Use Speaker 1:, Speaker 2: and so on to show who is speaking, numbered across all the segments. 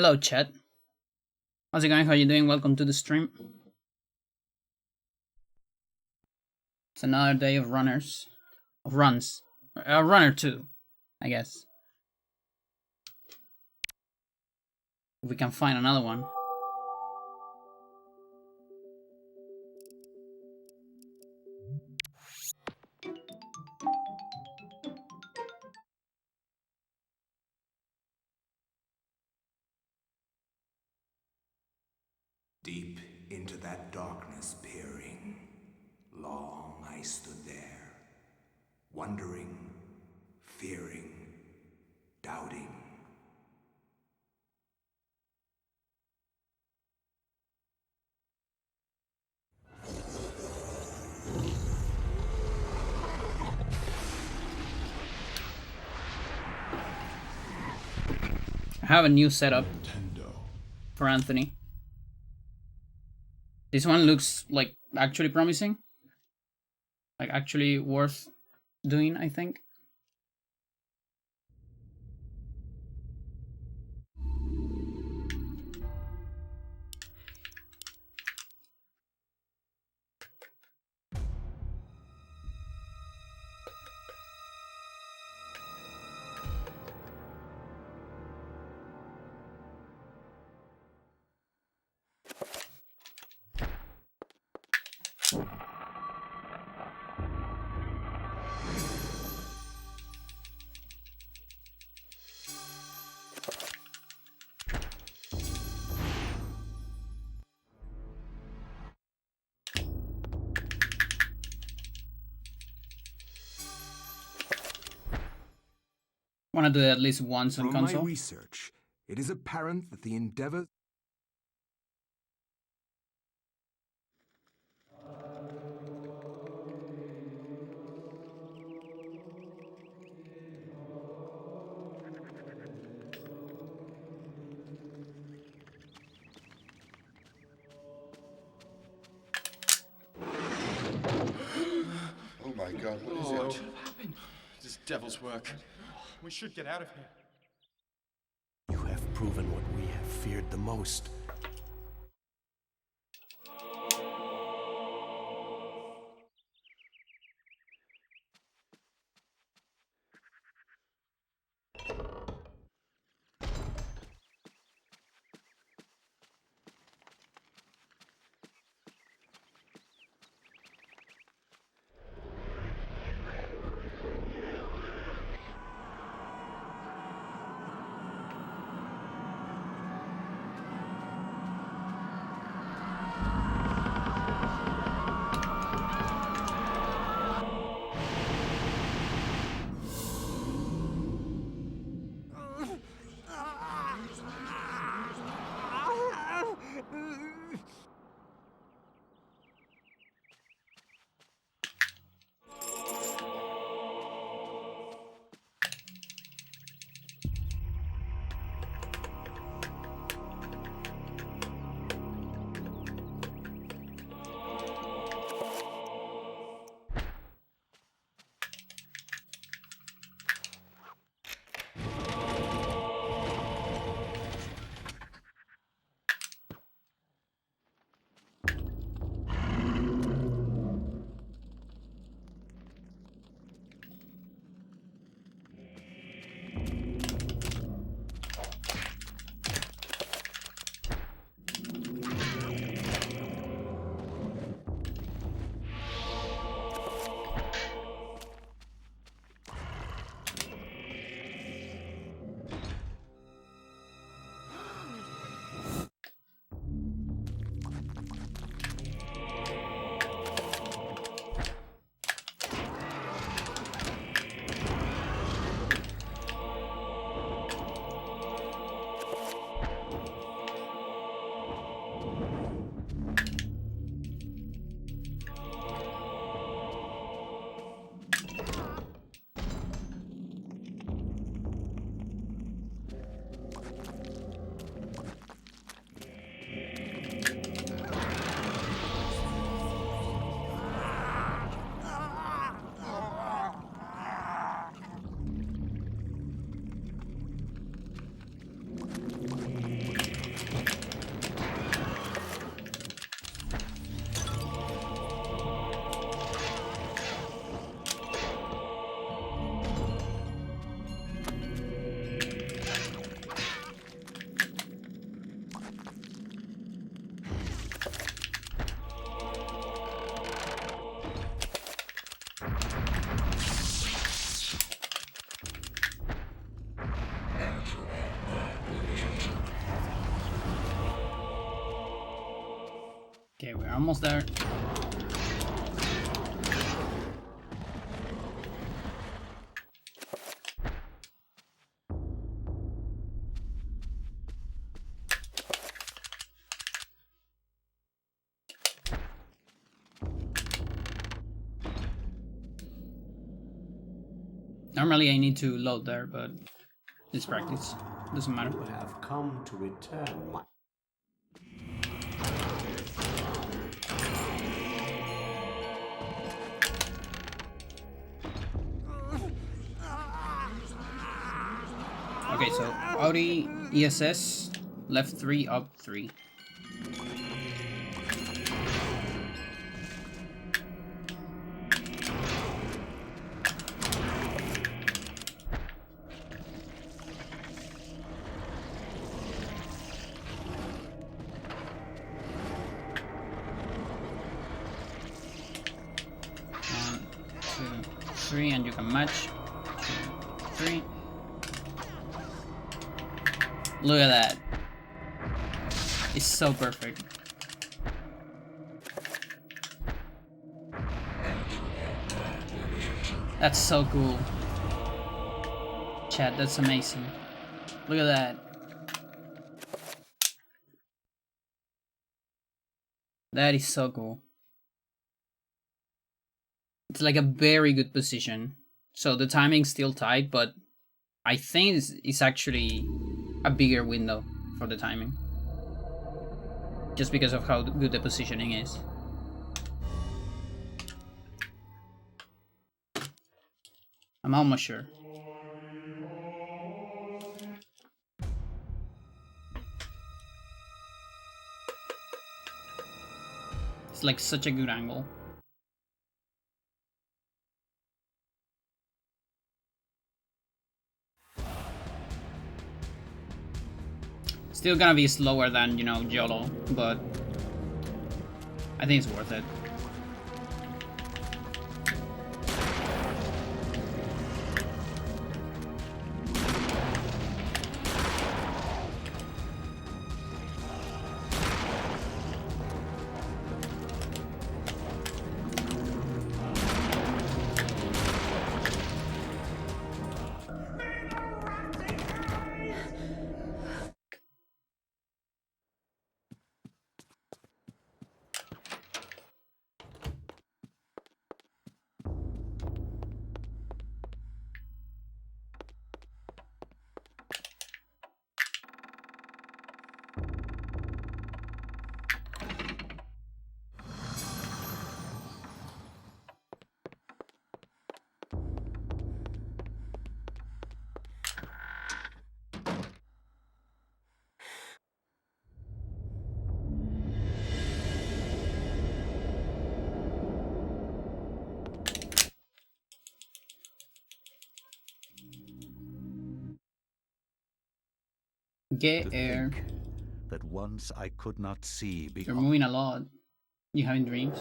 Speaker 1: Hello, chat. How's it going? How you doing? Welcome to the stream. It's another day of runs. A runner two, I guess. If we can find another one.
Speaker 2: Deep into that darkness peering, long I stood there, wondering, fearing, doubting.
Speaker 1: I have a new setup for Anthony. This one looks like actually promising. Like actually worth doing, I think. Want to do it at least once on
Speaker 2: From my
Speaker 1: console.
Speaker 2: research, it is apparent that the endeavor.
Speaker 3: Oh my god, what is
Speaker 4: Lord,
Speaker 3: it?
Speaker 4: this devil's work. We should get out of here.
Speaker 5: You have proven what we have feared the most.
Speaker 1: almost there. Normally I need to load there, but it's practice. Doesn't matter.
Speaker 5: You have come to return my...
Speaker 1: Okay, so Audi ESS, left 3, up 3. One, two, three, and you can match. 2, 3. Look at that. It's so perfect. That's so cool. Chat, that's amazing. Look at that. That is so cool. It's like a very good position. So the timing's still tight, but I think it's actually a bigger window for the timing. Just because of how good the positioning is. I'm almost sure. It's like such a good angle. Still gonna be slower than, you know, YOLO, but I think it's worth it. Get
Speaker 6: To
Speaker 1: air.
Speaker 6: think that once I could not see
Speaker 1: You're
Speaker 6: because
Speaker 1: moving a lot. You having dreams?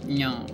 Speaker 1: No.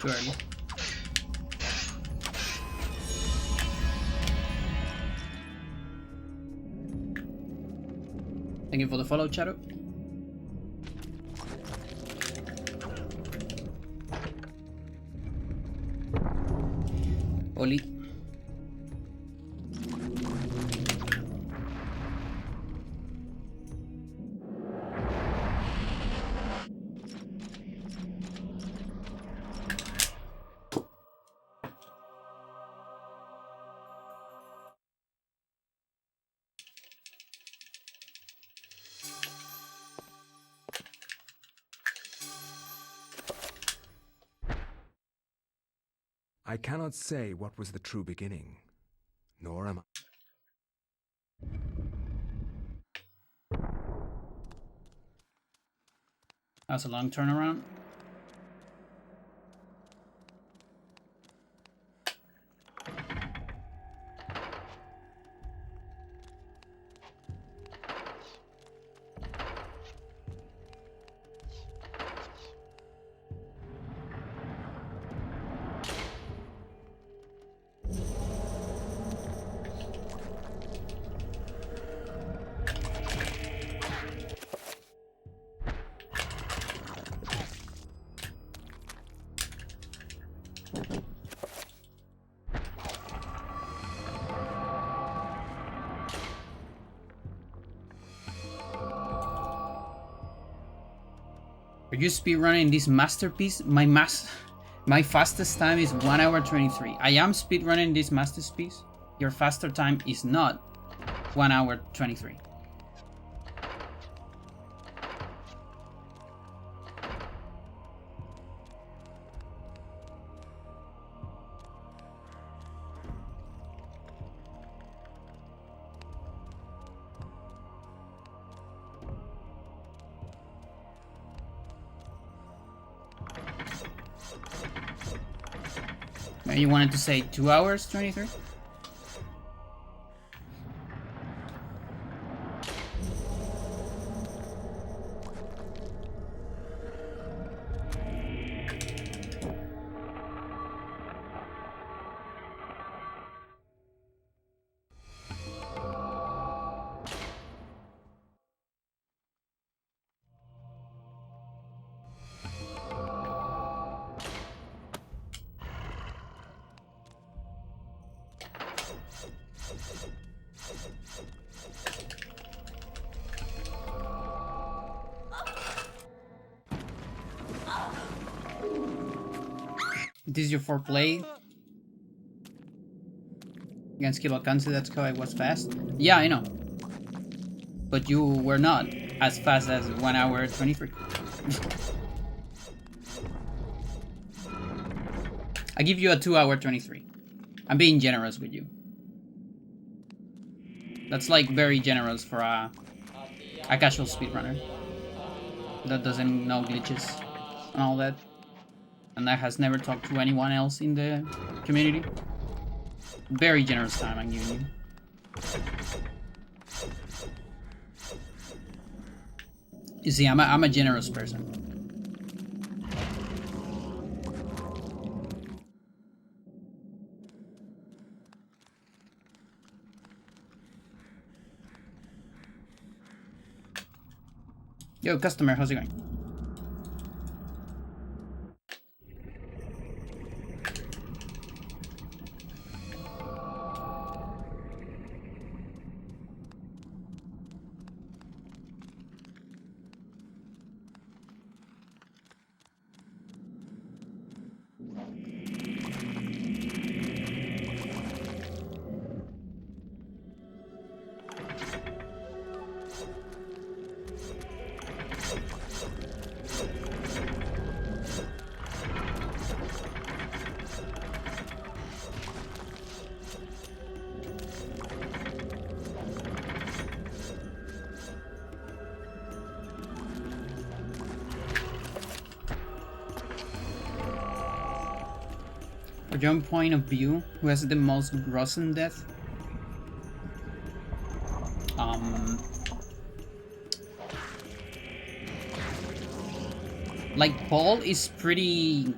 Speaker 1: Too early. Thank you for the follow, Shadow. Oli.
Speaker 2: I cannot say what was the true beginning, nor am I.
Speaker 1: That's a long turnaround. Are you speedrunning this masterpiece? My fastest time is 1 hour 23. I am speedrunning this masterpiece. Your faster time is not 1 hour 23. You wanted to say 2 hours 23? This is your foreplay against Kilokansi. That's how I was fast. Yeah, I know. But you were not as fast as 1 hour 23. I give you a 2 hour 23. I'm being generous with you. That's like very generous for a casual speedrunner that doesn't know glitches and all that, and that has never talked to anyone else in the community. Very generous time I'm giving you. You see, I'm a generous person. Yo, customer, how's it going? For your own point of view, who has the most gruesome death? Like Paul is pretty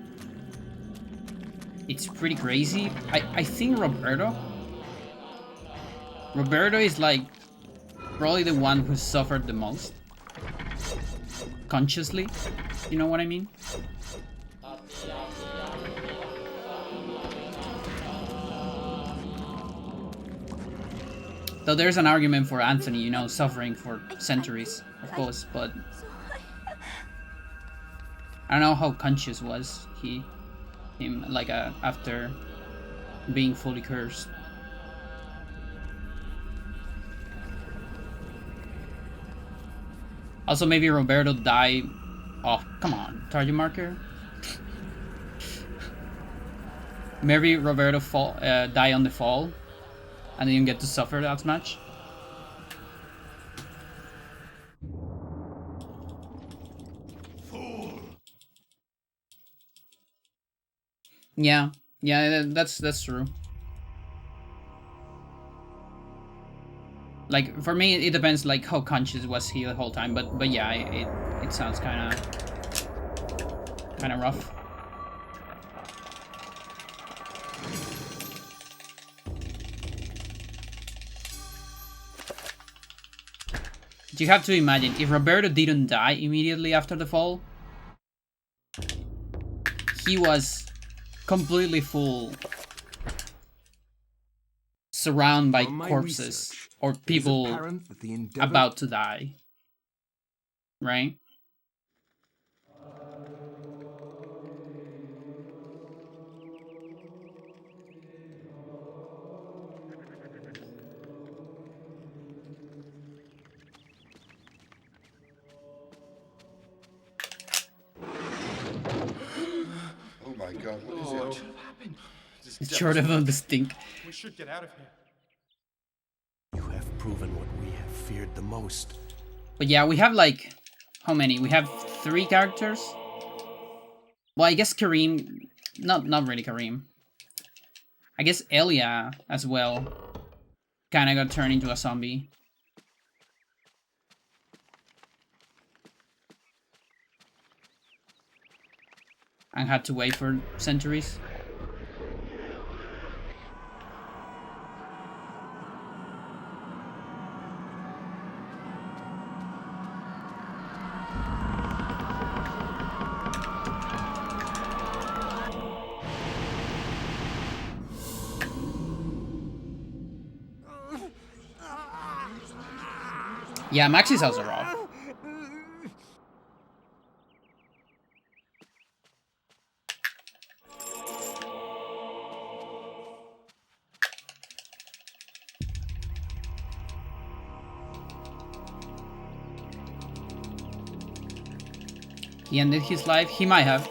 Speaker 1: it's pretty crazy. I think Roberto is like probably the one who suffered the most consciously. You know what I mean? Though there's an argument for Anthony, you know, suffering for centuries, of course, but I don't know how conscious was him like after being fully cursed. Also, maybe Roberto died. Oh, come on, target marker. Maybe Roberto die on the fall, and didn't get to suffer that much.
Speaker 3: Fool.
Speaker 1: Yeah, that's true. Like for me, it depends like how conscious was he the whole time, but yeah, it sounds kind of rough. You have to imagine if Roberto didn't die immediately after the fall, he was completely full, surrounded by corpses or people about to die, right?
Speaker 3: Oh my God, what is
Speaker 4: What
Speaker 3: it?
Speaker 4: happened? This
Speaker 1: It's
Speaker 4: devil's
Speaker 1: short of
Speaker 4: work.
Speaker 1: the stink.
Speaker 4: We should get out of here.
Speaker 5: You have proven what we have feared the most.
Speaker 1: But yeah, we have like, how many? We have 3 characters. Well, I guess Kareem, not really Kareem. I guess Elia as well kind of got turned into a zombie. And had to wait for centuries. Yeah, Max's house are off. He ended his life. He might have.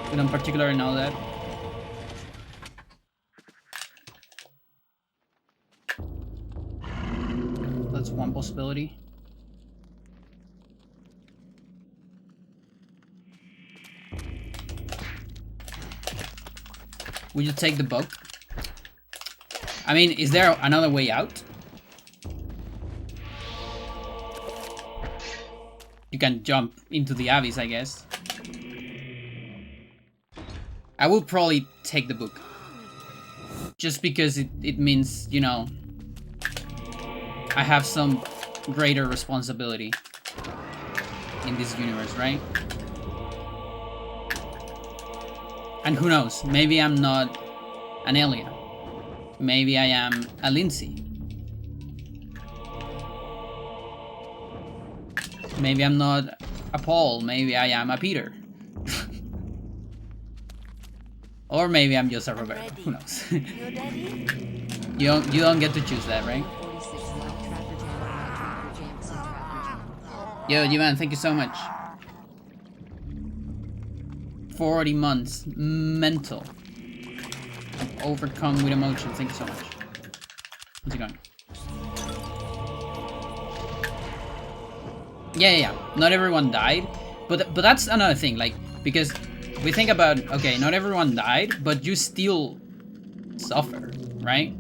Speaker 1: We don't particularly know that. That's one possibility. Would you take the book? I mean, is there another way out? You can jump into the abyss, I guess. I would probably take the book. Just because it means, you know, I have some greater responsibility in this universe, right? And who knows, maybe I'm not an Elia. Maybe I am a Lindsay. Maybe I'm not a Paul, maybe I am a Peter. Or maybe I'm just a Roberto, who knows. You don't get to choose that, right? Yo, Jivan, thank you so much. 40 months. Mental. Overcome with emotion. Thank you so much. How's it going? Yeah. Not everyone died. But that's another thing. Like, because we think about, okay, not everyone died, but you still suffer, right?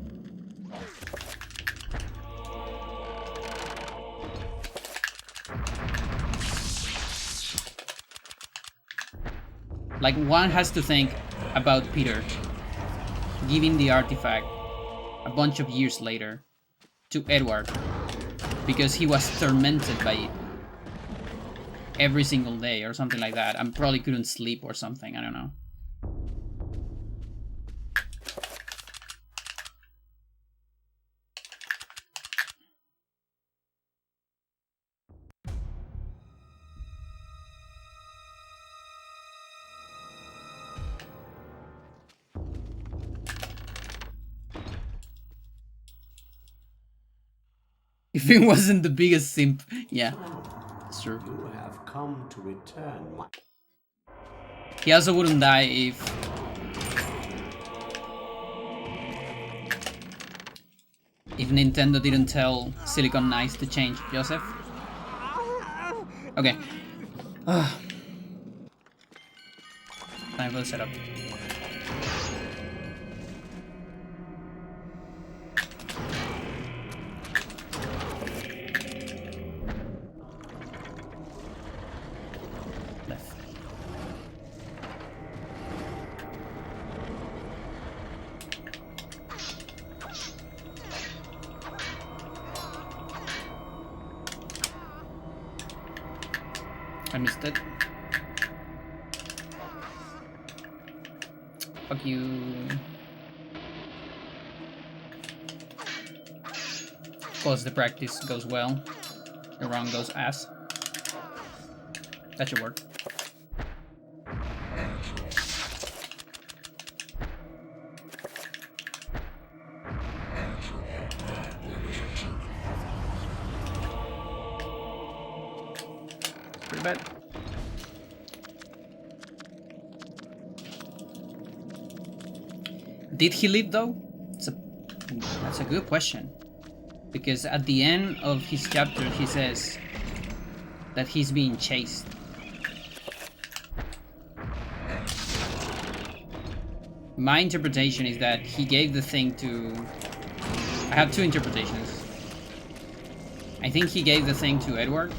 Speaker 1: Like, one has to think about Peter giving the artifact a bunch of years later to Edward because he was tormented by it every single day or something like that, and probably couldn't sleep or something, I don't know. If it wasn't the biggest simp, yeah, it's true.
Speaker 5: You have come to return my...
Speaker 1: He also wouldn't die if Nintendo didn't tell Silicon Knights to change Joseph. Okay. Time for the setup. Left. I missed it. Fuck you. Of course, the practice goes well. The wrong goes ass. That should work. Pretty bad. Did he live though? That's a good question. Because at the end of his chapter he says that he's being chased. My interpretation is that he gave the thing to... I have two interpretations. I think he gave the thing to Edward.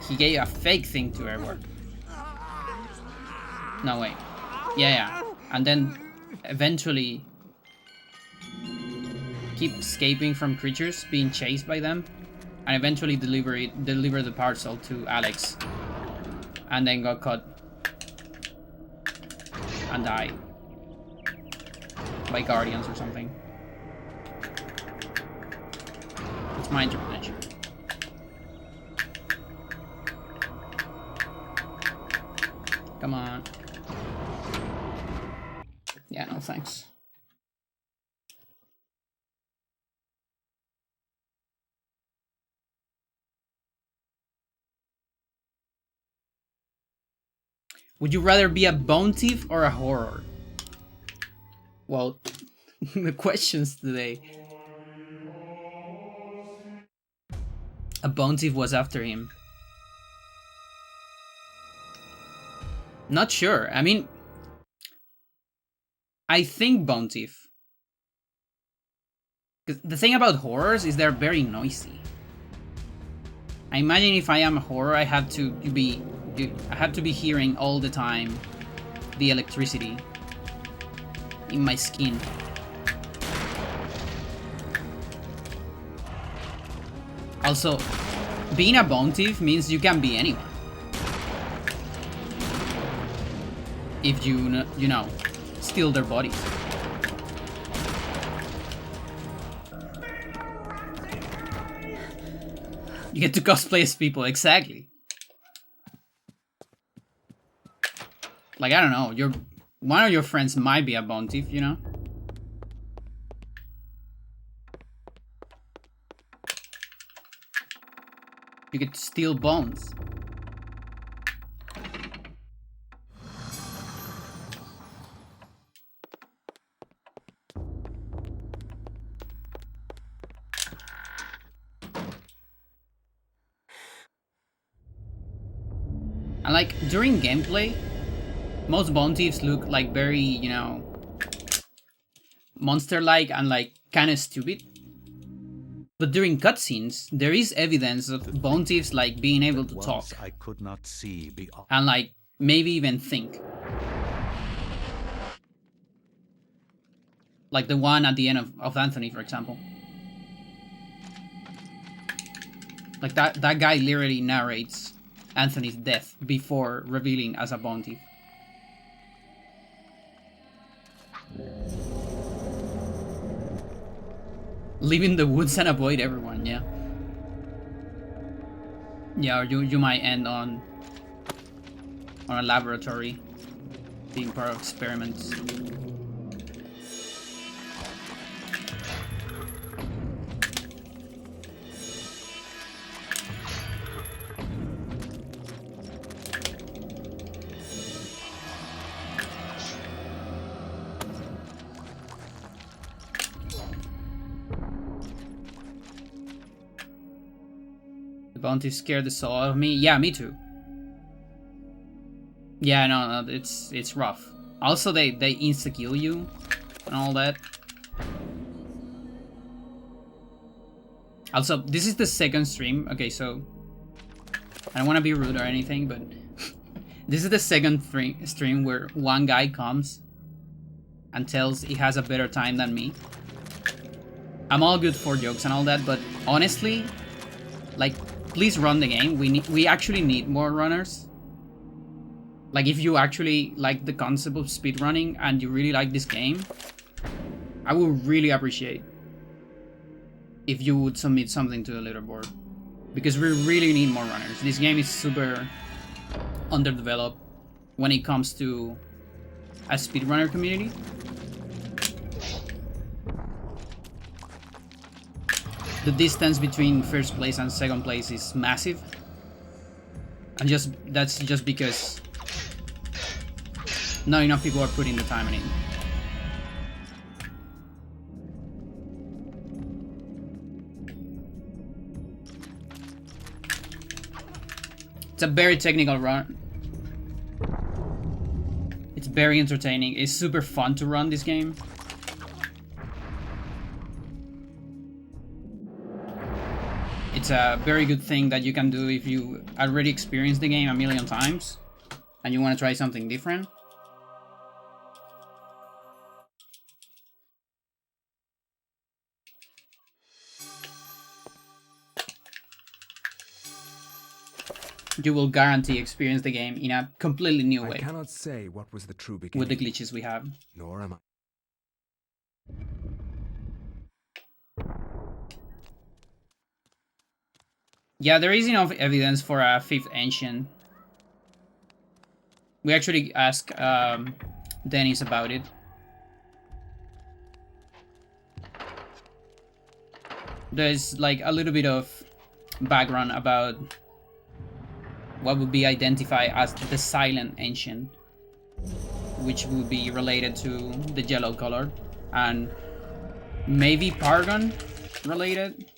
Speaker 1: He gave a fake thing to Edward. No, wait. Yeah. And then eventually keep escaping from creatures, being chased by them, and eventually deliver the parcel to Alex, and then got caught and died by guardians or something. That's my interpretation. Come on. Yeah, no thanks. Would you rather be a bone thief or a horror? Well, the questions today. A bone thief was after him. Not sure. I mean, I think bone thief. 'Cause the thing about horrors is they're very noisy. I imagine if I am a horror, I have to be hearing all the time the electricity in my skin. Also, being a bone thief means you can be anyone. If you know, steal their bodies. You get to cosplay as people, exactly. Like, I don't know, one of your friends might be a bone thief, you know? You get to steal bones. And like, during gameplay, most bone thieves look like very, you know, monster-like and like kind of stupid. But during cutscenes, there is evidence of bone thieves like being able to talk
Speaker 6: Once I could not see beyond.
Speaker 1: and like maybe even think. Like the one at the end of Anthony, for example. Like that guy literally narrates Anthony's death before revealing as a bone thief. Live in the woods and avoid everyone, yeah. Yeah, or you might end on a laboratory, being part of experiments. Bounty scared the soul out of me. Yeah, me too. Yeah, no, it's rough. Also, they insta kill you and all that. Also, this is the second stream. Okay, so I don't want to be rude or anything, but this is the second stream where one guy comes and tells he has a better time than me. I'm all good for jokes and all that, but honestly, like, please run the game. We actually need more runners. Like, if you actually like the concept of speedrunning and you really like this game, I would really appreciate if you would submit something to the leaderboard. Because we really need more runners. This game is super underdeveloped when it comes to a speedrunner community. The distance between first place and second place is massive. And that's just because not enough people are putting the time in it. It's a very technical run. It's very entertaining. It's super fun to run this game. It's a very good thing that you can do if you already experienced the game a million times and you want to try something different. You will guarantee experience the game in a completely new way.
Speaker 2: I cannot say what was the true beginning.
Speaker 1: With the glitches we have.
Speaker 2: Nor am I.
Speaker 1: Yeah, there is enough evidence for a fifth ancient. We actually asked Dennis about it. There's like a little bit of background about what would be identified as the silent ancient, which would be related to the yellow color, and maybe Paragon related.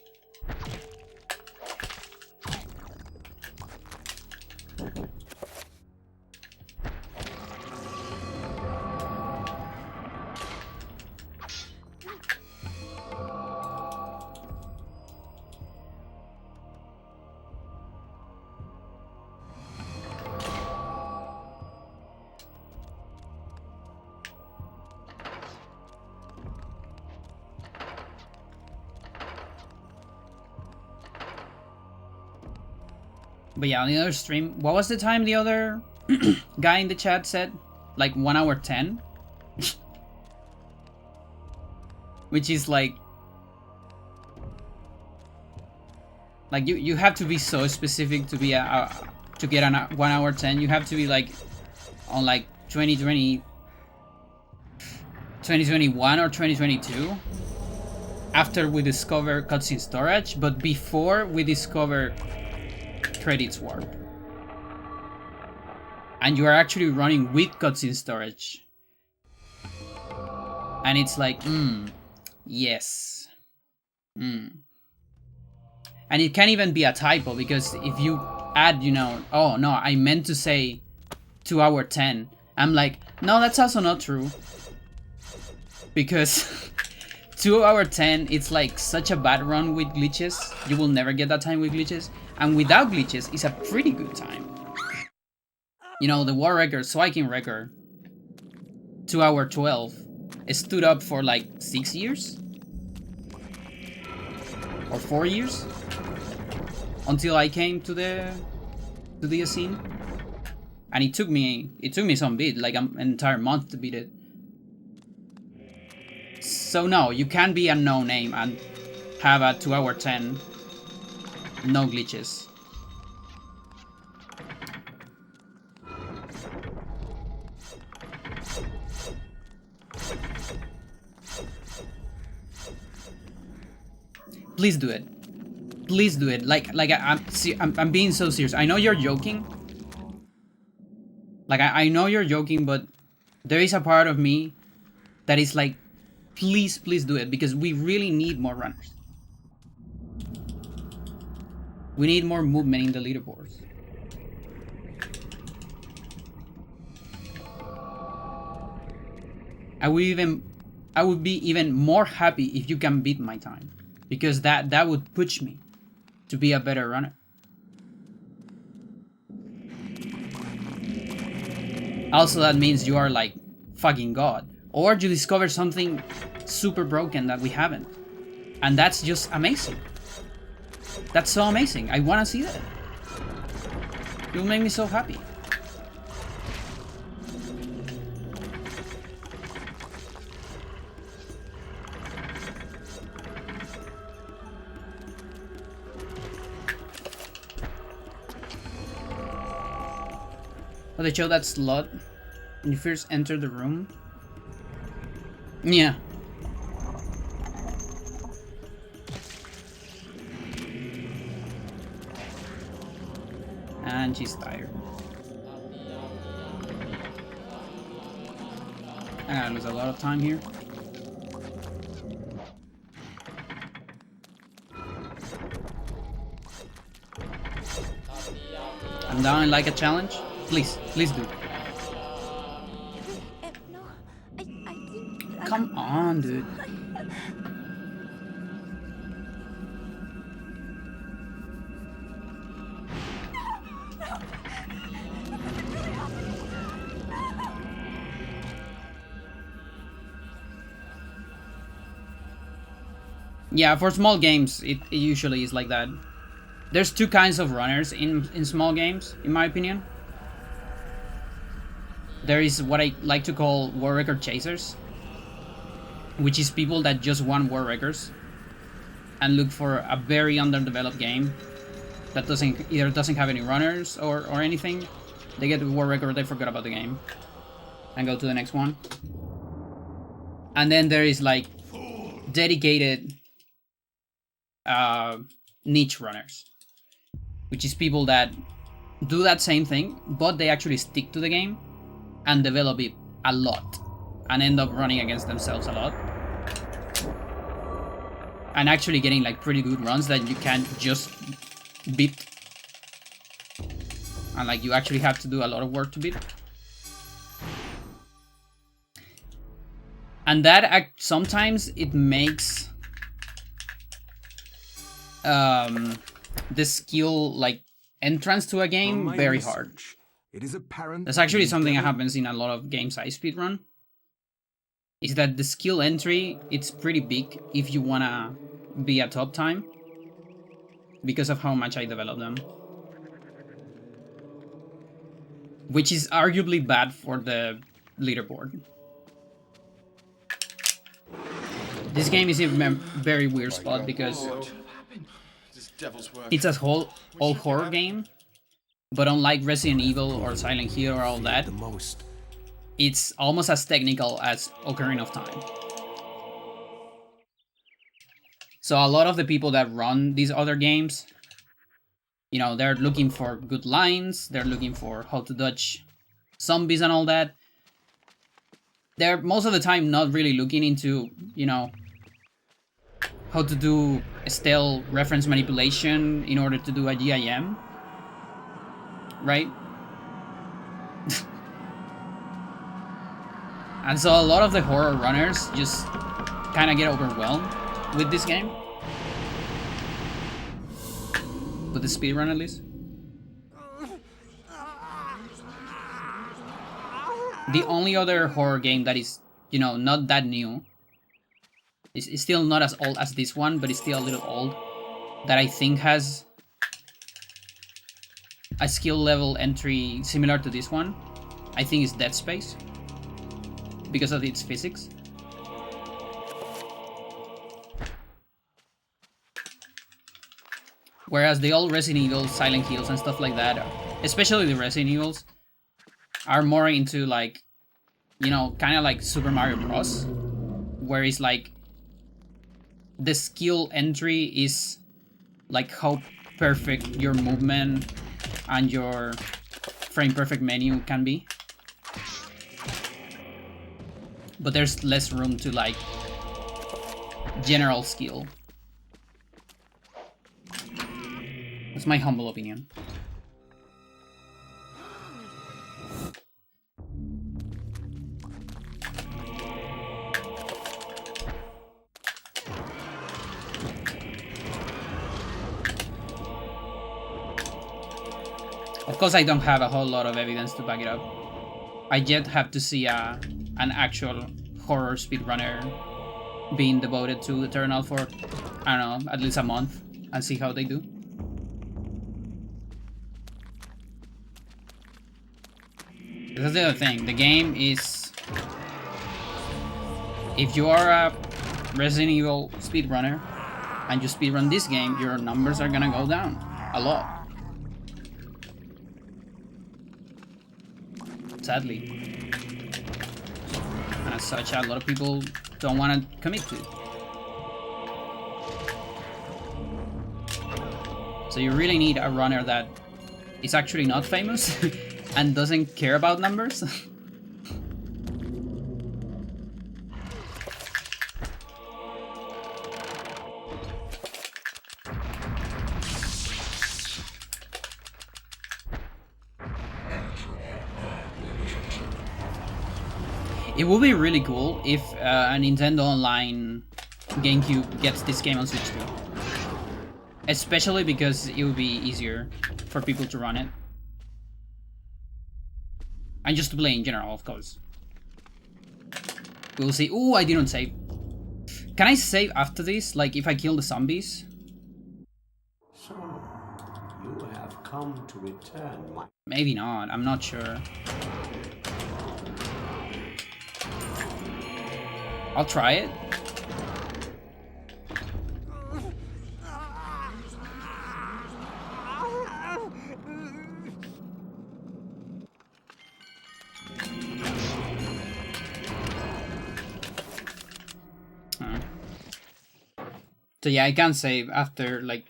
Speaker 1: But yeah, on the other stream, what was the time the other guy in the chat said? Like 1 hour 10? Which is like you have to be so specific to be to get a 1 hour 10. You have to be like on like 2021 or 2022 after we discover cutscene storage, but before we discover credits warp, and you are actually running with cutscene storage, and it's like yes, and it can't even be a typo, because if you add, you know, oh no, I meant to say 2 hour 10, I'm like, no, that's also not true, because 2 hour 10, it's like such a bad run with glitches. You will never get that time with glitches. And without glitches, it's a pretty good time. You know, the war record, Swiking record, 2 hour 12, it stood up for like 6 years? Or 4 years? Until I came to the scene. And it took me some bit, like an entire month to beat it. So no, you can't be a no name and have a 2 hour 10, no glitches. Please do it. Please do it. Like I'm being so serious. I know you're joking. Like I know you're joking, but there is a part of me that is like, please do it, because we really need more runners. We need more movement in the leaderboards. I would be even more happy if you can beat my time, because that would push me to be a better runner. Also, that means you are like fucking God, or you discover something super broken that we haven't, and that's just amazing. That's so amazing. I want to see that. It will make me so happy. Oh, they show that slot when you first enter the room. Yeah. And she's tired. I gotta lose a lot of time here. I'm down like a challenge. Please do.
Speaker 7: No, I think...
Speaker 1: Come on, dude. Yeah, for small games, it usually is like that. There's two kinds of runners in small games, in my opinion. There is what I like to call war record chasers, which is people that just want war records and look for a very underdeveloped game that either doesn't have any runners or anything. They get the war record, they forget about the game and go to the next one. And then there is like dedicated niche runners, which is people that do that same thing, but they actually stick to the game and develop it a lot and end up running against themselves a lot and actually getting like pretty good runs that you can't just beat, and like you actually have to do a lot of work to beat. And that sometimes it makes the skill like entrance to a game very hard.
Speaker 2: It is apparent
Speaker 1: That's actually something that happens in a lot of games I speedrun. Is that the skill entry, it's pretty big if you wanna be a top time, because of how much I develop them. Which is arguably bad for the leaderboard. This game is in a very weird spot because it's a whole old horror game. But unlike Resident Evil or Silent Hill or all that, it's almost as technical as Ocarina of Time. So a lot of the people that run these other games, you know, they're looking for good lines, they're looking for how to dodge zombies and all that. They're most of the time not really looking into, you know, how to do stealth reference manipulation in order to do a GIM. Right? And so a lot of the horror runners just kind of get overwhelmed with this game. With the speedrun at least. The only other horror game that is, you know, not that new, is still not as old as this one, but it's still a little old, that I think has a skill level entry similar to this one, I think is Dead Space, because of its physics. Whereas the old Resident Evil, Silent Hills and stuff like that, especially the Resident Evils, are more into like, you know, kind of like Super Mario Bros. Where it's like the skill entry is like how perfect your movement and your frame perfect menu can be. But there's less room to like general skill. That's my humble opinion. Of course, I don't have a whole lot of evidence to back it up. I yet have to see an actual horror speedrunner being devoted to Eternal for, I don't know, at least a month and see how they do. That's the other thing. The game is... If you are a Resident Evil speedrunner and you speedrun this game, your numbers are gonna go down a lot. Sadly. And as such, a lot of people don't want to commit to it. So you really need a runner that is actually not famous and doesn't care about numbers. It would be really cool if a Nintendo Online GameCube gets this game on Switch too. Especially because it would be easier for people to run it. And just to play in general, of course. We'll see. Ooh, I didn't save. Can I save after this? Like if I kill the zombies?
Speaker 5: So, you have come to return my...
Speaker 1: Maybe not, I'm not sure. I'll try it. So yeah, I can save after like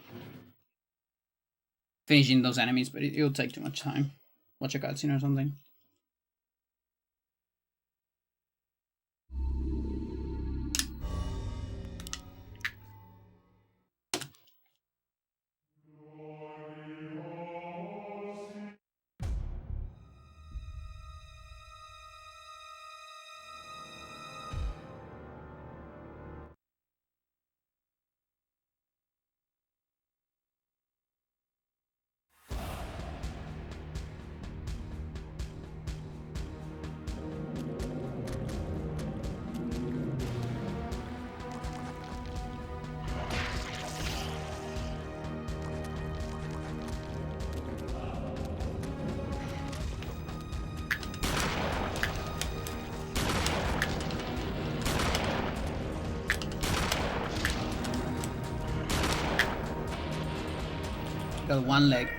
Speaker 1: finishing those enemies, but it'll take too much time. Watch a cutscene or something. Got one leg.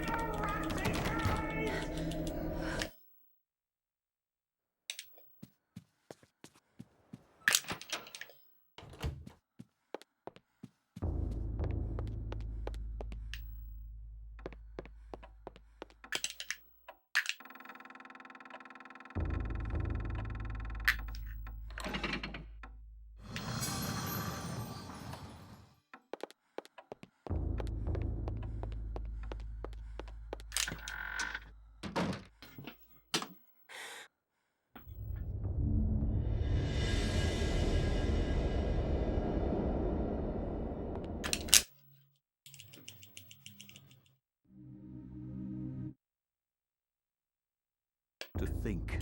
Speaker 6: To think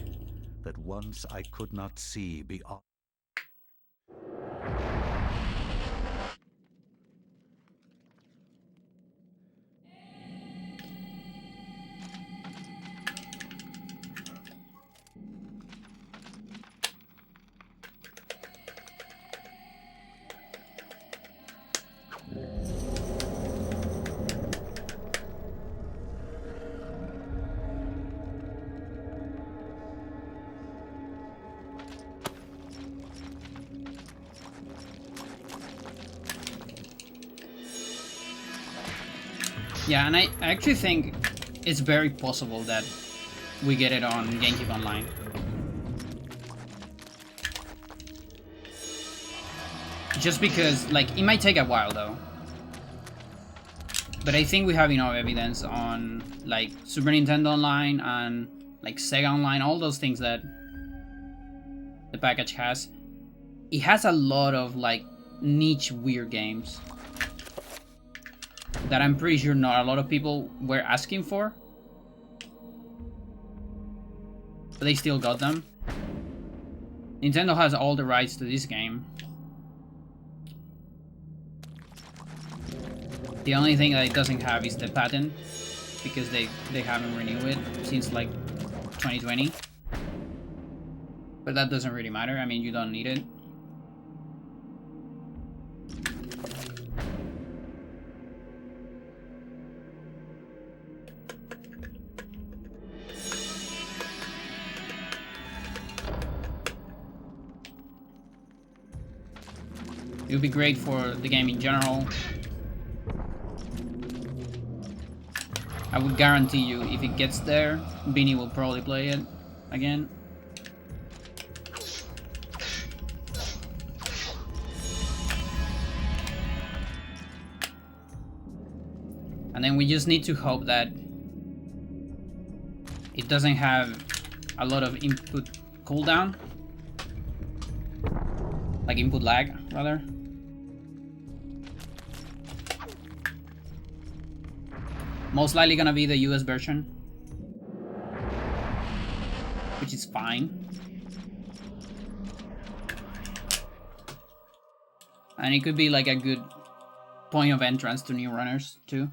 Speaker 6: that once I could not see beyond.
Speaker 1: Yeah, and I actually think it's very possible that we get it on GameCube Online. Just because, like, it might take a while though. But I think we have enough evidence on, like, Super Nintendo Online and, like, Sega Online, all those things that the package has. It has a lot of, like, niche weird games that I'm pretty sure not a lot of people were asking for. But they still got them. Nintendo has all the rights to this game. The only thing that it doesn't have is the patent, because they haven't renewed it since like 2020. But that doesn't really matter, I mean, you don't need it. It would be great for the game in general. I would guarantee you, if it gets there, Beanie will probably play it again. And then we just need to hope that it doesn't have a lot of input cooldown. Like input lag, rather. Most likely gonna be the US version, which is fine. And it could be like a good point of entrance to new runners too.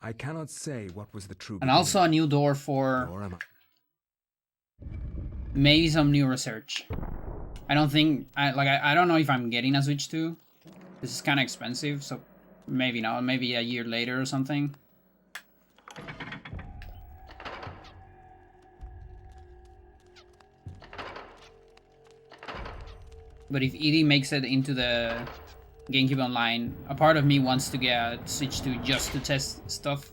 Speaker 2: I cannot say what was the true
Speaker 1: And also a new door for maybe some new research. I don't think I don't know if I'm getting a Switch 2. This is kind of expensive, so maybe not. Maybe a year later or something. But if ED makes it into the GameCube Online, a part of me wants to get Switch 2 just to test stuff.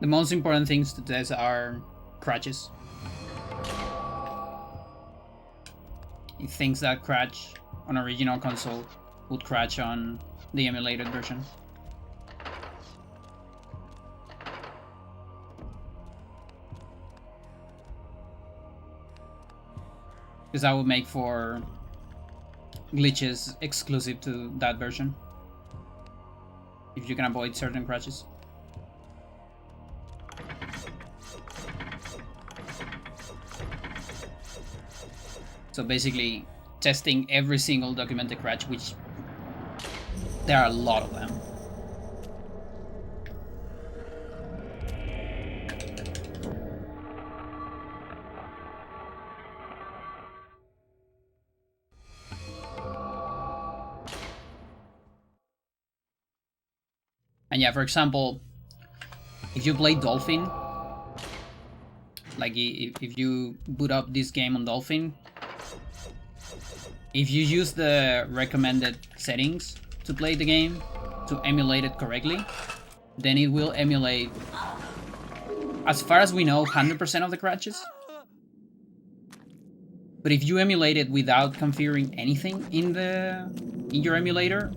Speaker 1: The most important things to test are crashes. Things that crash on original console would crash on the emulated version. Because that would make for glitches exclusive to that version, if you can avoid certain crashes. So basically, testing every single documented crash, which there are a lot of them. And yeah, for example, if you play Dolphin, like if you boot up this game on Dolphin, if you use the recommended settings to play the game, to emulate it correctly, then it will emulate as far as we know, 100% of the crashes. But if you emulate it without configuring anything in your emulator,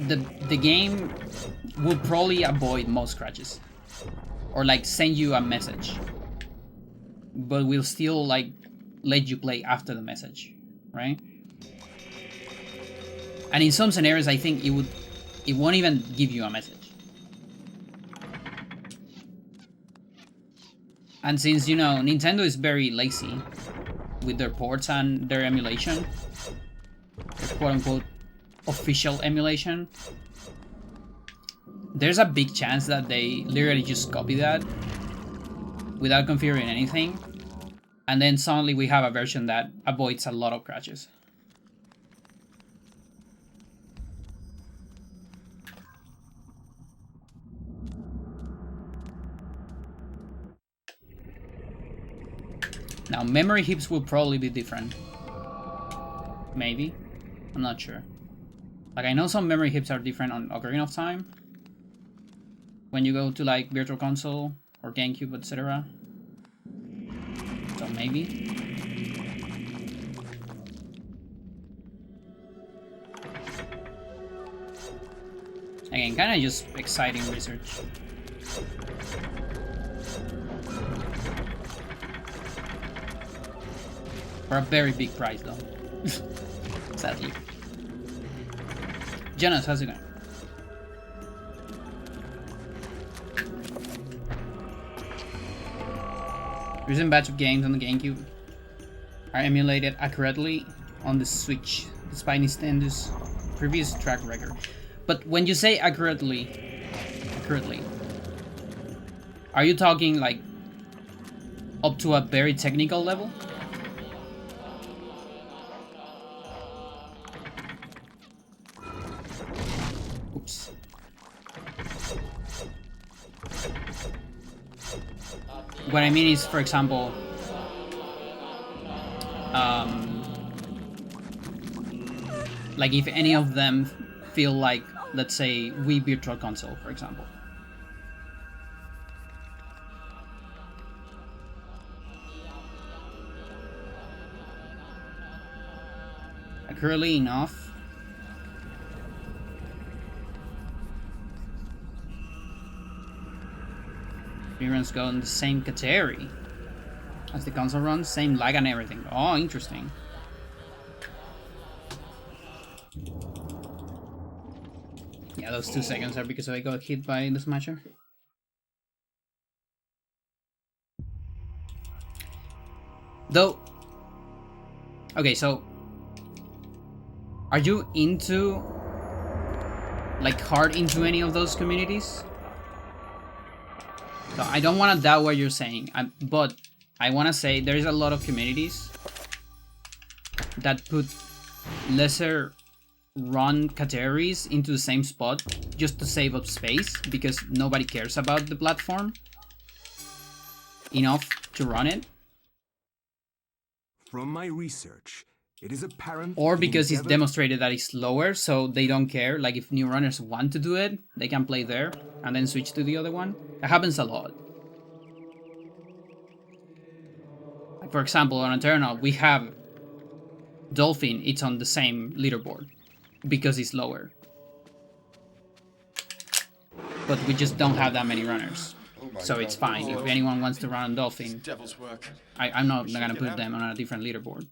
Speaker 1: the game will probably avoid most crashes, or like send you a message, but will still like let you play after the message, right? And in some scenarios, I think it won't even give you a message. And since, you know, Nintendo is very lazy with their ports and their emulation, their quote-unquote official emulation, there's a big chance that they literally just copy that without configuring anything, and then suddenly we have a version that avoids a lot of crashes. Now, memory heaps will probably be different. Maybe. I'm not sure. Like, I know some memory heaps are different on Ocarina of Time. When you go to, like, Virtual Console or GameCube, etc. So, maybe. Again, kind of just exciting research. For a very big price, though. Sadly. Jonas, how's it going? Recent batch of games on the GameCube are emulated accurately on the Switch, despite Nintendo's previous track record. But when you say accurately, are you talking like up to a very technical level? Oops. What I mean is, for example, like if any of them feel like, let's say, Wii Virtual Console, for example. Accurately enough. Runs go in the same category as the console runs, same lag and everything. Oh, interesting. Yeah, those 2 seconds are because I got hit by the Smasher. Though, okay, so are you into, like, hard into any of those communities? So I don't want to doubt what you're saying, but I want to say there's a lot of communities that put lesser run categories into the same spot just to save up space because nobody cares about the platform enough to run it.
Speaker 2: From my research, it is apparent.
Speaker 1: Or because it's demonstrated that it's lower, so they don't care. Like if new runners want to do it, they can play there and then switch to the other one. That happens a lot. Like for example, on Eternal, we have Dolphin, it's on the same leaderboard because it's lower. But we just don't have that many runners. So it's fine. If anyone wants to run on Dolphin,
Speaker 4: Devil's work.
Speaker 1: I'm not gonna put them on a different leaderboard.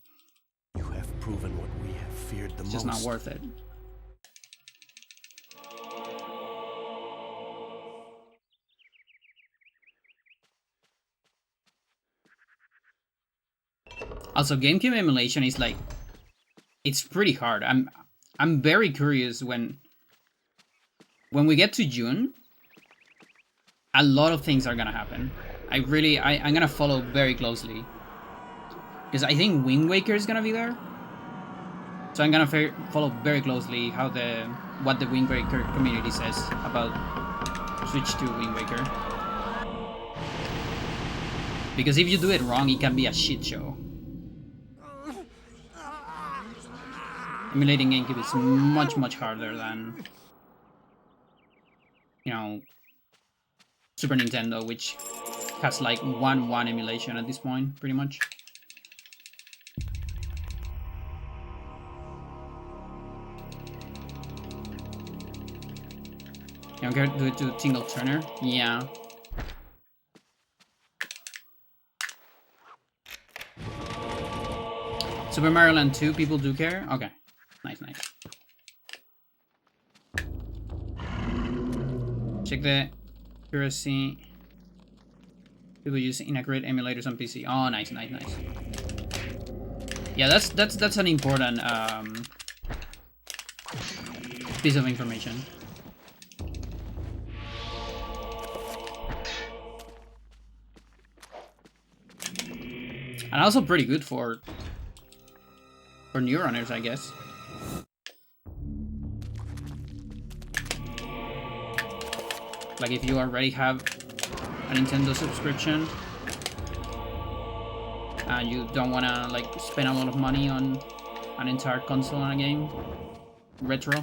Speaker 5: You have proven what we have feared the
Speaker 1: It's
Speaker 5: most.
Speaker 1: just not worth it. Also, GameCube emulation is like, it's pretty hard. I'm very curious when we get to June, a lot of things are gonna happen. I'm gonna follow very closely. Because I think Wind Waker is gonna be there. So I'm gonna follow very closely what the Wind Waker community says about Switch to Wind Waker. Because if you do it wrong, it can be a shit show. Emulating GameCube is much, much harder than, you know, Super Nintendo, which has like 1-1 emulation at this point, pretty much. You can do it to Tingle Turner? Yeah. Super Mario Land 2, people do care? Okay. Nice, nice. Check the accuracy. People use inaccurate emulators on PC. Oh, nice, nice, nice. Yeah, that's an important piece of information. And also pretty good for new runners, I guess. Like if you already have a Nintendo subscription and you don't wanna like spend a lot of money on an entire console on a game, retro.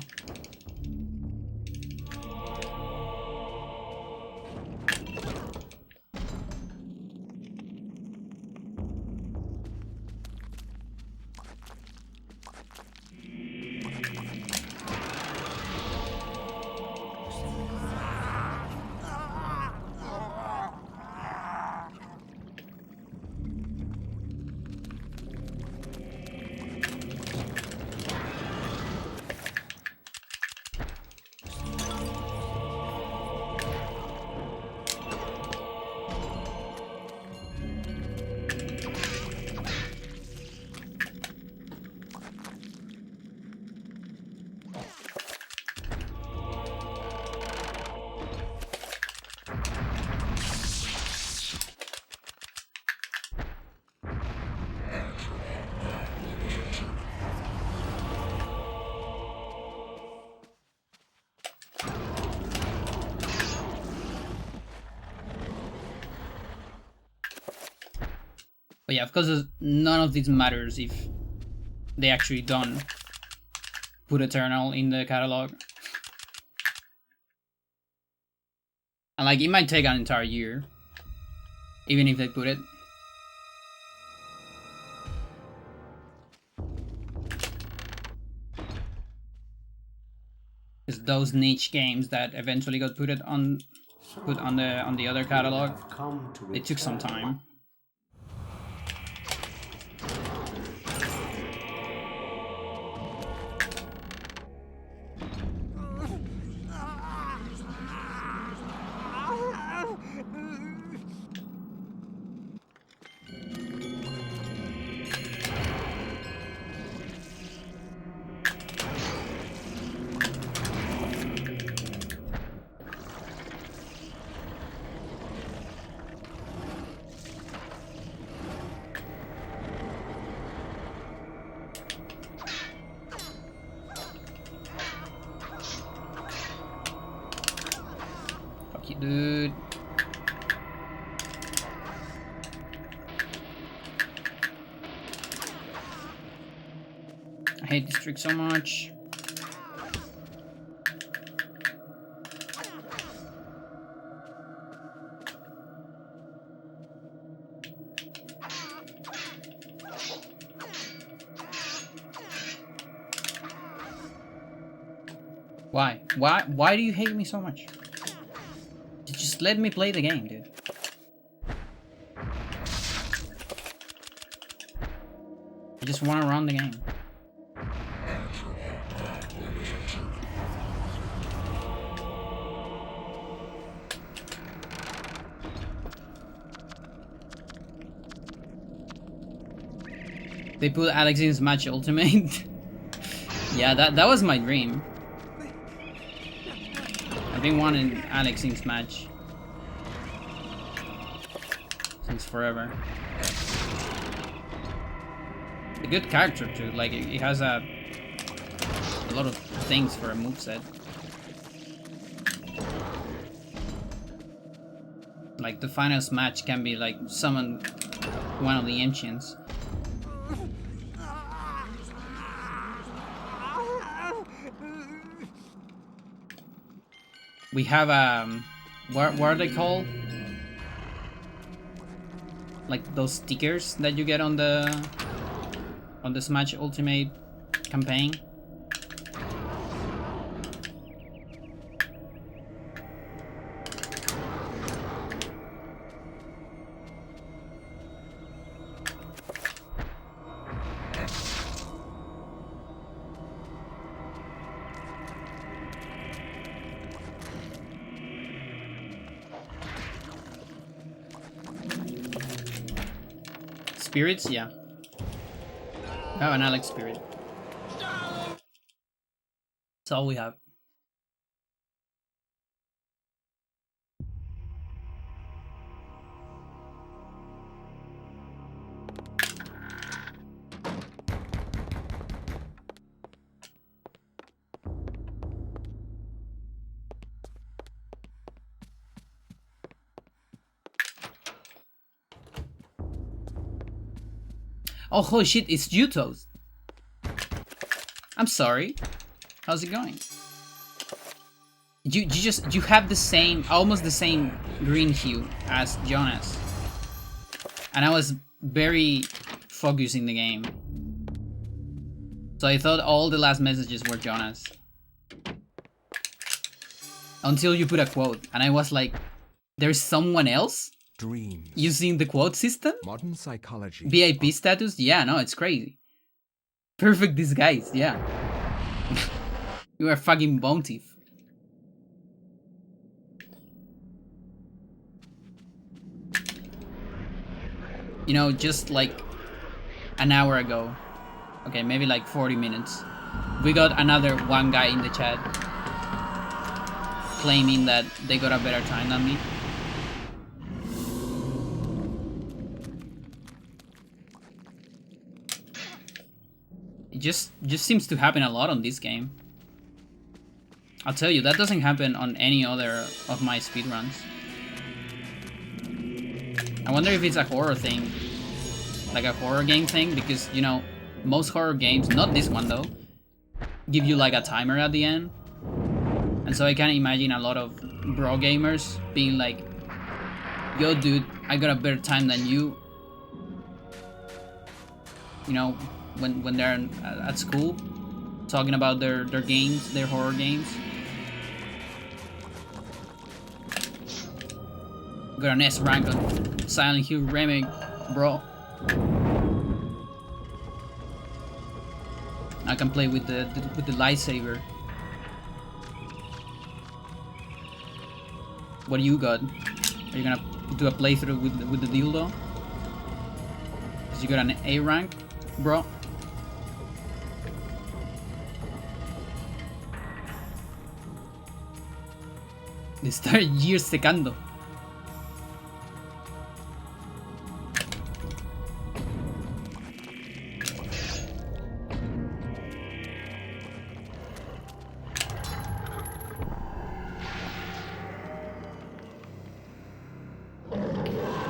Speaker 1: But yeah, of course, none of this matters if they actually don't put Eternal in the catalog. And like, it might take an entire year, even if they put it. Because those niche games that eventually got put on the other catalog, they took some time. Dude. I hate this trick so much. Why? Why do you hate me so much? Just let me play the game, dude. I just want to run the game. They put Alex in Smash Ultimate. Yeah, that was my dream. I've been wanting Alex in Smash since forever. A good character too, like it has a lot of things for a moveset. Like the final Smash can be like summon one of the ancients. We have what are they called? Like those stickers that you get on the Smash Ultimate campaign. Spirits, yeah. Oh, and I like spirit. That's all we have. Oh, holy shit, it's Yutos. I'm sorry. How's it going? You have the same, almost the same green hue as Jonas. And I was very focused in the game. So I thought all the last messages were Jonas. Until you put a quote, and I was like, there's someone else?
Speaker 2: Dreams.
Speaker 1: Using the quote system?
Speaker 2: Modern psychology.
Speaker 1: VIP status? Yeah, no, it's crazy. Perfect disguise, yeah. You are fucking bone thief. You know, just like an hour ago, okay, maybe like 40 minutes, we got another one guy in the chat claiming that they got a better time than me. It just seems to happen a lot on this game. I'll tell you, that doesn't happen on any other of my speedruns. I wonder if it's a horror thing. Like a horror game thing, because, you know, most horror games, not this one though, give you like a timer at the end. And so I can imagine a lot of bro gamers being like, yo dude, I got a better time than you. You know, when they're at school, talking about their games, their horror games. Got an S rank on Silent Hill Remake, bro. I can play with the lightsaber. What do you got? Are you gonna do a playthrough with the dildo? Cause you got an A rank, bro. They start years secando.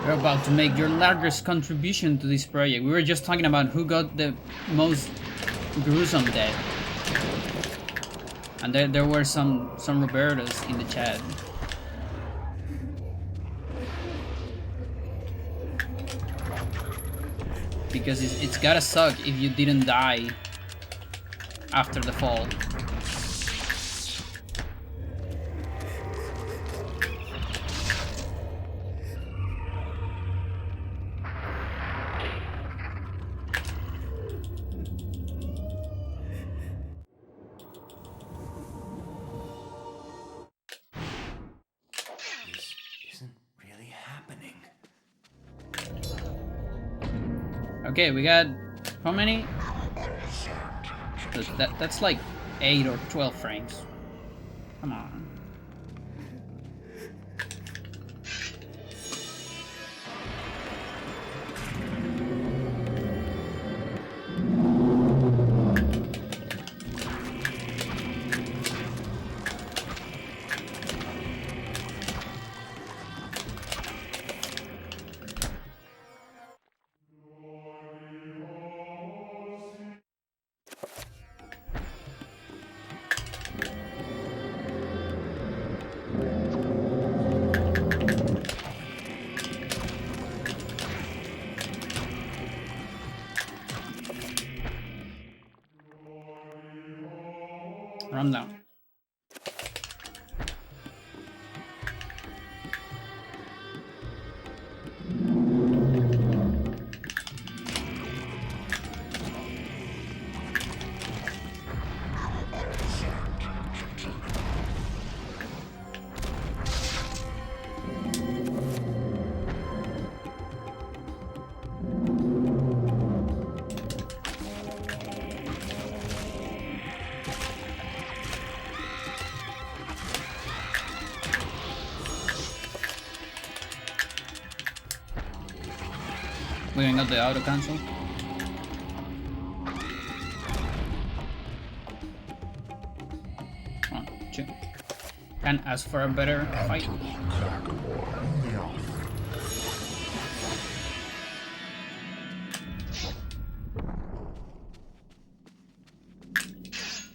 Speaker 1: You're about to make your largest contribution to this project. We were just talking about who got the most gruesome death. And there were some Robertos in the chat. Because it's gotta suck if you didn't die after the fall. Okay, we got how many? That's like 8 or 12 frames. Come on. I'm down. Moving up the auto cancel. One, two. Can ask for a better fight.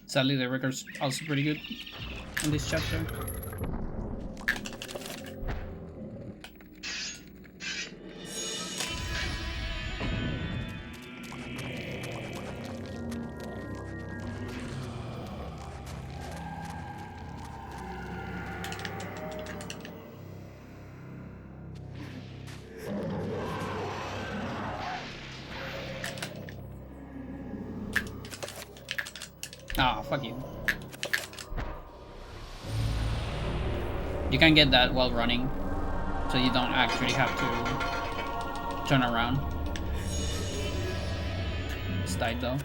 Speaker 1: Sadly, the record's also pretty good in this chapter. Ah, fuck you. You can get that while running, so you don't actually have to turn around. It's tight though.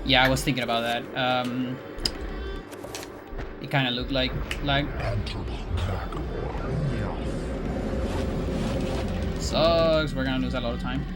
Speaker 1: Yeah, I was thinking about that. It kind of looked like lag. Sucks. We're gonna lose a lot of time.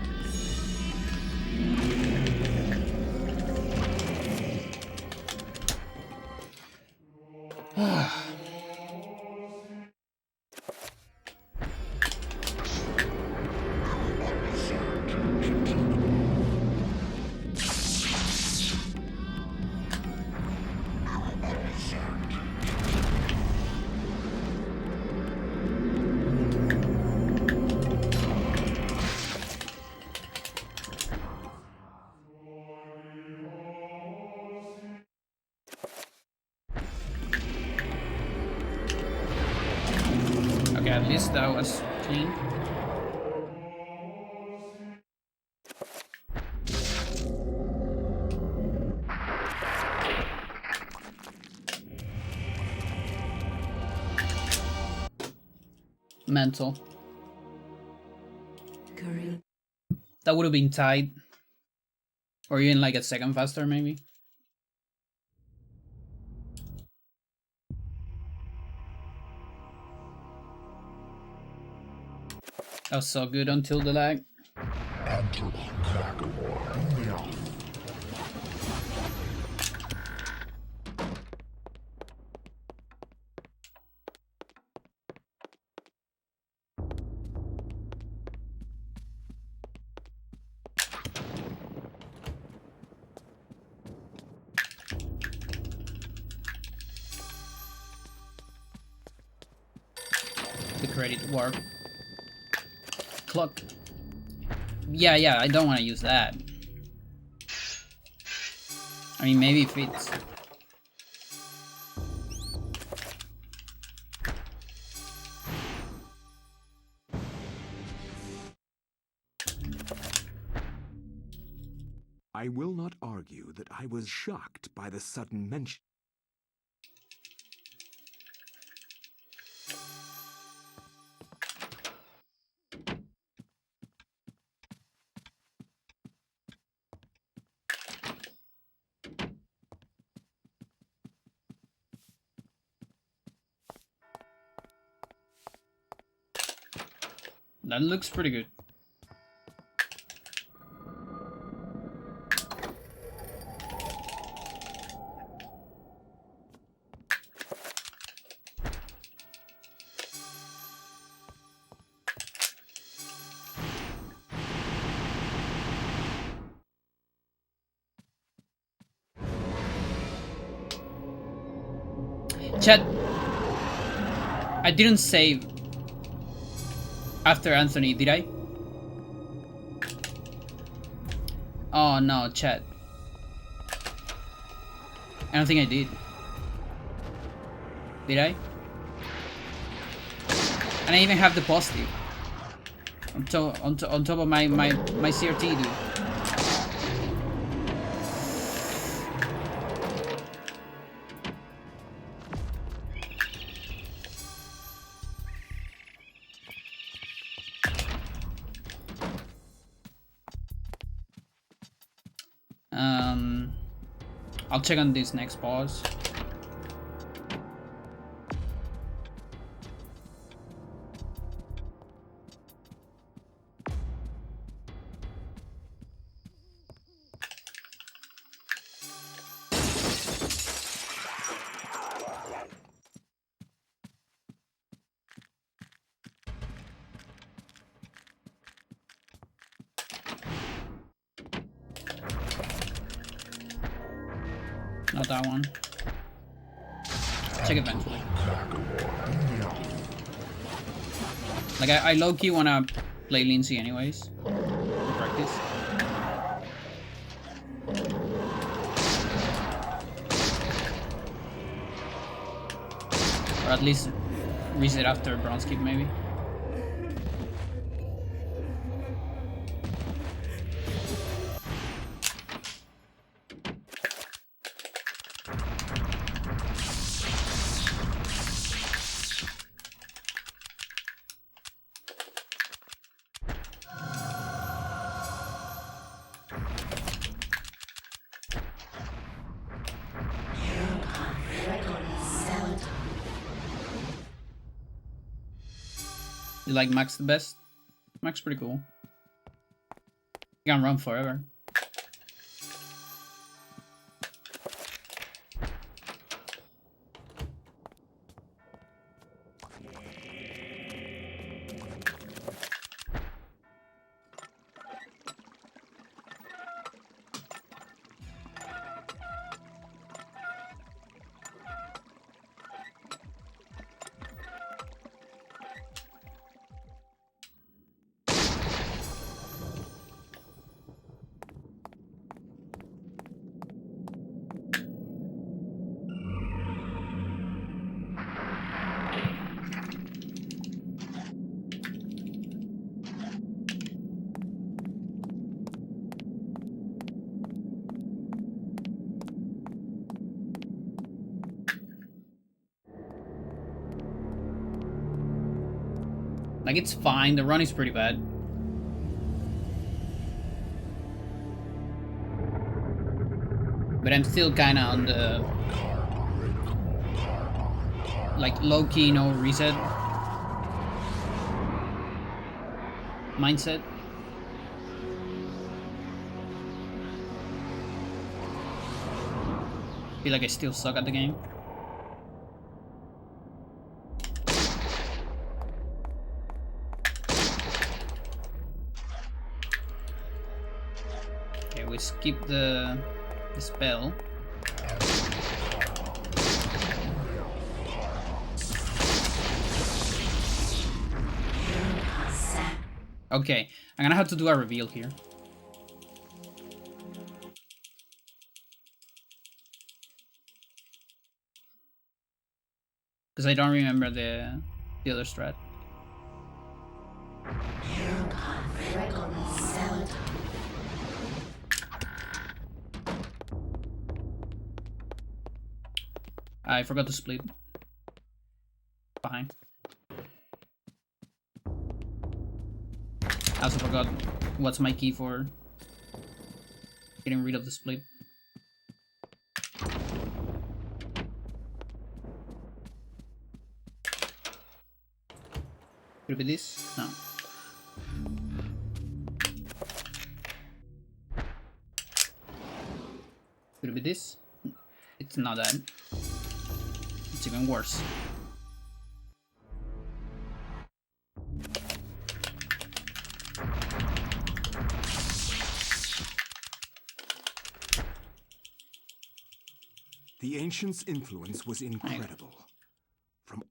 Speaker 1: Okay, at least that was clean. Mental.
Speaker 7: Curry.
Speaker 1: That would have been tight. Or even like a second faster, maybe. That was so good until the lag. The credit warp. Clock. Yeah, I don't want to use that. I mean, maybe if it's...
Speaker 2: I will not argue that I was shocked by the sudden mention.
Speaker 1: That looks pretty good. Chat. I didn't save after Anthony, did I? Oh no, chat. I don't think I did. Did I? And I even have the positive on top of my CRT, dude. I'll check on this next pause. Not that one. Check eventually. Like I low-key wanna play Lindsay anyways. Practice. Or at least reset after bronze skip maybe. You like Max the best? Max pretty cool. You can run forever. Like, it's fine. The run is pretty bad. But I'm still kind of on the... like, low-key, no reset mindset. Feel like I still suck at the game. We skip the spell. Okay, I'm gonna have to do a reveal here. Because I don't remember the other strat. I forgot to split. Fine. I also forgot what's my key for getting rid of the split. Could it be this? No. Could it be this? It's not that. It's even worse.
Speaker 2: The The ancients' influence was incredible. From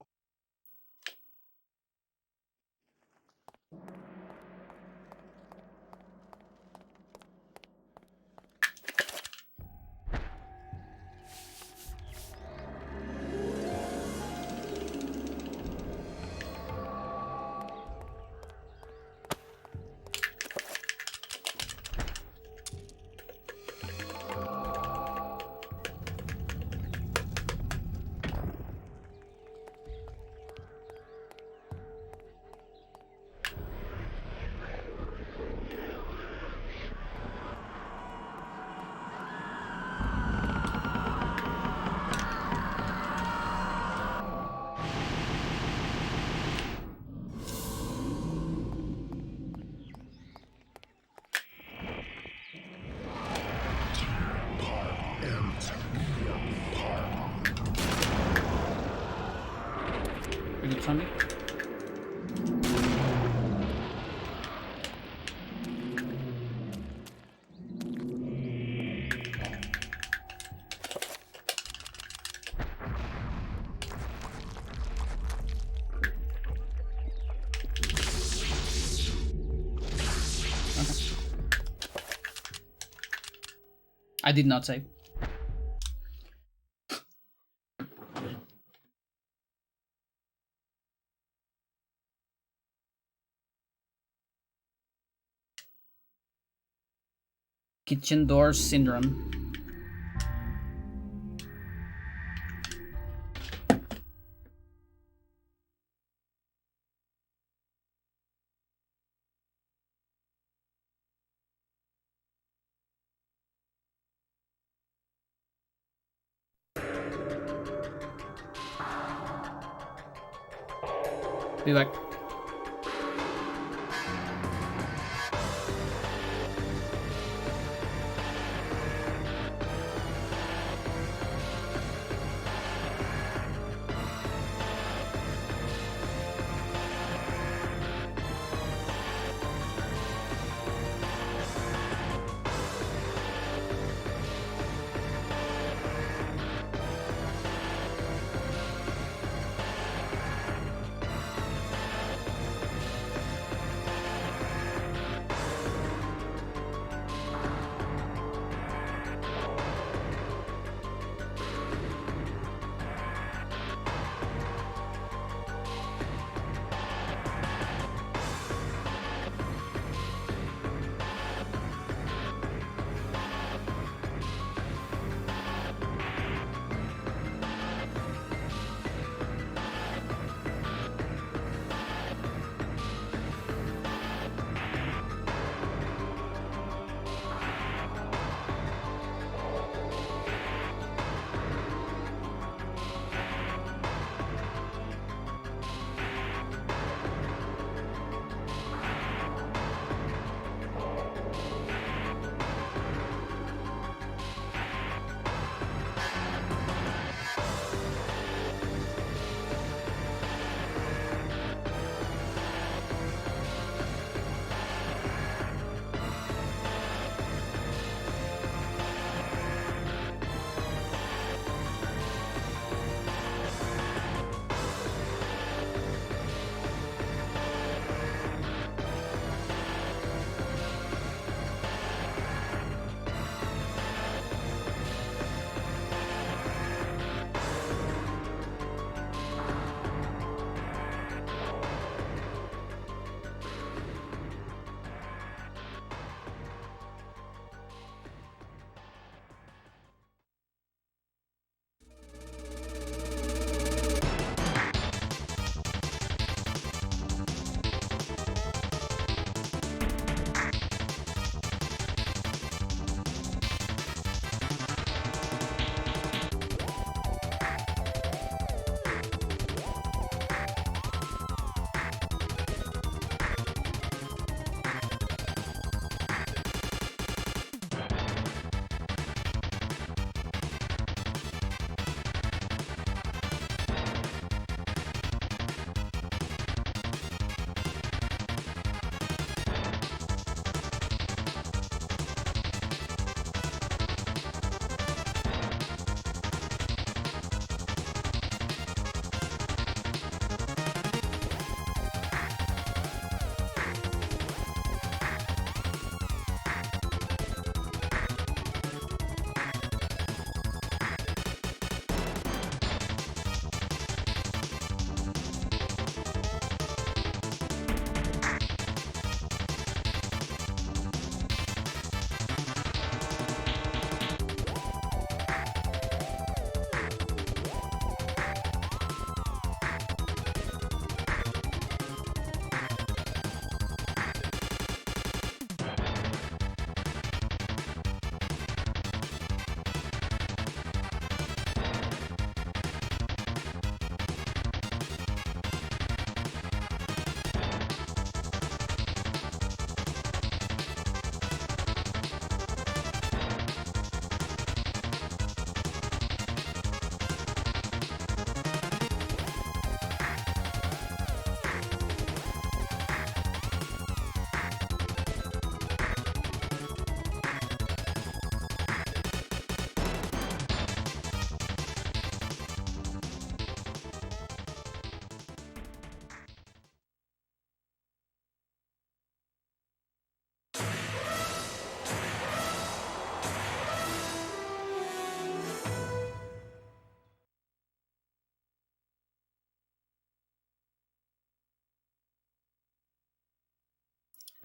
Speaker 1: Pretty good zombie. I did not save. Kitchen door syndrome. Be back.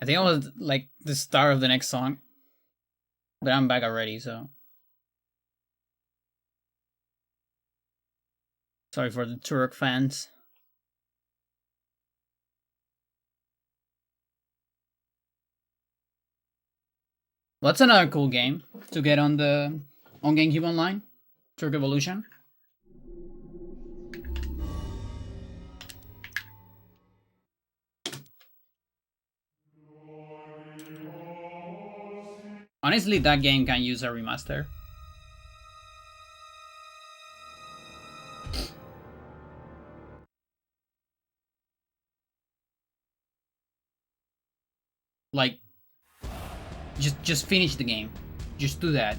Speaker 1: I think it was like the start of the next song. But I'm back already, so. Sorry for the Turok fans. What's another cool game to get on GameCube Online? Turok Evolution. Honestly, that game can use a remaster. Like, just finish the game. Just do that.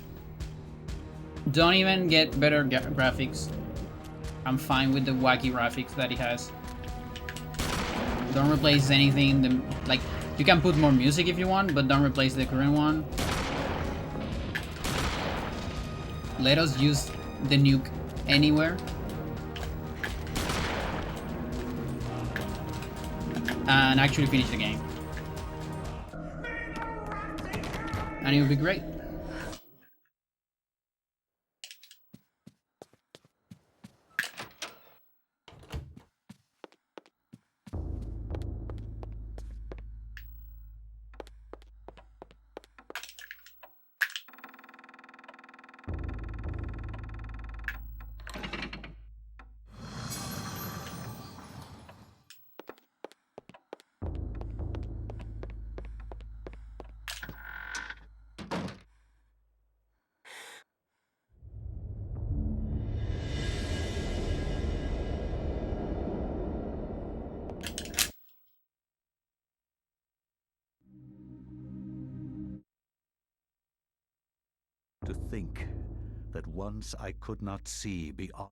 Speaker 1: Don't even get better graphics. I'm fine with the wacky graphics that it has. Don't replace anything. Like, you can put more music if you want, but don't replace the current one. Let us use the nuke anywhere. And actually finish the game. And it would be great.
Speaker 6: To think that once I could not see beyond.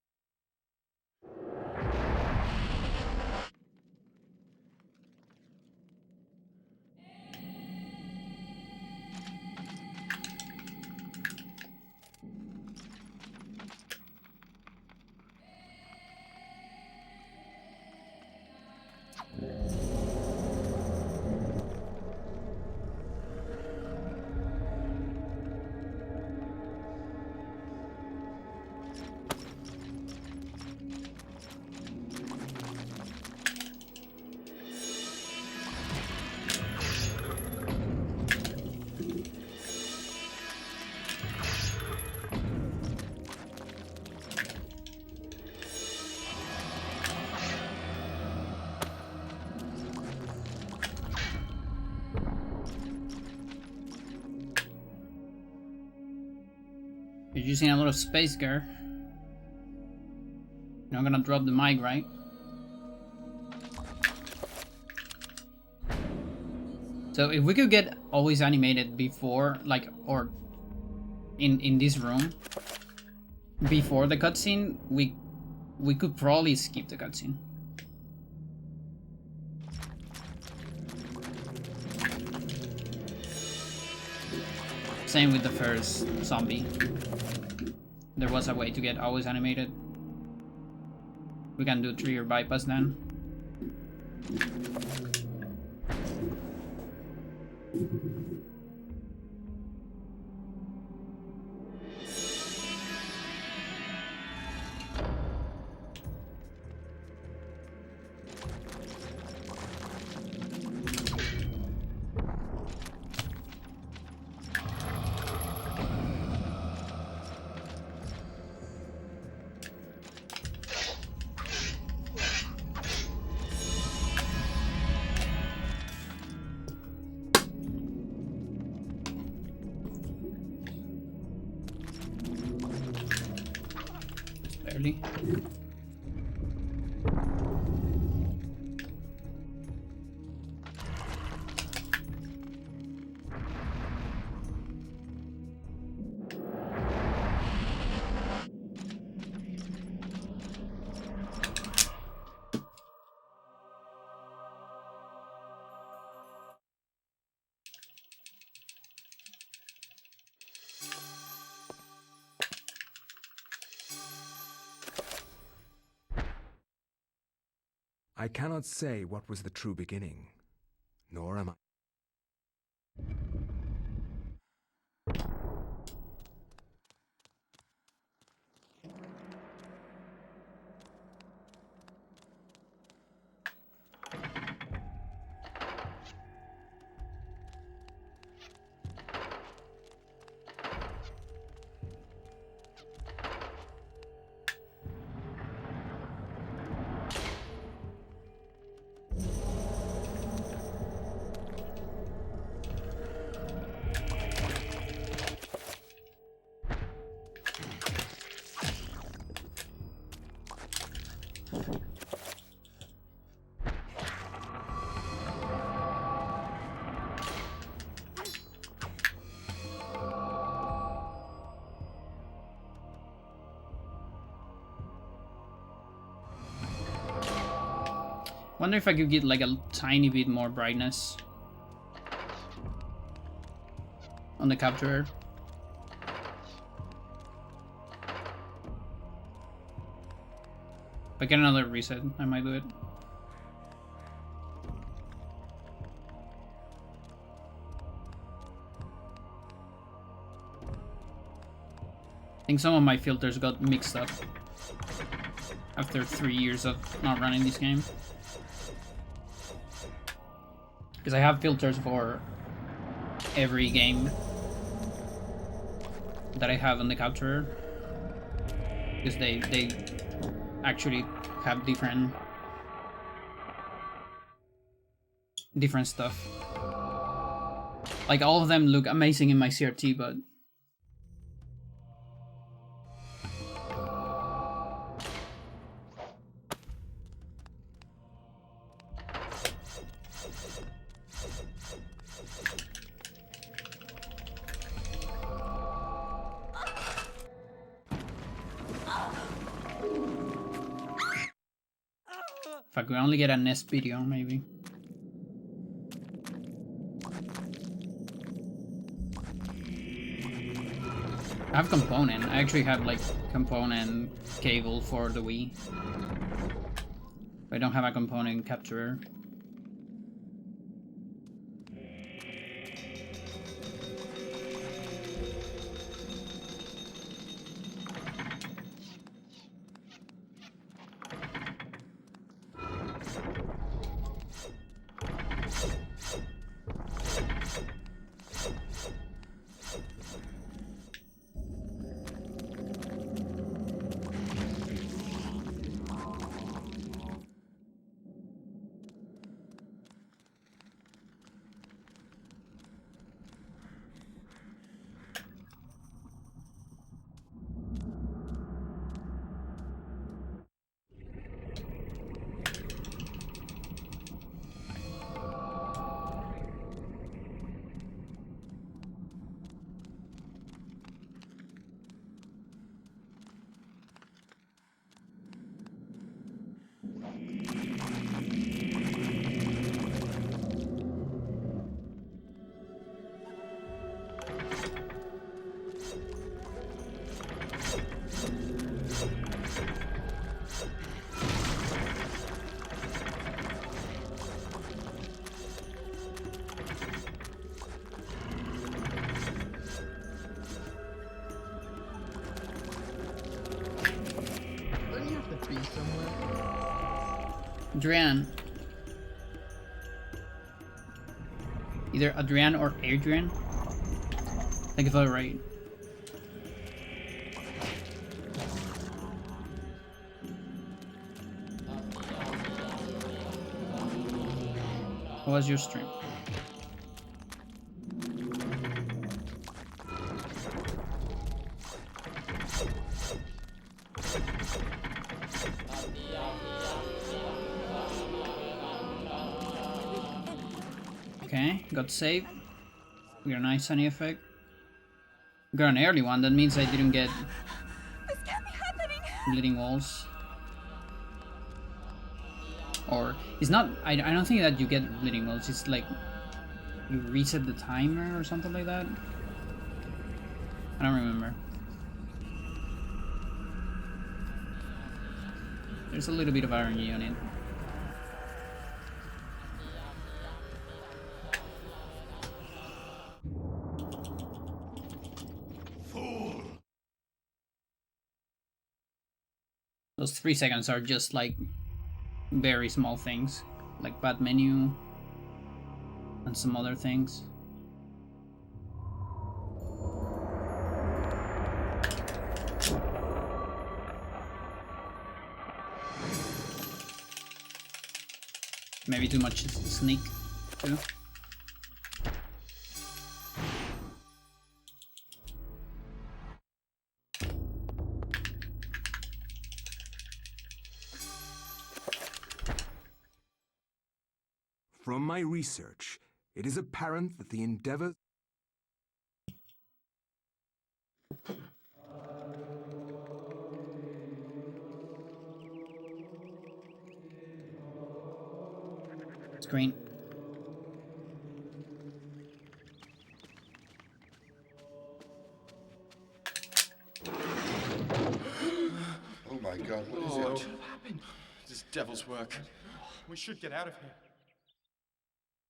Speaker 6: You're using a lot of space, girl. You're not gonna drop the mic, right? So if we could get always animated before, like, or in this room before the cutscene, we could probably skip the cutscene. Same with the first zombie. There was a way to get always animated. We can do trigger bypass then. Barely.
Speaker 2: I cannot say what was the true beginning, nor am I.
Speaker 6: Wonder if I could get like a tiny bit more brightness on the capturer. If I get another reset, I might do it. I think some of my filters got mixed up after 3 years of not running this game. Because I have filters for every game that I have on the capturer. Because they actually have different stuff. Like all of them look amazing in my CRT, but if I could only get a NES video, maybe. I have component. I actually have like component cable for the Wii. But I don't have a component capturer. Adrian. Either Adrian or Adrian. I think if I right. How was your stream? Okay, got saved. We got a nice sunny effect. We got an early one, that means I didn't get
Speaker 7: This can't be happening.
Speaker 6: bleeding walls. Or, it's not, I don't think that you get bleeding walls, it's like you reset the timer or something like that. I don't remember. There's a little bit of RNG on it. Those 3 seconds are just like very small things, like bad menu and some other things. Maybe too much sneak too.
Speaker 2: From my research, it is apparent that the endeavor...
Speaker 6: screen.
Speaker 3: Oh my God, what is
Speaker 4: What
Speaker 3: it?
Speaker 4: happened? This devil's work. We should get out of here.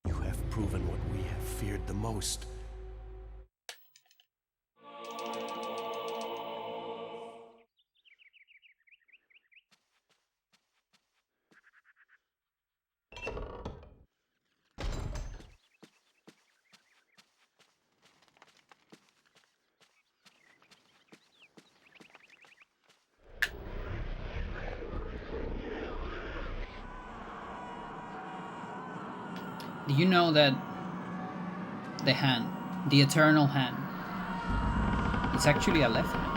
Speaker 5: You have proven what we have feared the most.
Speaker 6: Do you know that the hand, the eternal hand, it's actually a left hand?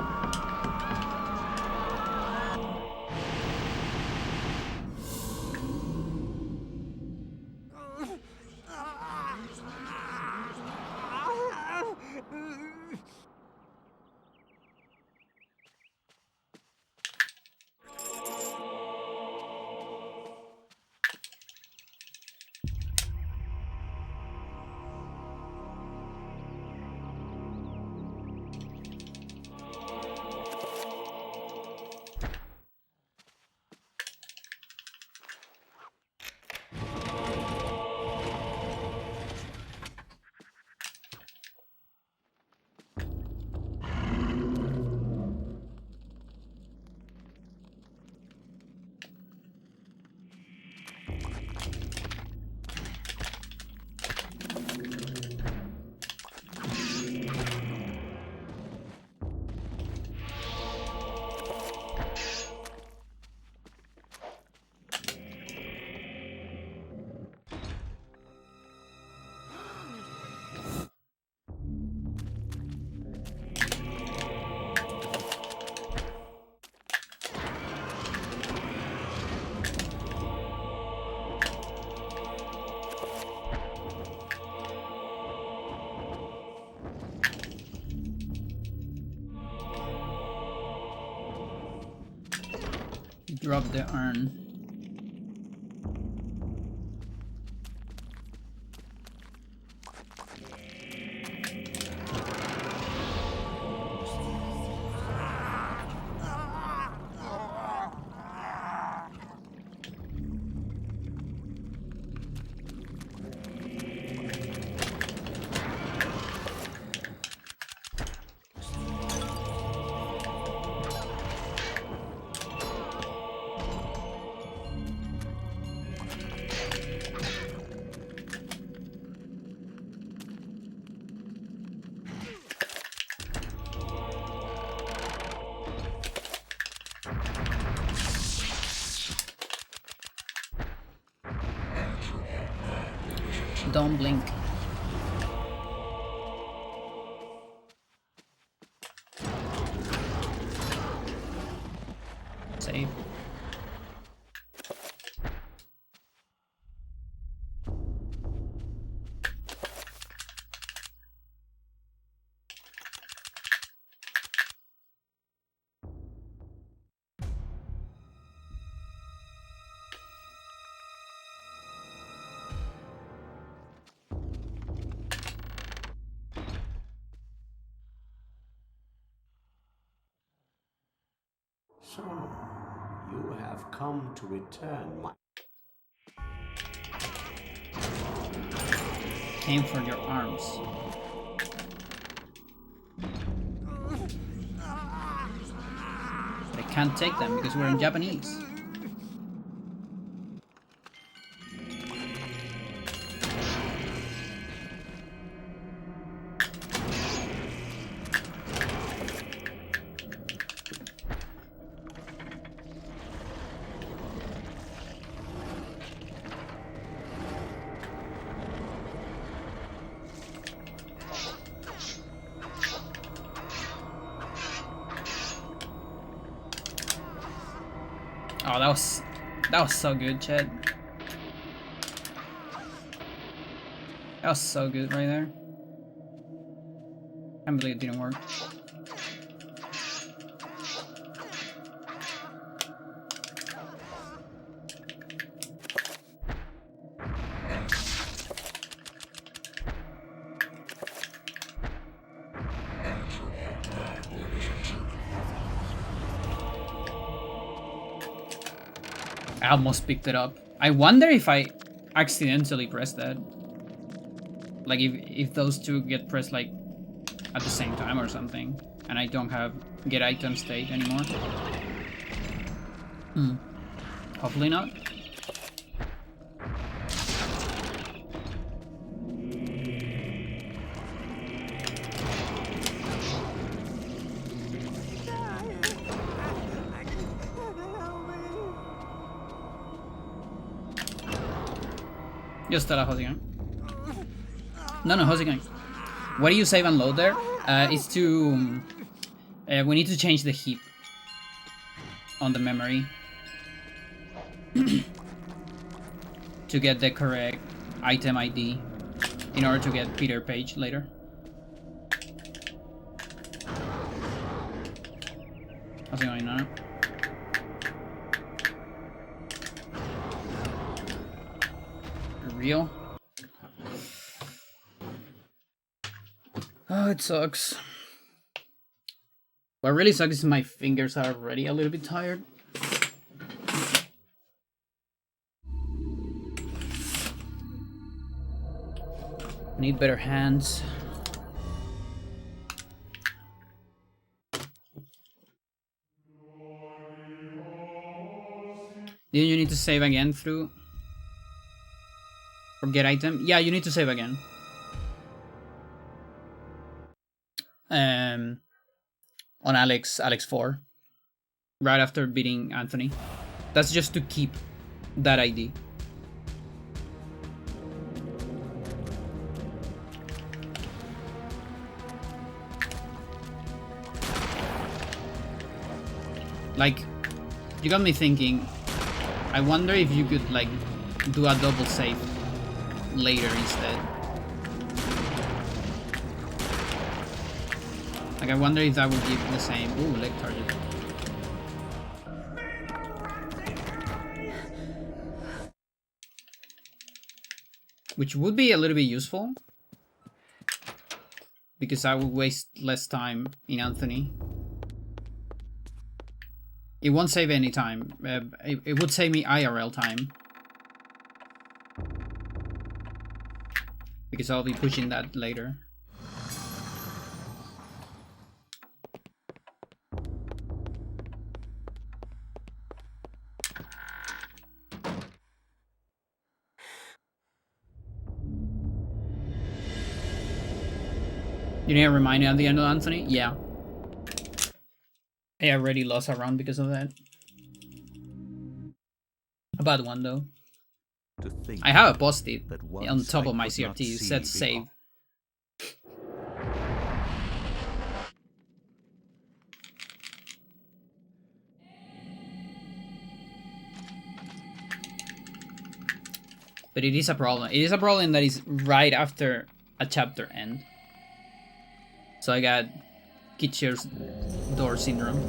Speaker 6: Drop the urn. Don't blink. Save.
Speaker 5: So, you have come to return my...
Speaker 6: Came for your arms. But I can't take them because we're in Japanese. Oh, that was so good, Chad. That was so good right there. Can't believe it didn't work. I almost picked it up. I wonder if I accidentally pressed that. Like if those two get pressed like at the same time or something, and I don't have get item state anymore. Hopefully not. Just tell her how's it going. No, how's it going? What do you save and load there? It's to... we need to change the heap on the memory to get the correct item ID in order to get Peter Page later. How's it going, Nana? Real? Oh, it sucks. What really sucks is my fingers are already a little bit tired. Need better hands. Didn't you need to save again through... or get item? Yeah, you need to save again. On Alex 4. Right after beating Anthony. That's just to keep that ID. Like, you got me thinking, I wonder if you could, like, do a double save later instead. Like, I wonder if that would give the same... Ooh, leg target. Which would be a little bit useful. Because I would waste less time in Anthony. It won't save any time. It would save me IRL time. Because I'll be pushing that later. You need a reminder at the end of Anthony? Yeah. I already lost a round because of that. A bad one though. I have a post-it on top of my CRT. It said save. But it is a problem. It is a problem that is right after a chapter end. So I got Kitcher's door syndrome.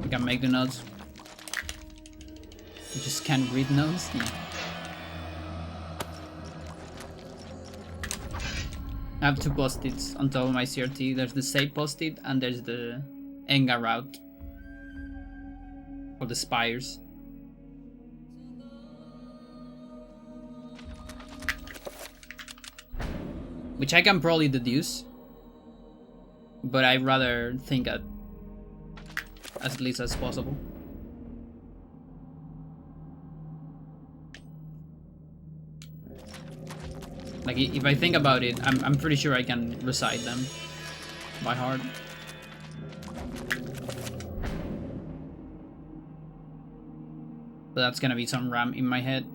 Speaker 6: You can make the notes. You just can't read notes? Yeah. I have two post-its on top of my CRT. There's the save post-it and there's the Enga route for the spires. Which I can probably deduce, but I'd rather think as least as possible. Like, if I think about it, I'm pretty sure I can recite them by heart. But that's gonna be some RAM in my head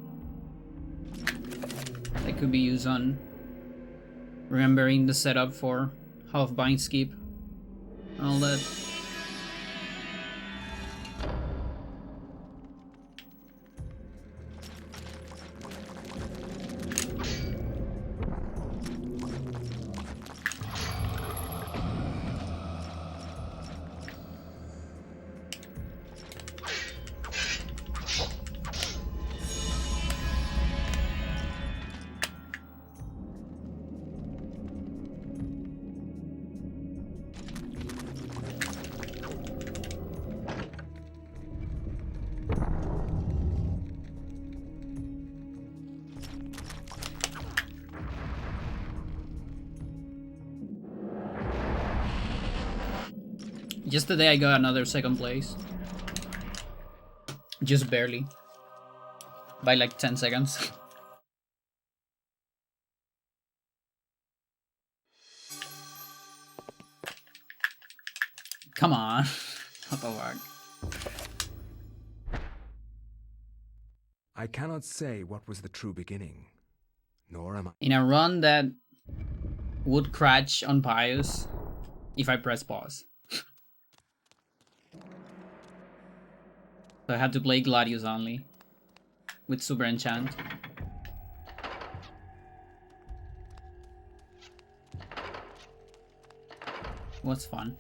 Speaker 6: that could be used on remembering the setup for half-bind skip and all that.
Speaker 1: Yesterday I got another second place. Just barely. By like 10 seconds. Come on. What the fuck?
Speaker 2: I cannot say what was the true beginning, nor am I.
Speaker 1: In a run that would crash on Pius if I press pause. So I had to play Gladius only with Super Enchant. Was fun.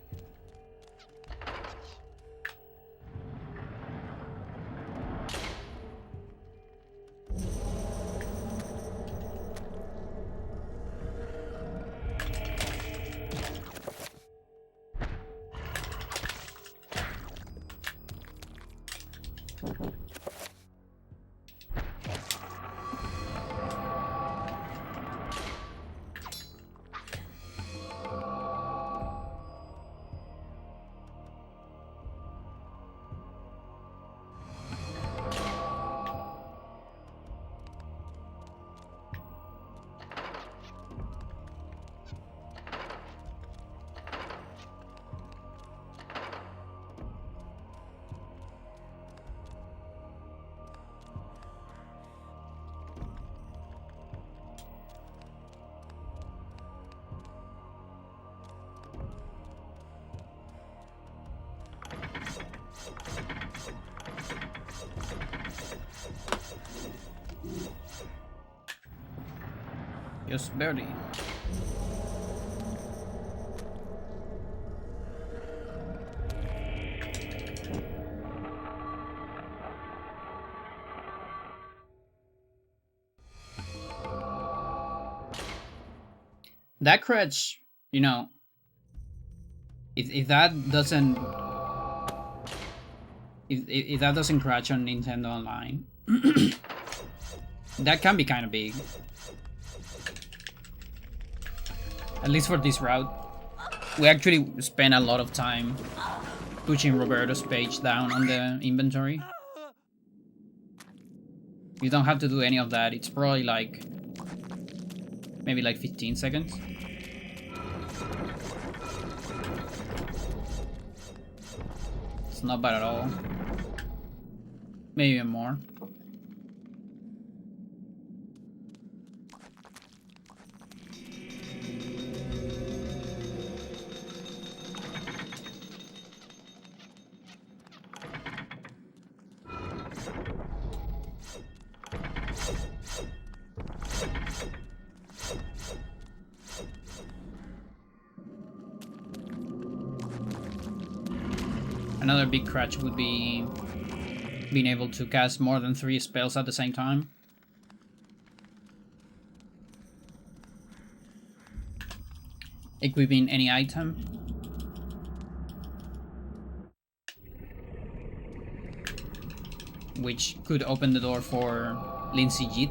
Speaker 1: Just barely. That crutch, you know, if that doesn't if that doesn't crash on Nintendo Online, that can be kind of big. At least for this route. We actually spent a lot of time pushing Roberto's page down on the inventory. You don't have to do any of that. It's probably like maybe like 15 seconds. It's not bad at all. Maybe even more. Another big crutch would be being able to cast more than 3 spells at the same time. Equipping any item. Which could open the door for Lindsay Jit.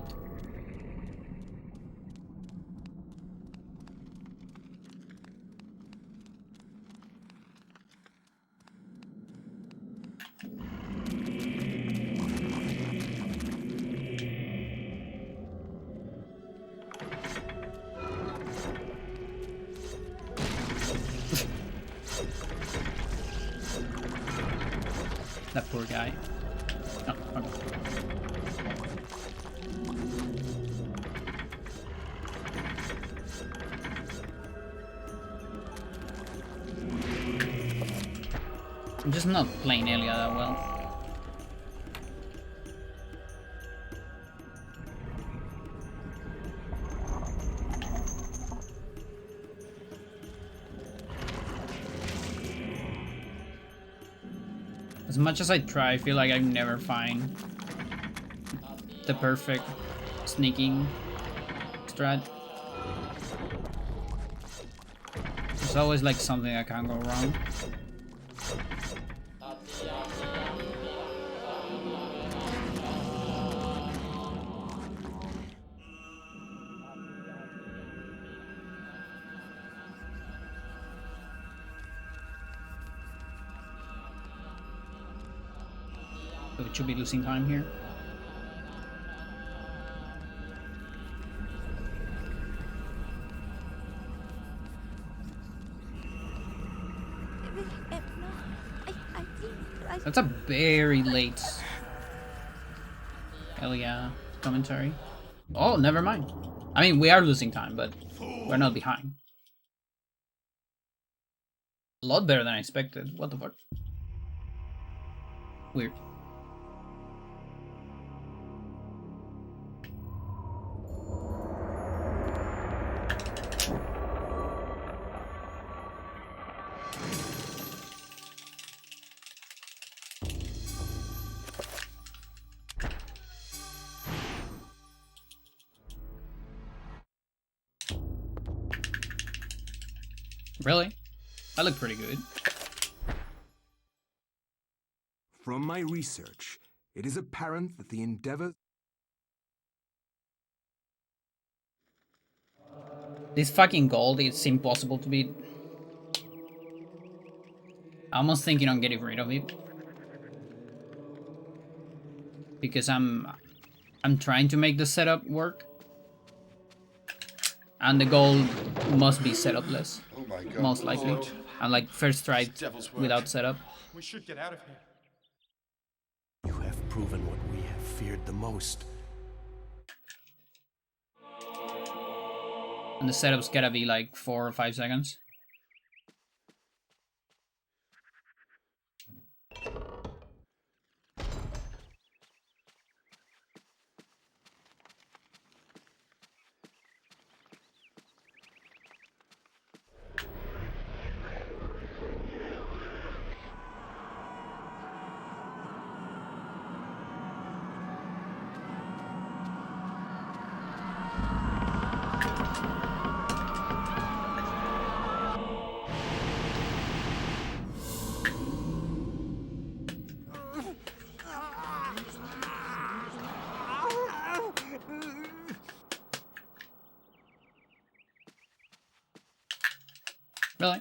Speaker 1: That poor guy. Oh, okay. I'm just not playing Elia that well. As much as I try, I feel like I never find the perfect sneaking strat. There's always like something that can go wrong.
Speaker 6: So it should be losing time here. That's a very late Elia commentary. Oh, never mind. I mean, we are losing time, but we're not behind. A lot better than I expected. What the fuck? Weird. Really? I look pretty good.
Speaker 2: From my research, it is apparent that the endeavors...
Speaker 6: This fucking gold, it's impossible to beat. I'm almost thinking on getting rid of it. Because I'm trying to make the setup work. And the goal must be setupless.
Speaker 3: Oh my God.
Speaker 6: Most
Speaker 3: what is
Speaker 6: likely.
Speaker 3: it?
Speaker 6: And like first try
Speaker 4: It's devil's work.
Speaker 6: without setup.
Speaker 4: We should get out of here.
Speaker 5: You have proven what we have feared the most.
Speaker 6: And the setup's gotta be like 4 or 5 seconds. Really?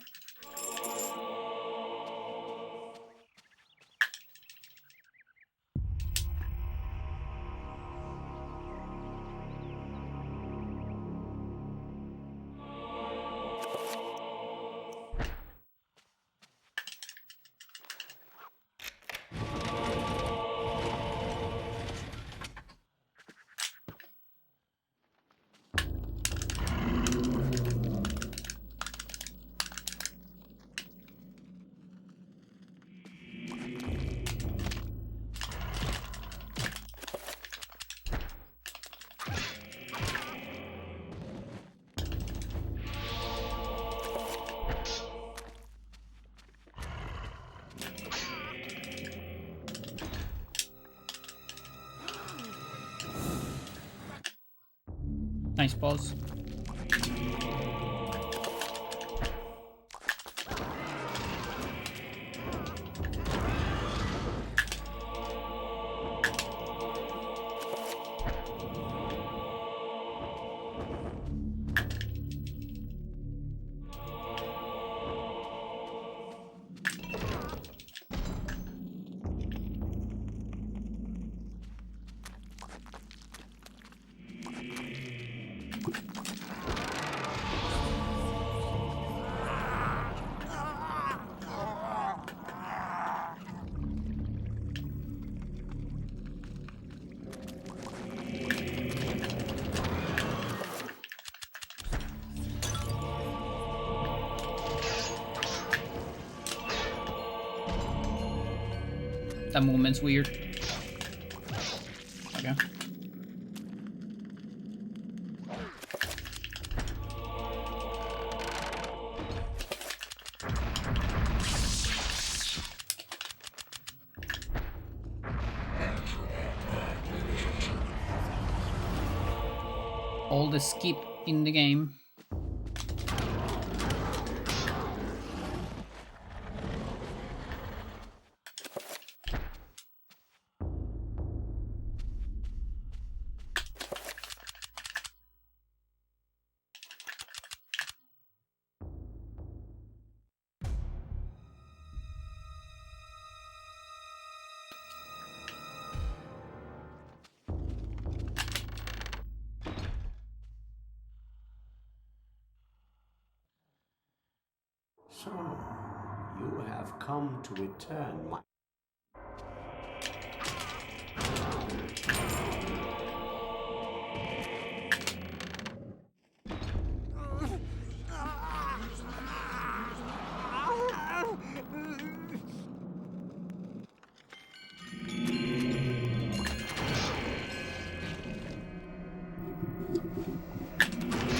Speaker 6: Nice pause. That movement's weird. Okay. All the skip in the game.
Speaker 5: So, you have come to return my...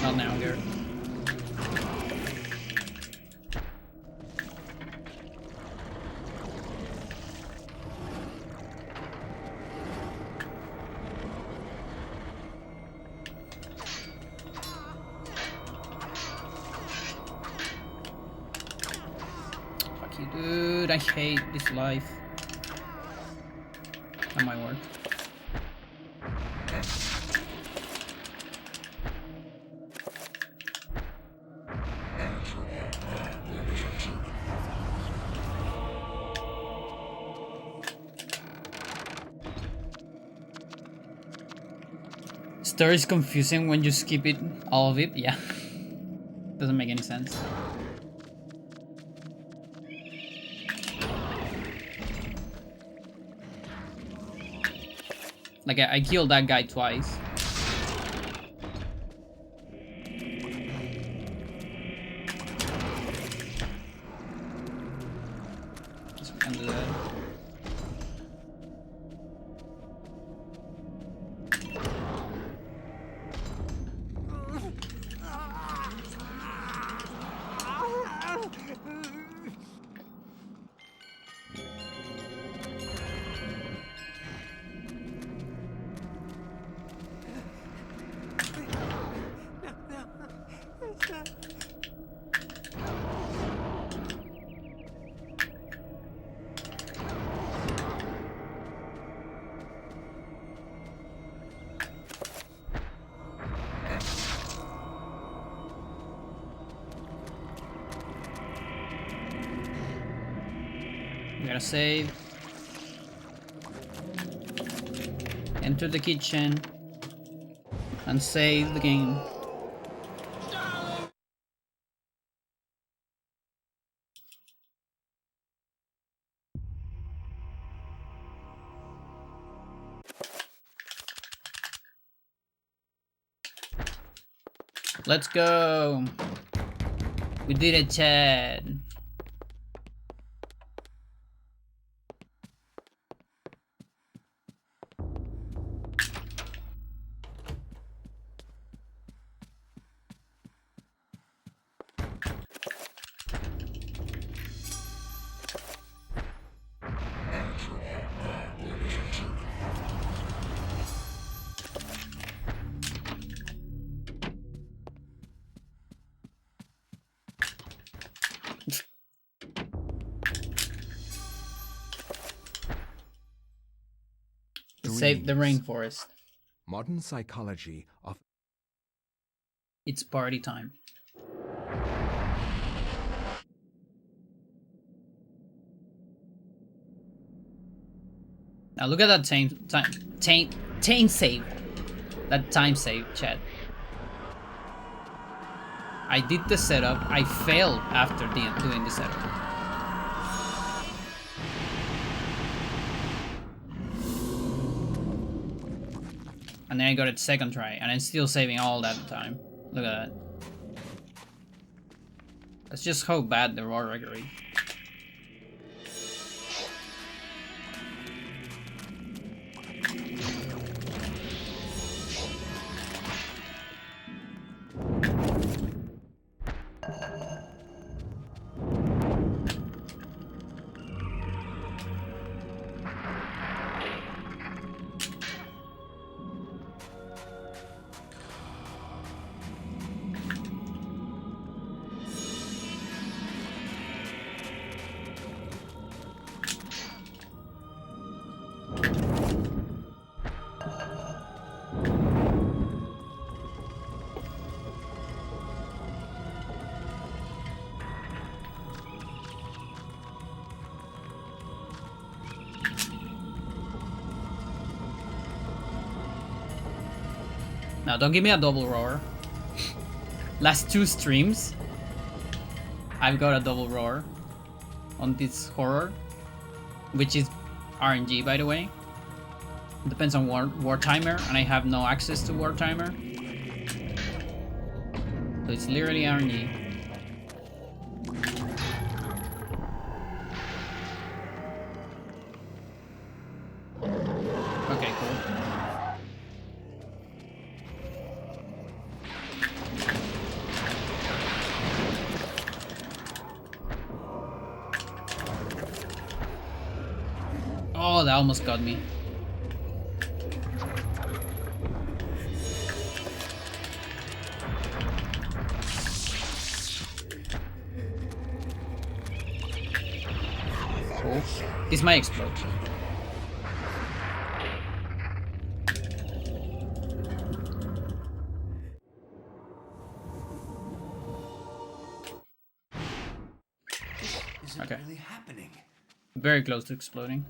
Speaker 6: Not now, Garrett. Fuck you, dude. I hate this life. That might work. Story is confusing when you skip it, all of it, yeah. Doesn't make any sense. Like, I killed that guy twice. Guess we can do that. We gotta save. Enter the kitchen. And save the game. Let's go. We did it, Chad. Save the rainforest.
Speaker 2: Modern psychology of...
Speaker 6: It's party time. Now look at that time save. That time save, chat. I did the setup. I failed after doing the setup. And then I got it second try, and I'm still saving all that time. Look at that. That's just how bad the raw record is. Now, don't give me a double roar. Last two streams, I've got a double roar on this horror, which is RNG, by the way. Depends on war timer, and I have no access to war timer. So it's literally RNG. Okay, cool. Oh, that almost got me. Cool. This might explode. Okay.
Speaker 5: Really happening.
Speaker 6: Very close to exploding.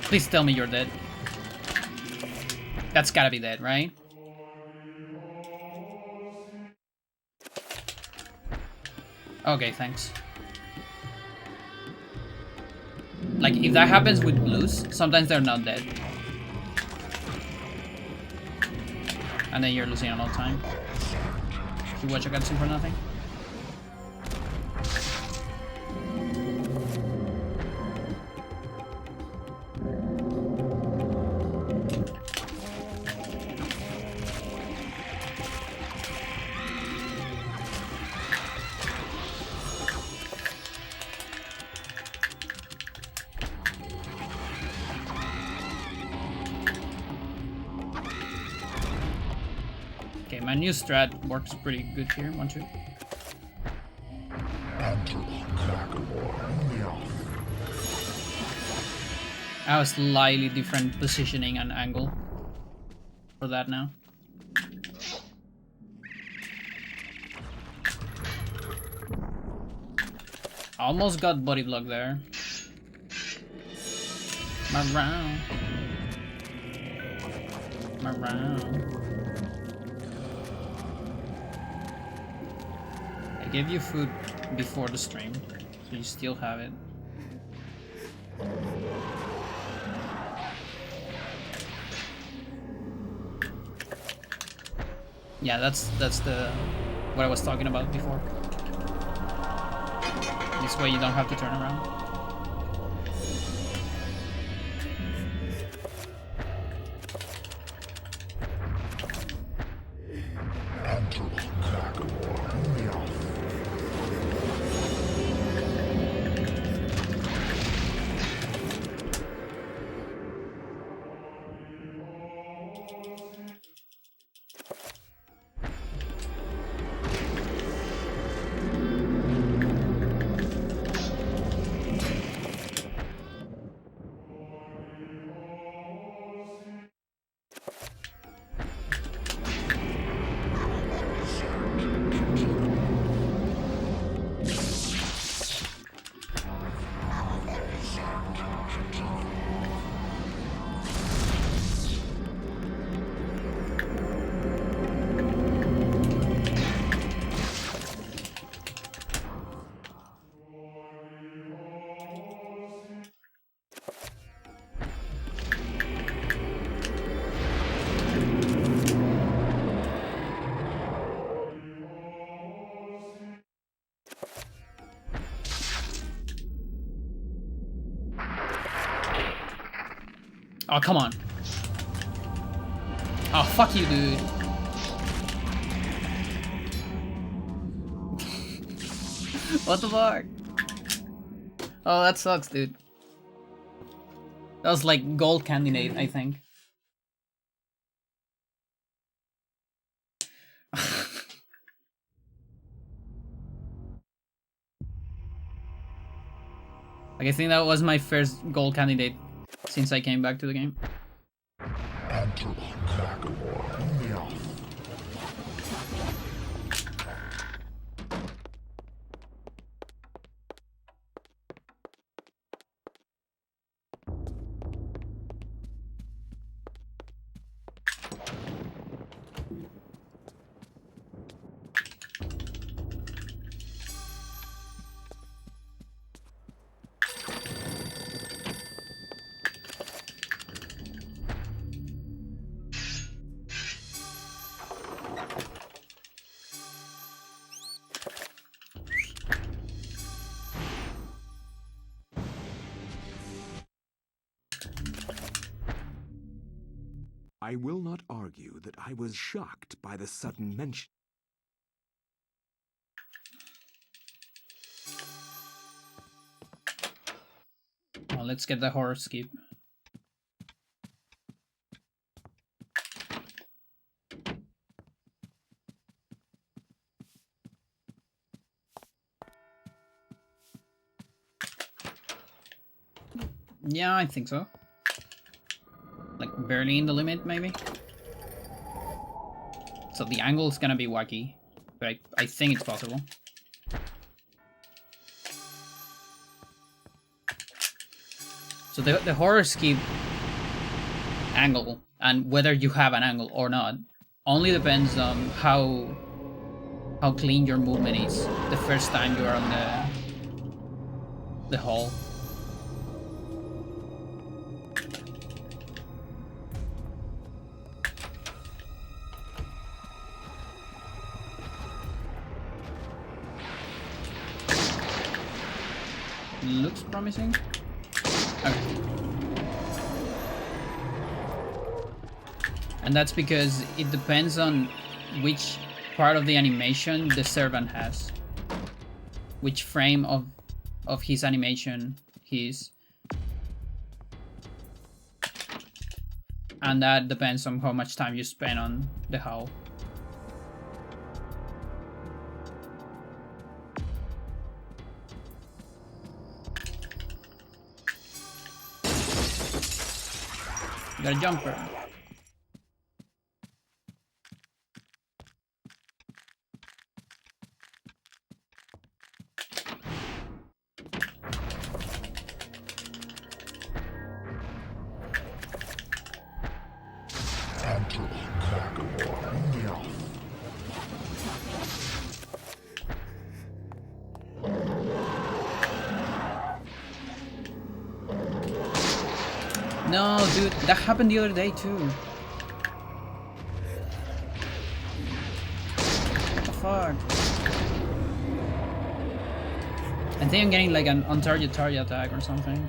Speaker 6: Please tell me you're dead. That's gotta be dead, right? Okay, thanks. Like, if that happens with blues, sometimes they're not dead. And then you're losing a lot of time. You watch a cutscene for nothing? Okay, my new strat works pretty good here. 1, 2. I have a slightly different positioning and angle for that now. Almost got body block there. My round. I gave you food before the stream, so you still have it. Yeah, that's the what I was talking about before. This way you don't have to turn around. Oh, come on. Oh, fuck you, dude. What the fuck? Oh, that sucks, dude. That was like gold candidate, I think. Like, I think that was my first gold candidate since I came back to the game.
Speaker 2: I will not argue that I was shocked by the sudden mention.
Speaker 6: Well, let's get the horror skip. Yeah, I think so. Like, barely in the limit, maybe? So the angle's gonna be wacky, but I think it's possible. So the horror skip angle, and whether you have an angle or not, only depends on how clean your movement is the first time you're on the hall. Looks promising. Okay. And that's because it depends on which part of the animation the servant has. Which frame of his animation he's. And that depends on how much time you spend on the howl. Got a jumper. No, dude, that happened the other day too. What the fuck? I think I'm getting like an on-target target attack or something.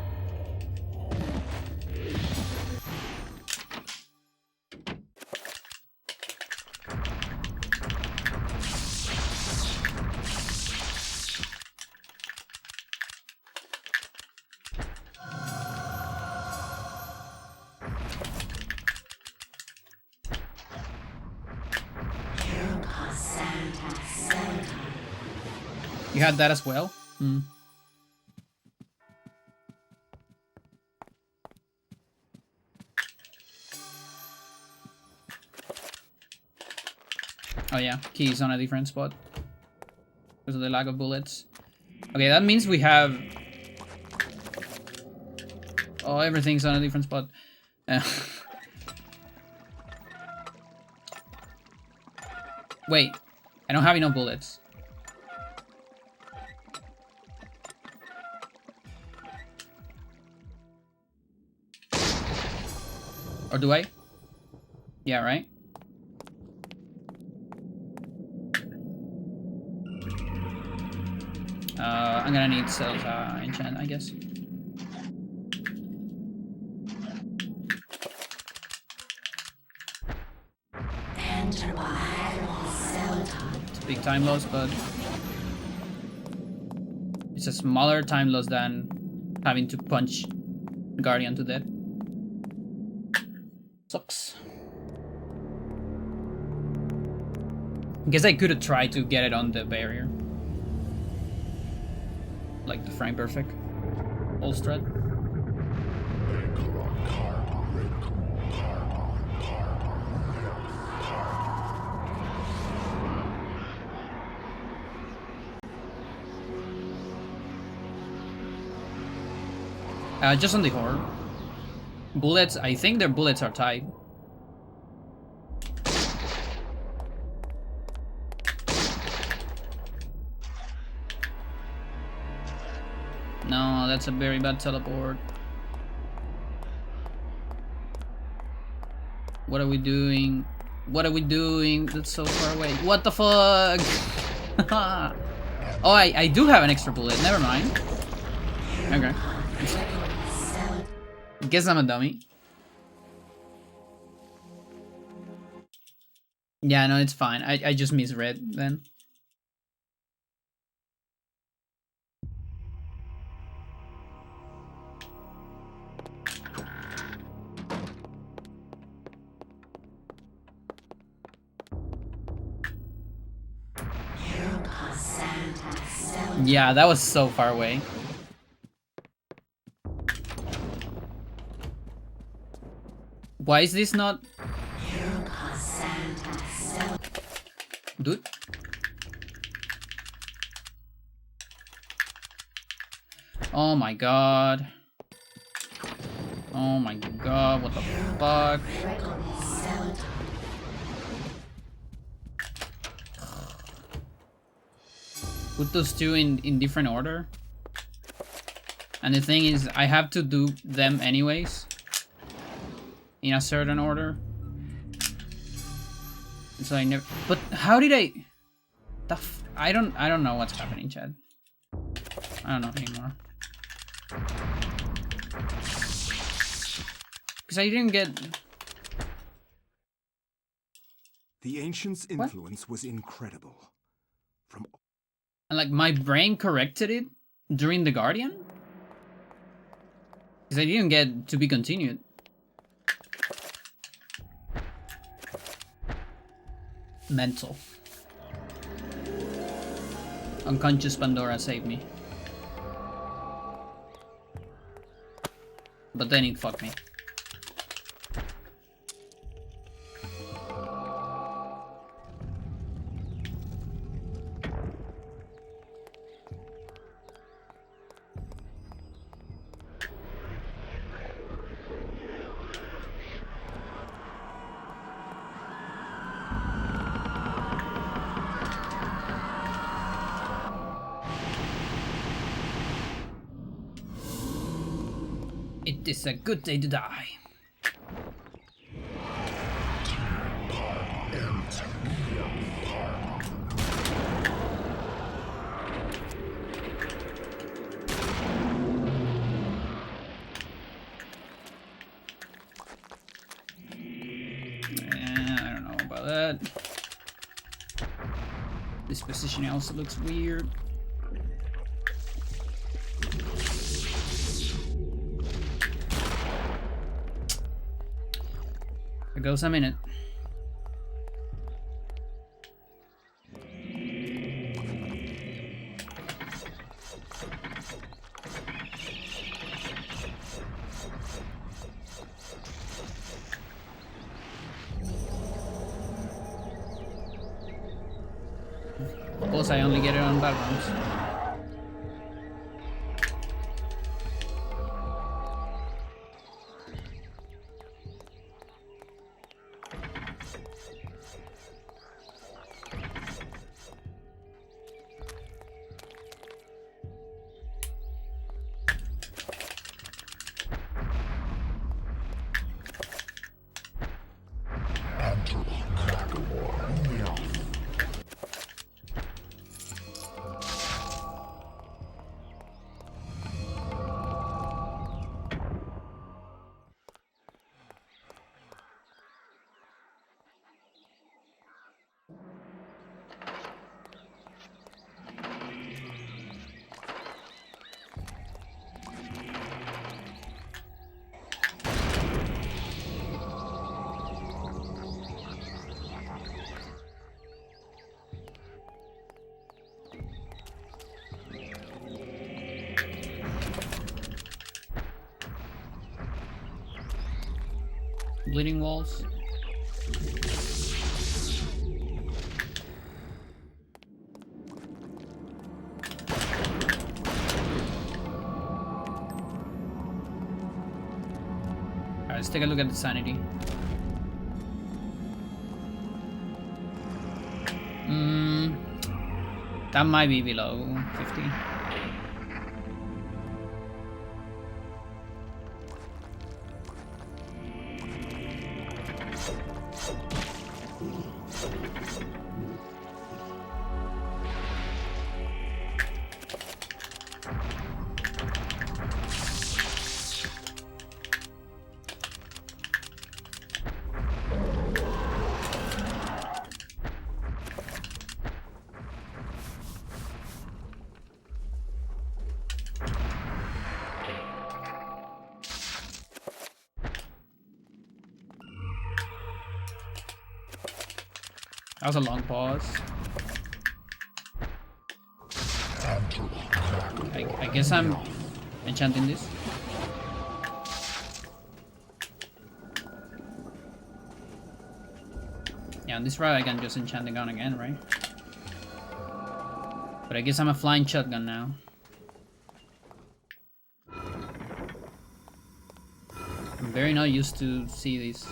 Speaker 6: You had that as well? Hmm. Oh yeah, key's on a different spot because of the lack of bullets. Okay, that means we have... Oh, everything's on a different spot. Wait, I don't have enough bullets. Or do I? Yeah, right? I'm gonna need cells enchant, I guess. It's a big time loss, but it's a smaller time loss than
Speaker 1: having to punch Guardian to death. Sucks. Guess I could have tried to get it on the barrier. Like the frame perfect. Full strut. Just on the horror. Bullets, I think their bullets are tied. No, that's a very bad teleport. What are we doing? What are we doing? That's so far away. What the fuck? Oh, I do have an extra bullet. Never mind. Okay. Guess I'm a dummy. Yeah, no, it's fine. I just misread then. Yeah, that was so far away. Why is this not... Dude? Oh my god. Oh my god, what the fuck? Put those two in different order. And the thing is, I have to do them anyways. In a certain order. So I never... But how did I... I don't know what's happening, Chad. I don't know anymore. Because I didn't get...
Speaker 2: The ancients' influence was incredible. From
Speaker 1: And like my brain corrected it during the Guardian? Because I didn't get to be continued. Mental. Unconscious Pandora saved me. But then it fucked me. It is a good day to die. I don't know about that. This positioning also looks weird. It goes a minute. Of course, I only get it on backgrounds.
Speaker 6: Bleeding walls. Alright, let's take a look at the sanity. That might be below 50. That was a long pause. I guess I'm enchanting this. Yeah, on this route I can just enchant the gun again, right? But I guess I'm a flying shotgun now. I'm very not used to see these.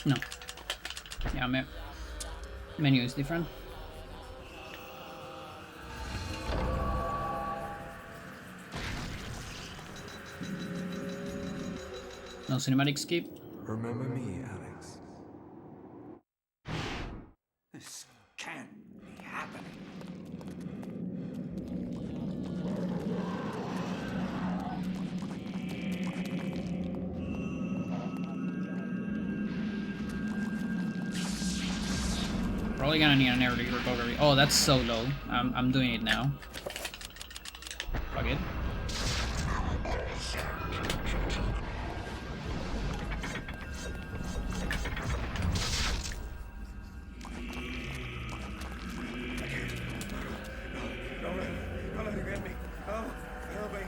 Speaker 6: No. Yeah, menu is different. No cinematic skip.
Speaker 2: Remember me, Alex.
Speaker 5: This can't be happening.
Speaker 6: Probably gonna need an early recovery. Oh, that's so low. I'm doing it now. Fuck it.
Speaker 5: Don't let him get me. Oh, help me.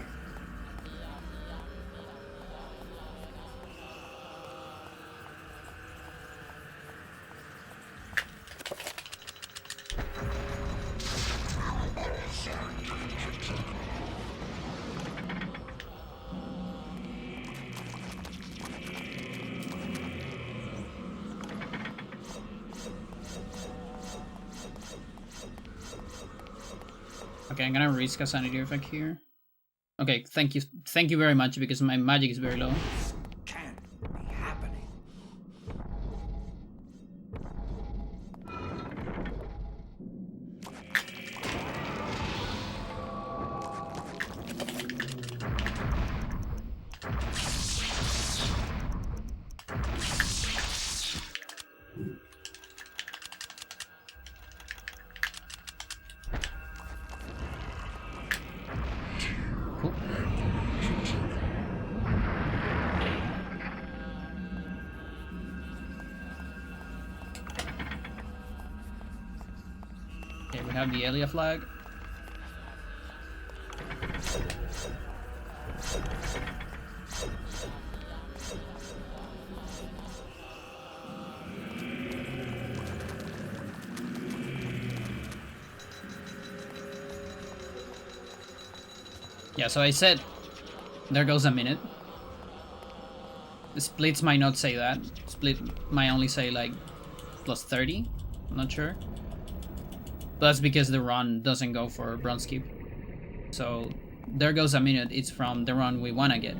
Speaker 6: Okay, I'm gonna risk a sanity effect here. Okay, thank you very much because my magic is very low.
Speaker 5: Can't be happening.
Speaker 6: Cool. Okay, we have the Elia flag. Yeah, so I said, there goes a minute. The splits might not say that. Split might only say like plus 30. I'm not sure. But that's because the run doesn't go for bronze keep. So there goes a minute. It's from the run we wanna get.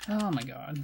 Speaker 6: Oh my god.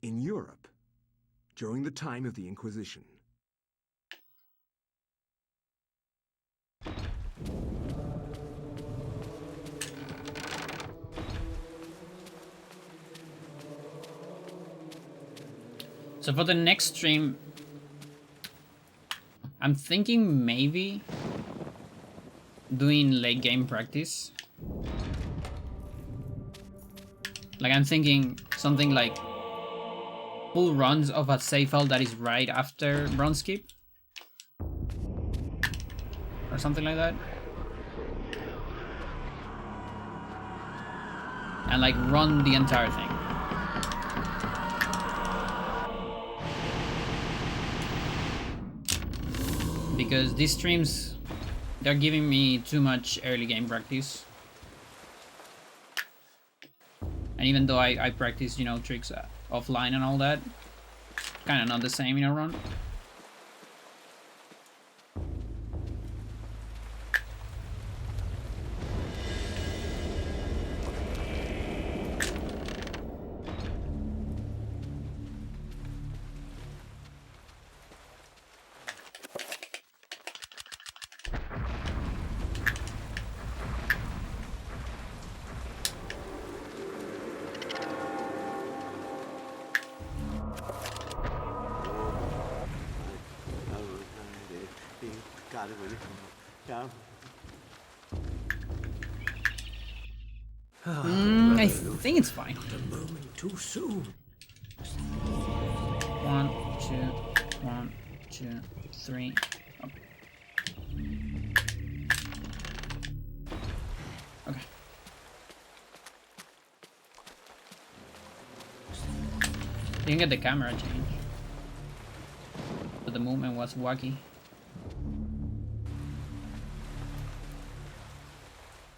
Speaker 2: In Europe, during the time of the Inquisition,
Speaker 6: So for the next stream, I'm thinking maybe doing late game practice. Like I'm thinking something like full runs of a save file that is right after bronze skip. Or something like that. And like run the entire thing. Because these streams, they're giving me too much early game practice. And even though I practice, you know, tricks offline and all that, kind of not the same in a run. I think it's fine.
Speaker 5: A moment too soon.
Speaker 6: 1, 2, 1, 2, 3. Okay. You can get the camera change. But the movement was wacky.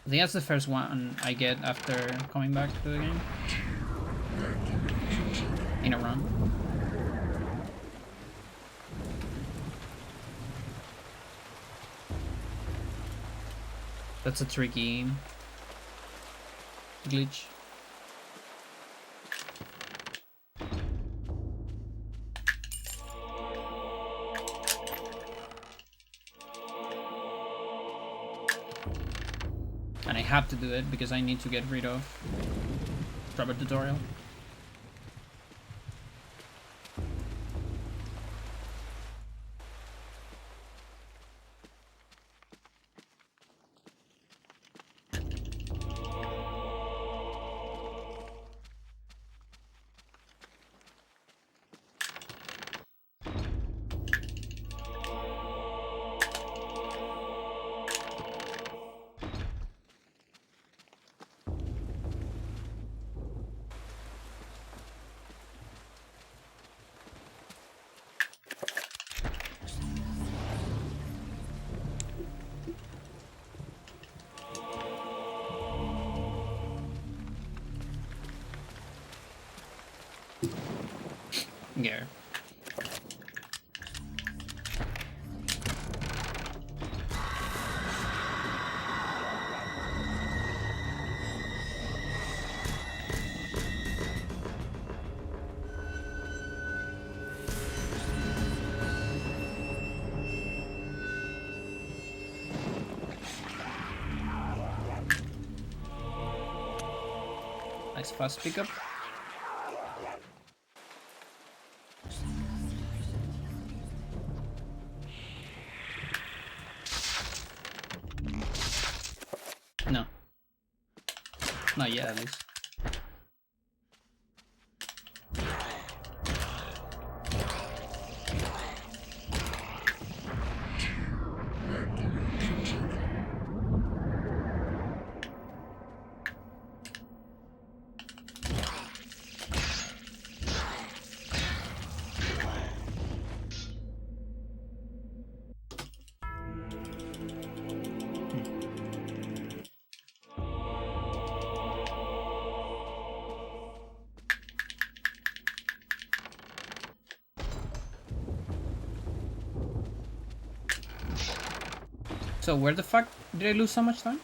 Speaker 6: I think that's the first one I get after coming back to the game. In a run. That's a tricky glitch. And I have to do it because I need to get rid of rubber tutorial. Yeah. Nice fast pickup. No. Not yet, at least.
Speaker 1: So where the fuck did I lose so much time?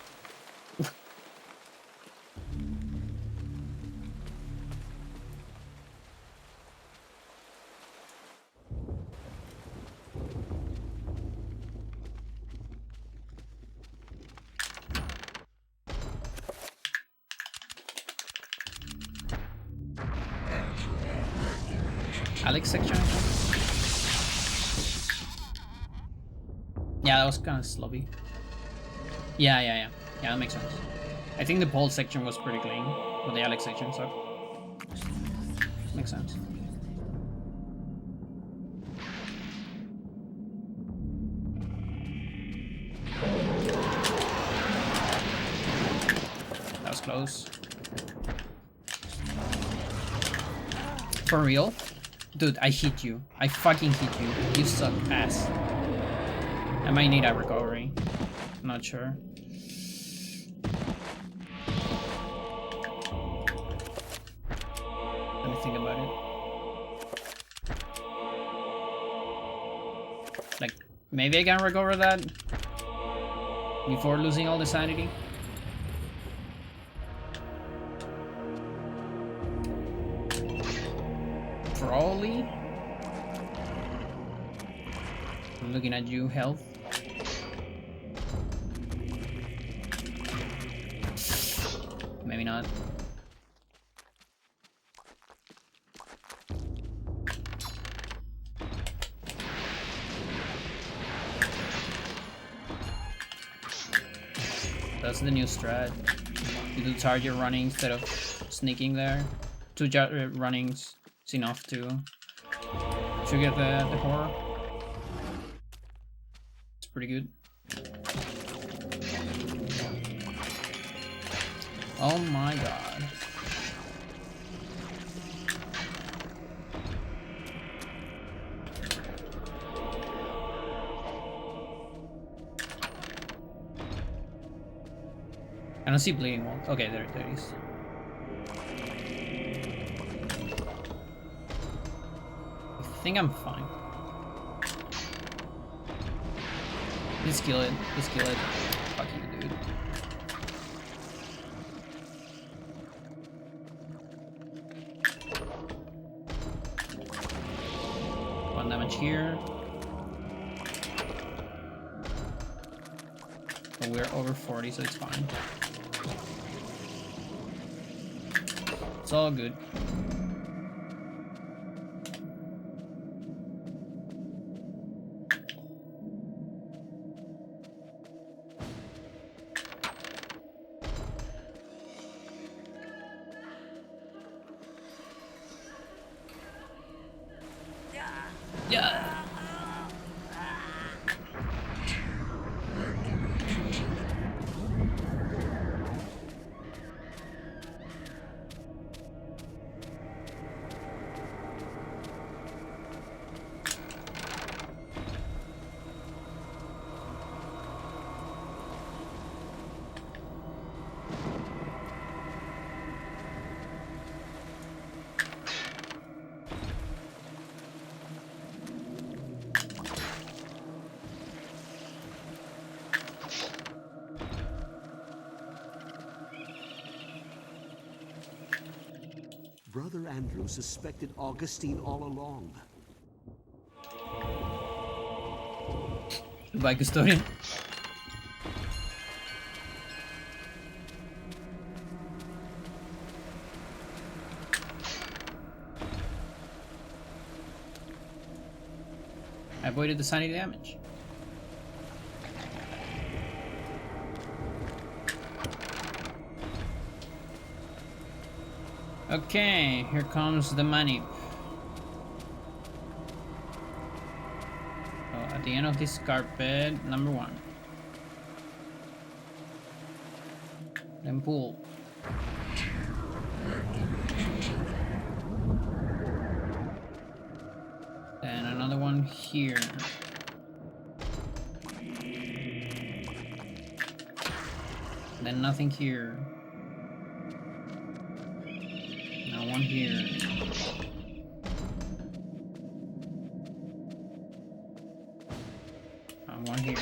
Speaker 1: Alex section. Yeah, that was kind of sloppy. Yeah, that makes sense. I think the Paul section was pretty clean, but the Alex section sucked. Makes sense. That was close. For real? Dude, I hit you. I fucking hit you. You suck ass. I might need a recovery. I'm not sure. Let me think about it. Like, maybe I can recover that before losing all the sanity. Probably. I'm looking at you, health. Maybe not. That's the new strat. You do target running instead of sneaking there. 2 runnings is enough to get the horror. It's pretty good. Oh my god. I don't see bleeding wall. Okay, there it is. I think I'm fine. Just kill it. Just kill it. Fuck you, dude. One damage here. But we're over 40, so it's fine. It's all good. Yeah.
Speaker 5: Brother Andrew suspected Augustine all along.
Speaker 1: Goodbye, custodian. I avoided the sanity damage. Okay, here comes the money. So at the end of this carpet, number 1. Then pull. Then another one here. Then nothing here. One here. One here.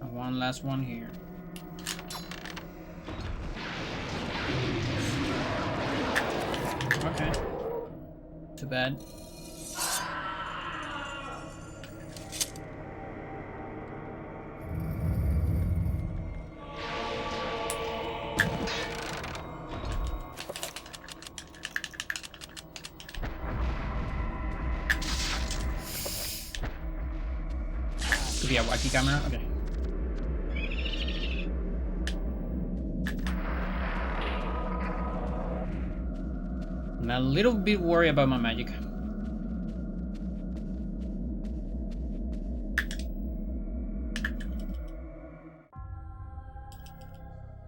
Speaker 6: And one last one here. Okay. Too bad. Could be a wacky camera. Okay. I'm a little bit worried about my magic.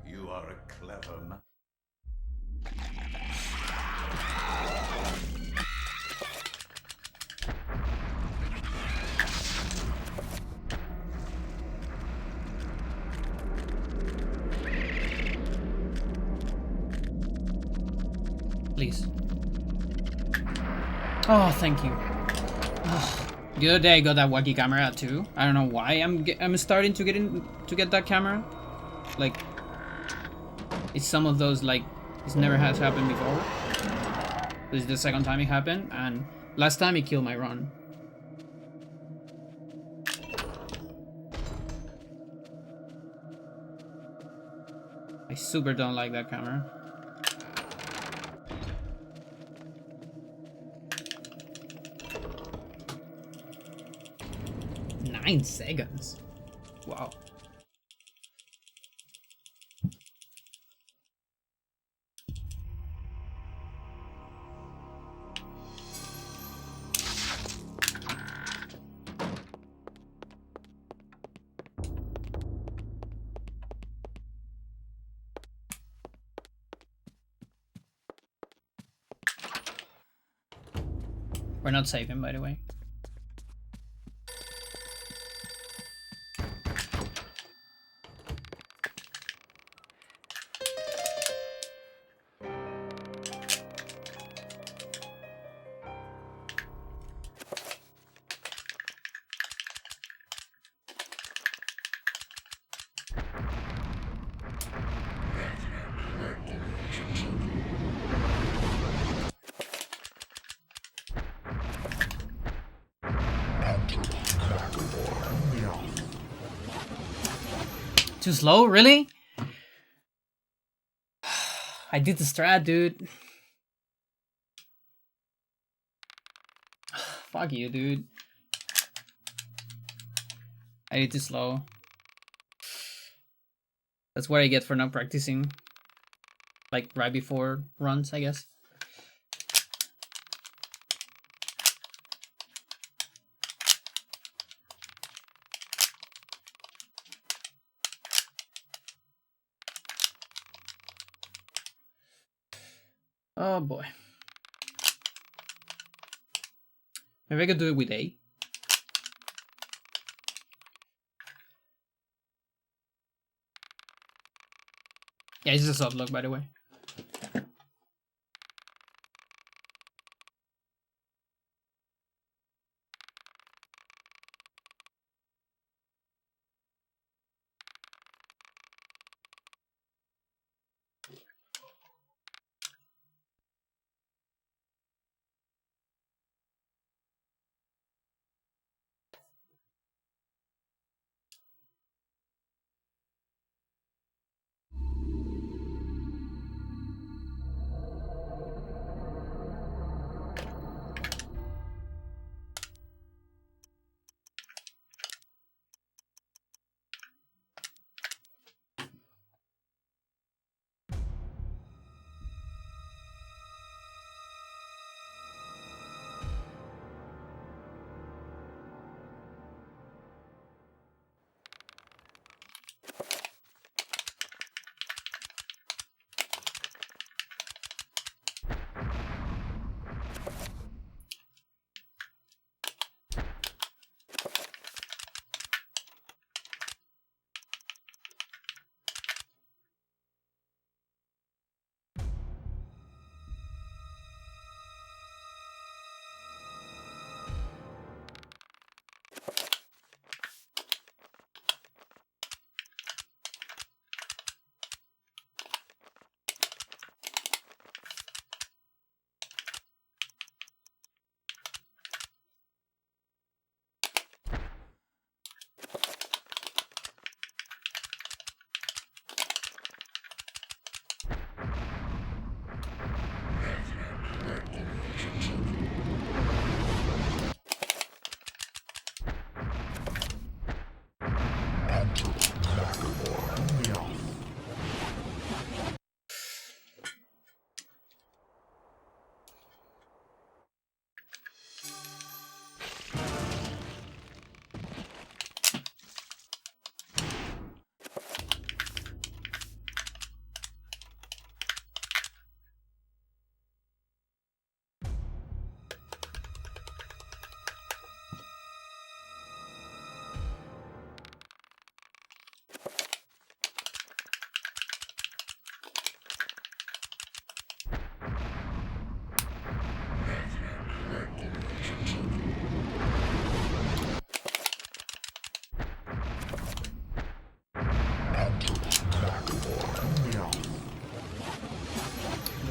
Speaker 5: You are a clever man.
Speaker 6: Please. Oh, thank you. Good day, I got that wacky camera too. I don't know why I'm starting to get that camera. Like, it's some of those like this never has happened before. This is the second time it happened, and last time it killed my run. I super don't like that camera. 9 seconds. Wow. We're not saving, by the way. Too slow? Really? I did the strat, dude. Fuck you, dude. I did too slow. That's what I get for not practicing. Like right before runs, I guess. Oh boy. Maybe I could do it with A. Yeah, it's a soft lock, by the way.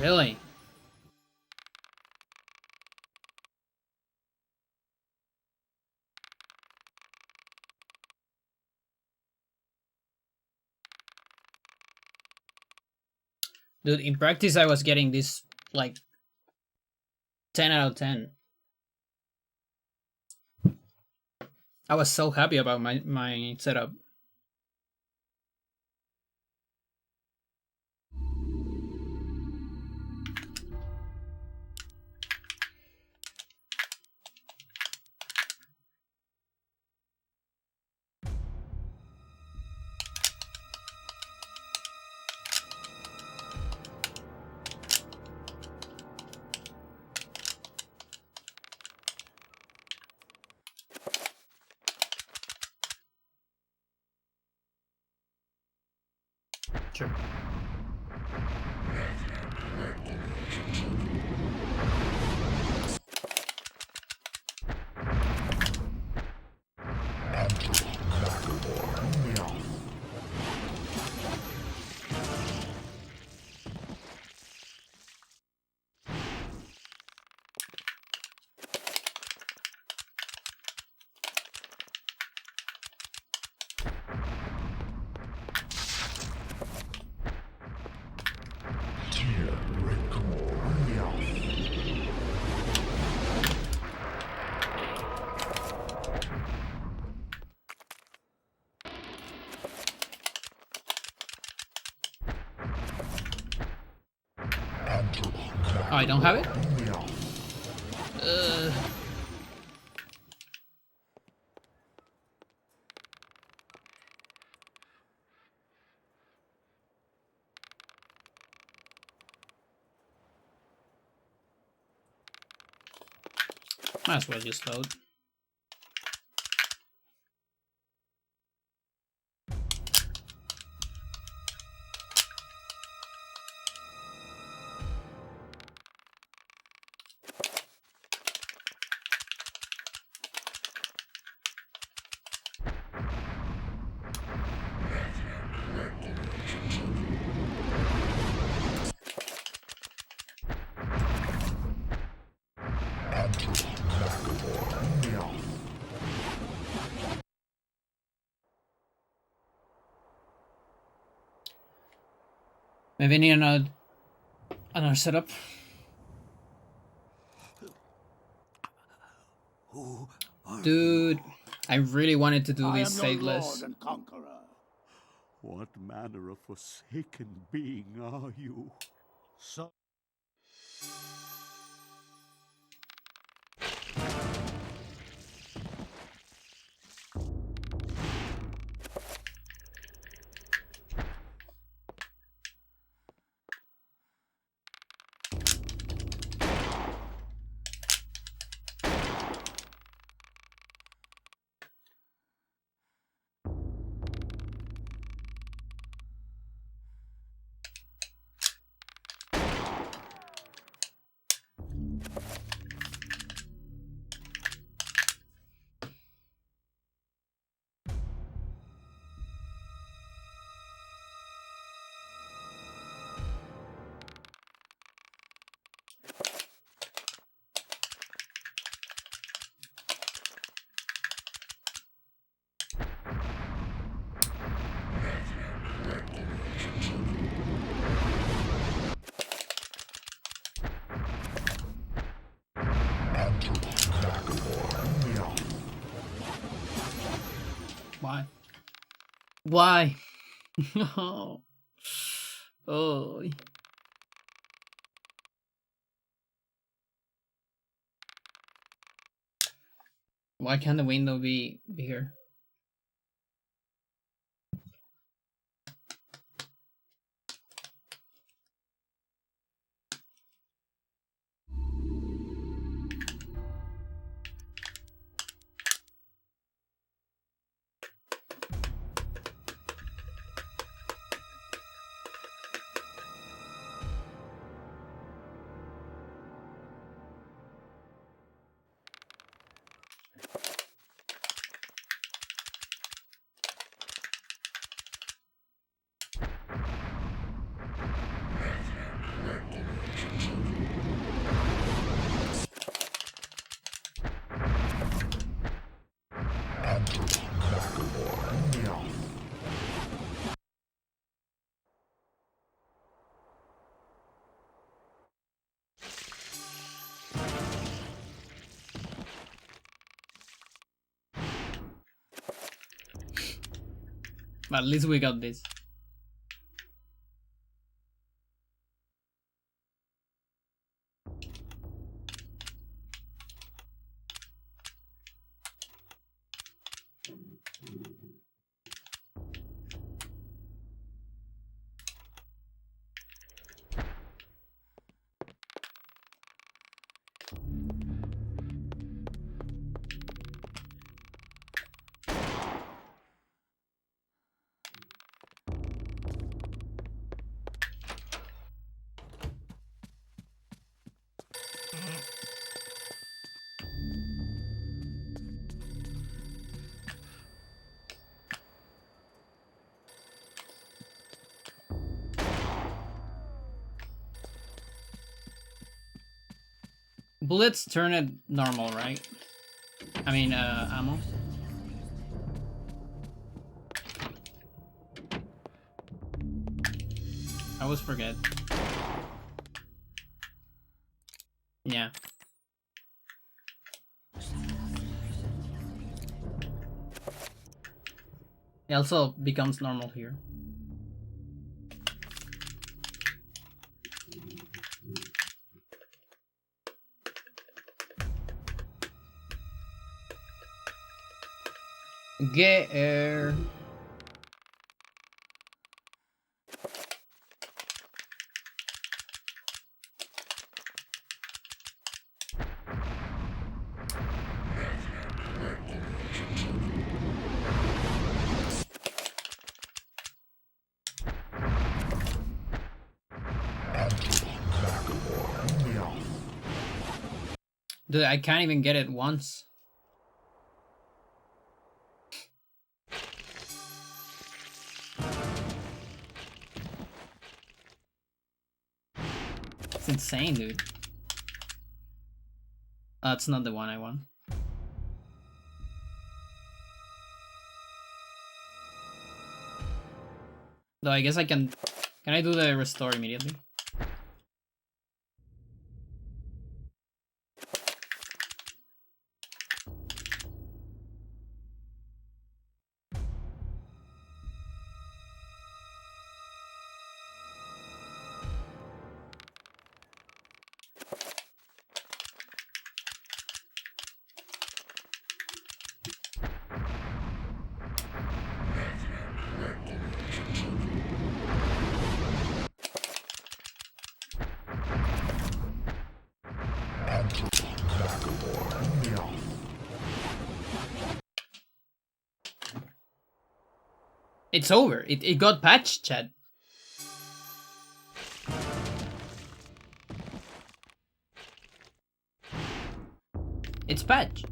Speaker 1: Really? Dude, in practice I was getting this like 10 out of 10. I was so happy about my setup. Sure. Oh, I don't have it? Might as well just load. Maybe I need another setup.
Speaker 5: Who are
Speaker 1: Dude,
Speaker 5: you?
Speaker 1: I really wanted to do
Speaker 8: I
Speaker 1: this
Speaker 8: am your
Speaker 1: sateless.
Speaker 8: lord and conqueror.
Speaker 5: What manner of forsaken being are you?
Speaker 8: So
Speaker 1: Why? Why? Oh. Oh. Why can't the window be bigger?
Speaker 6: But at least we got this. Bullets turn it normal, right? I mean, ammo. I always forget. Yeah. It also becomes normal here. Get air. Dude, I can't even get it once. It's insane, dude. That's not the one I want. Though I guess I can... Can I do the restore immediately? It's over. It got patched, Chad. It's patched.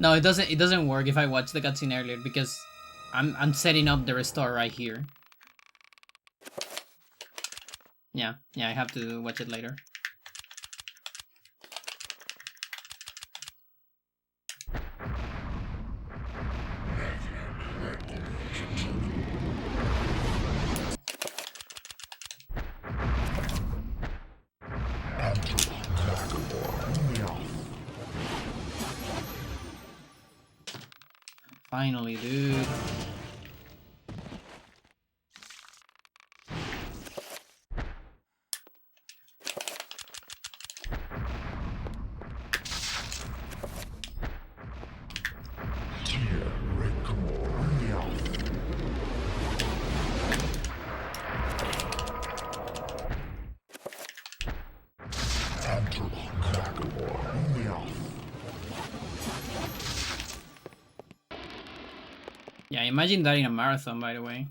Speaker 6: No, it doesn't work if I watch the cutscene earlier because I'm setting up the restore right here. Yeah, I have to watch it later. Finally, dude. Yeah, imagine that in a marathon, by the way.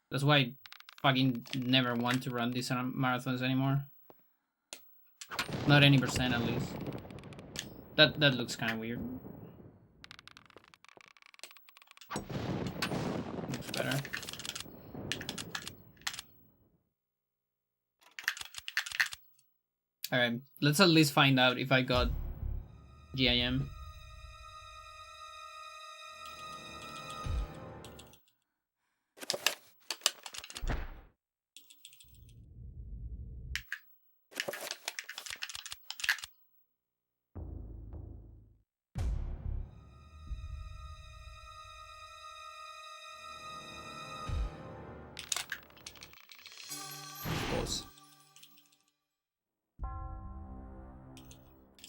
Speaker 6: That's why I fucking never want to run these marathons anymore. Not any percent, at least. That looks kind of weird. Looks better. Alright, let's at least find out if I got GIM.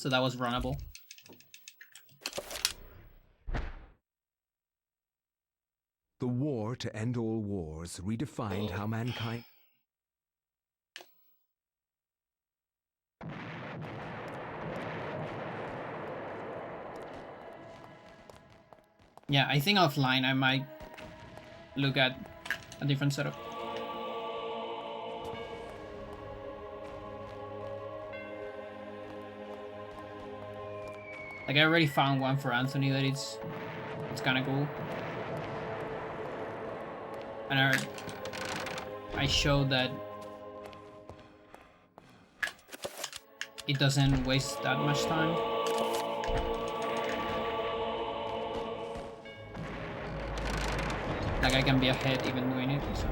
Speaker 6: So that was runnable.
Speaker 2: The war to end all wars redefined how mankind...
Speaker 6: Yeah, I think offline I might look at a different setup. Like I already found one for Anthony that it's kind of cool, and I showed that it doesn't waste that much time. Like I can be ahead even doing it, so.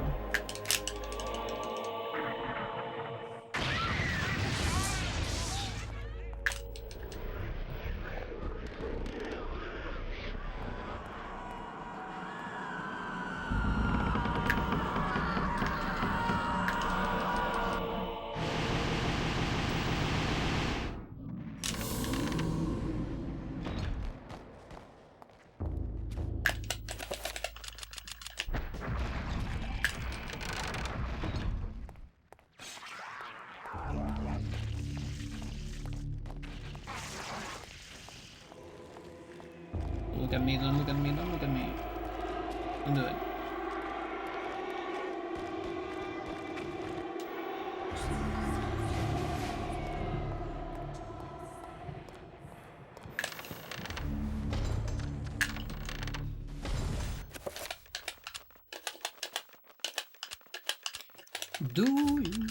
Speaker 6: Look at me, don't look at me, don't look at me. Don't do it. Do you?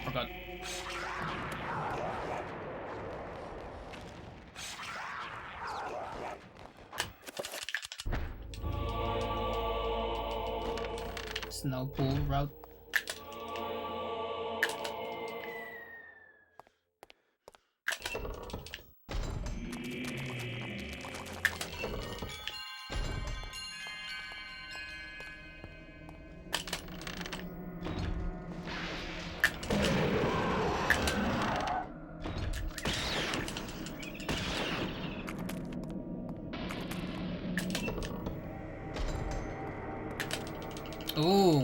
Speaker 6: Forgot. Snow pool route.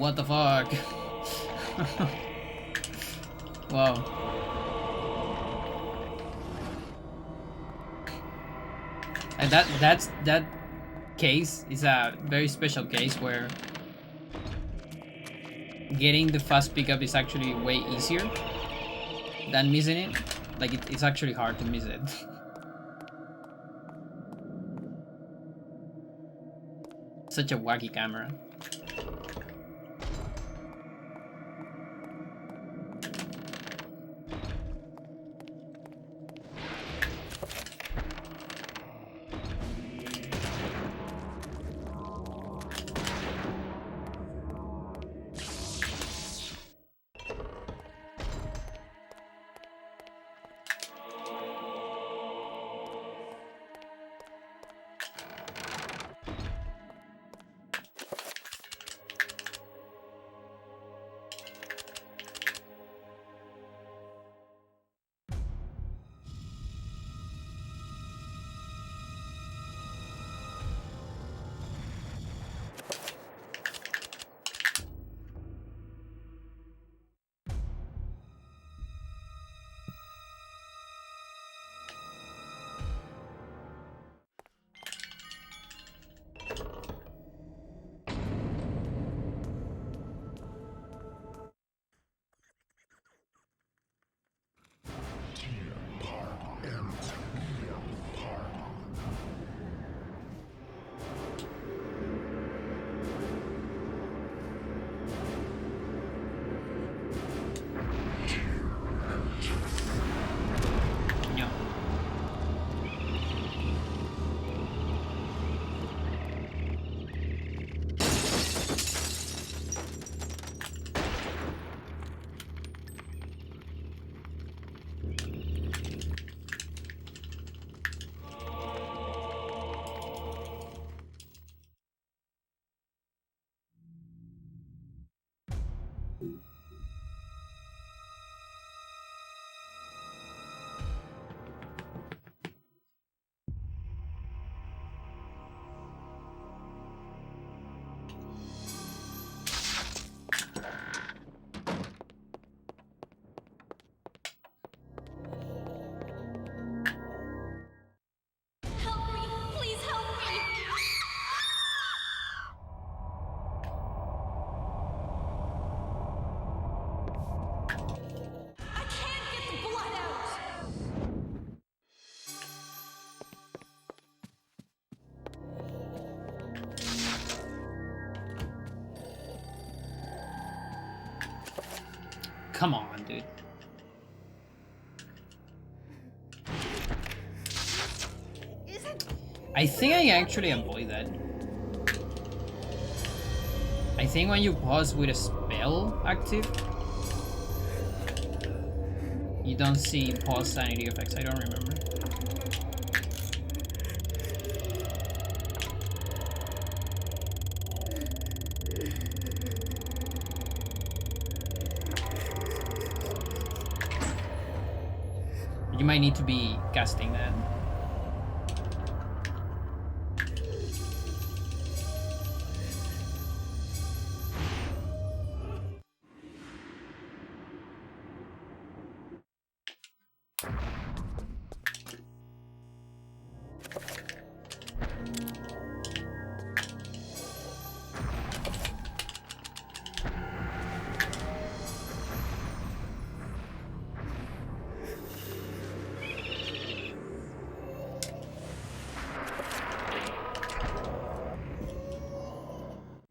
Speaker 6: What the fuck? Wow. And that case is a very special case where getting the fast pickup is actually way easier than missing it. Like it's actually hard to miss it. Such a wacky camera. Yeah.
Speaker 7: Help me! Please help me! I can't get the blood out!
Speaker 6: Come on, dude. I think I actually avoid that. I think when you pause with a spell active, you don't see pause sanity effects. I don't remember. You might need to be casting that.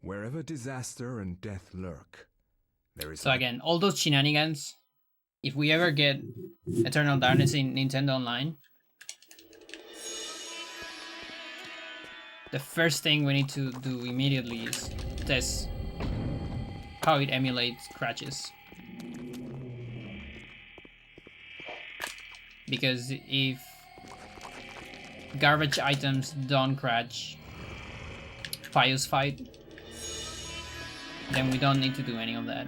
Speaker 2: Wherever disaster and death lurk, there is
Speaker 6: So again, all those shenanigans, if we ever get Eternal Darkness in Nintendo Online, the first thing we need to do immediately is test how it emulates crashes. Because if garbage items don't crash Pious fight, then we don't need to do any of that.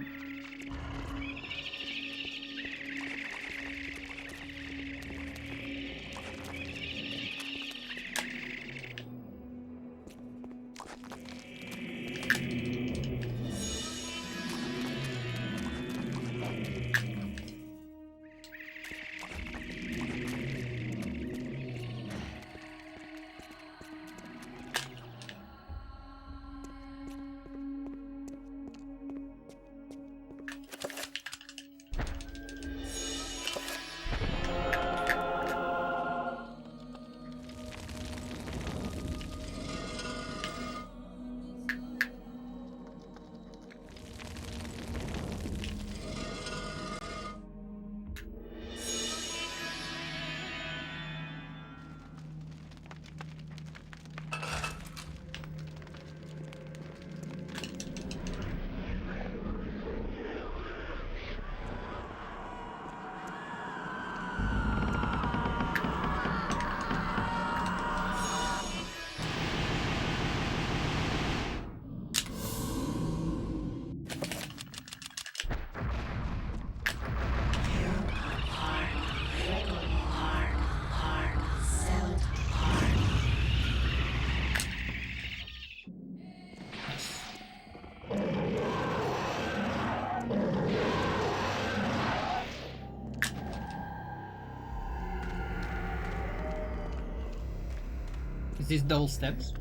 Speaker 6: these double steps?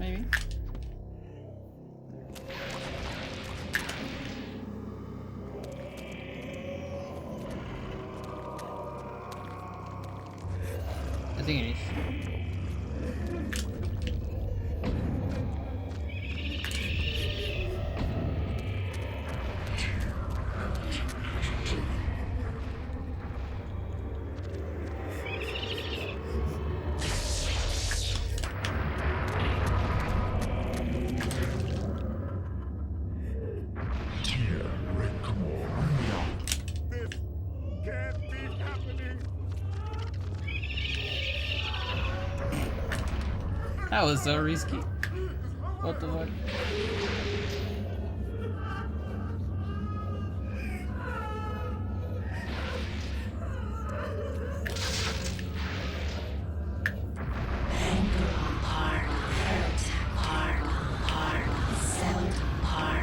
Speaker 6: Maybe? I think it is. That was so risky. What the fuck?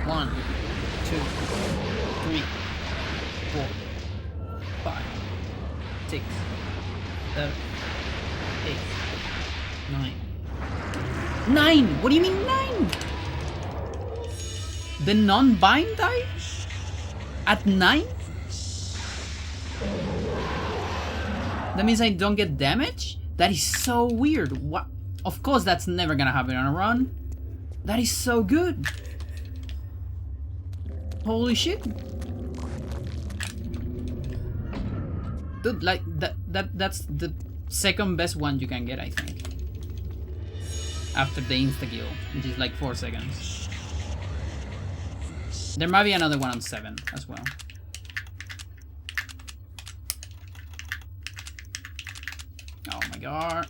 Speaker 6: One, two, three, 4, 5, 6, 7, 8, 9. 9! What do you mean 9? The non-bind die? At 9? That means I don't get damage? That is so weird. What? Of course that's never gonna happen on a run. That is so good. Holy shit. Dude, like that's the second best one you can get, I think. After the insta-kill, which is like 4 seconds. There might be another one on 7 as well. Oh my god.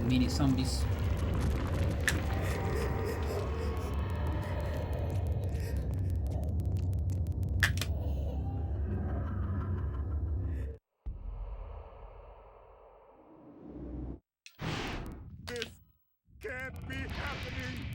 Speaker 6: Mini zombies.
Speaker 2: This can't be happening!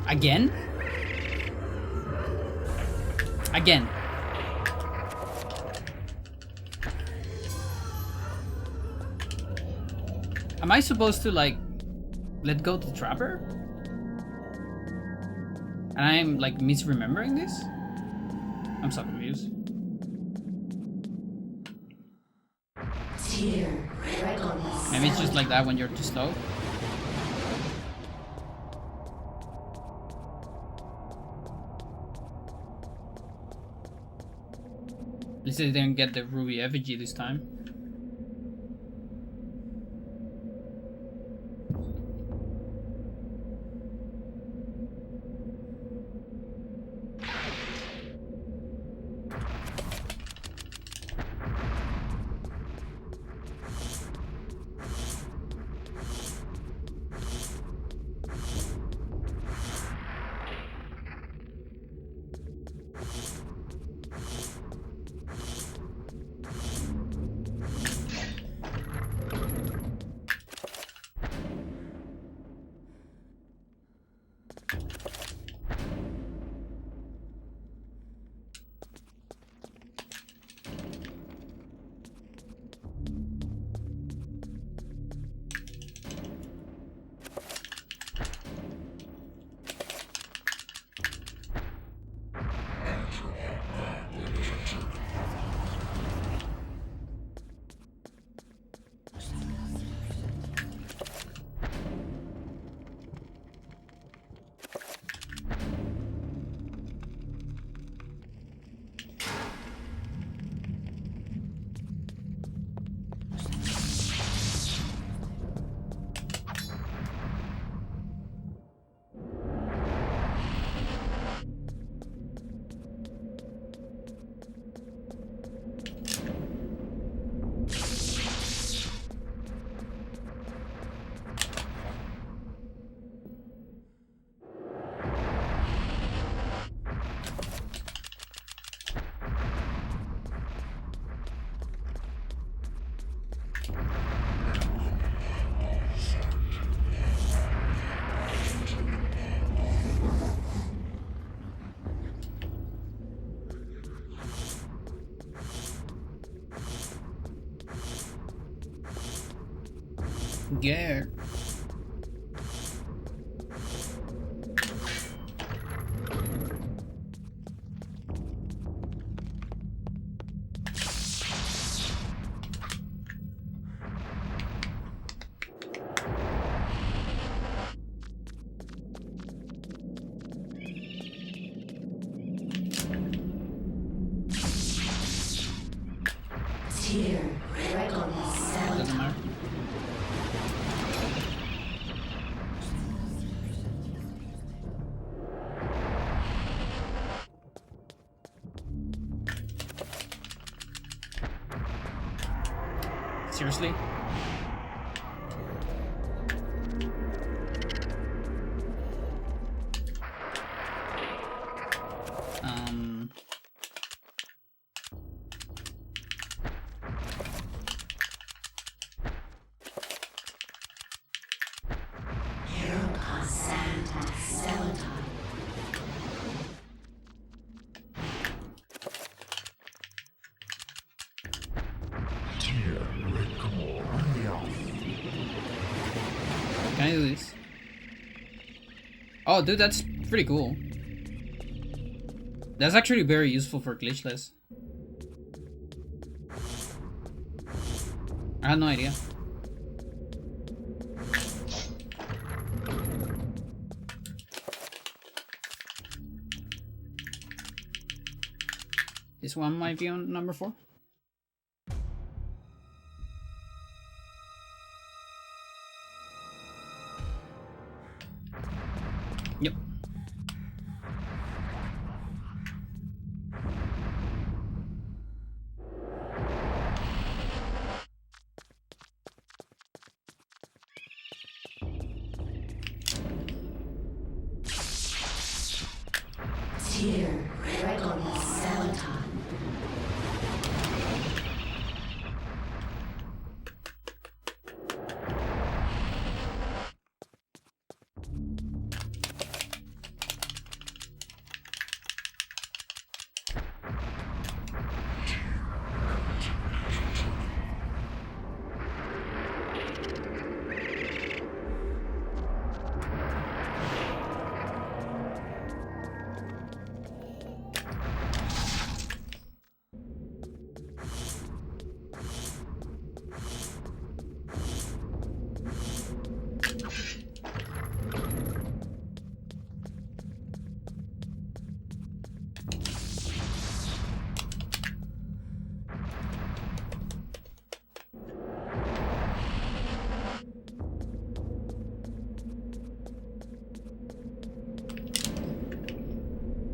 Speaker 1: Again? Again. Am I supposed to, like, let go the trapper? And I'm, like, misremembering this? I'm so confused. Maybe it's just like that when you're too slow. At least I didn't get the ruby effigy this time. Yeah. Doesn't matter. Seriously? Can I do this? Oh, dude, that's pretty cool. That's actually very useful for glitchless. I had no idea. This one might be on number 4. Yep.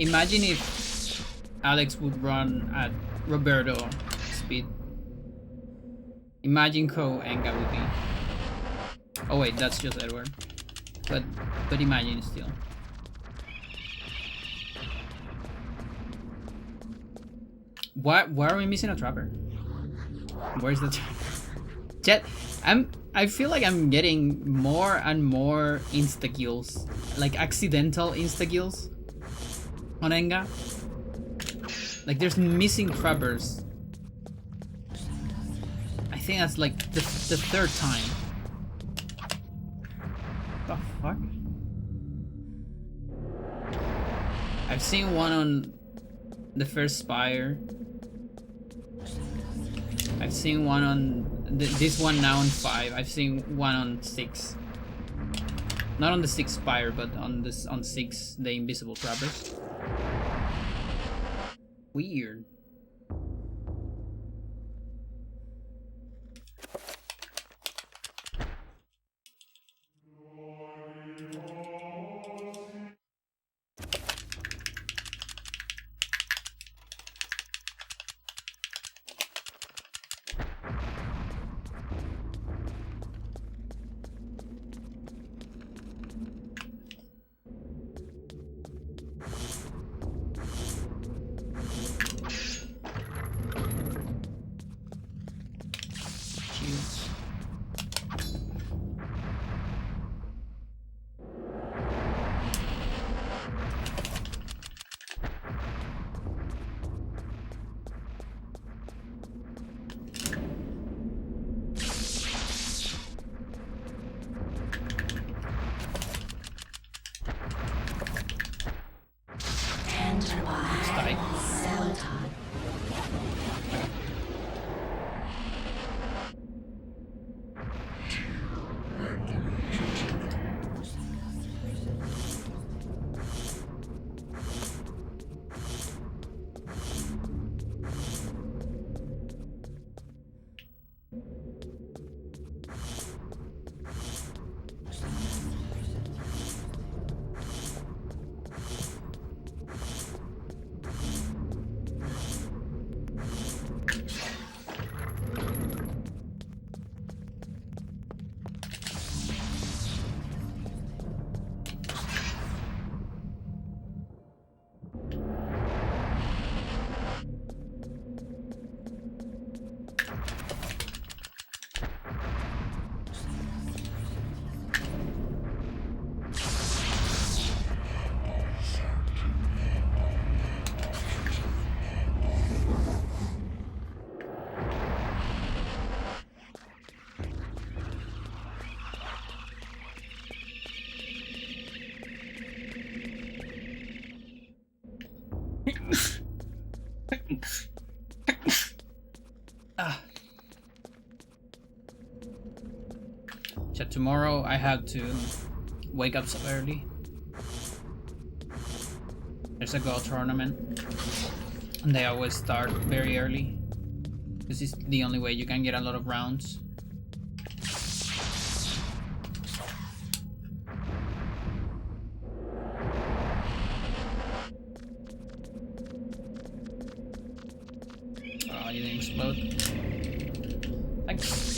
Speaker 6: imagine if Alex would run at Roberto speed. Imagine how Enga would be. Oh wait, that's just Edward. But imagine still. Why are we missing a trapper? Where's the Jet? I feel like I'm getting more and more insta kills, like accidental insta kills on Enga. Like there's missing trappers. I think that's like the third time. What the fuck? I've seen one on the first spire. I've seen one on this one now on 5. I've seen one on 6. Not on the 6 spire, but on 6, the invisible trappers. Weird. So tomorrow I have to wake up so early. There's a Go tournament and they always start very early. This is the only way you can get a lot of rounds. Oh, you didn't explode. Thanks.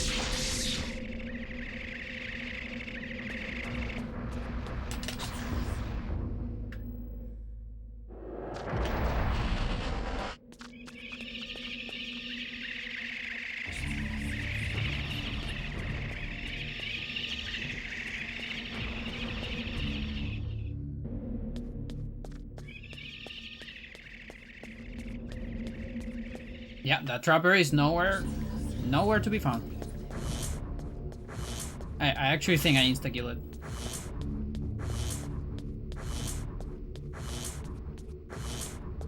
Speaker 6: Yeah, that trapper is nowhere to be found. I actually think I insta-kill it.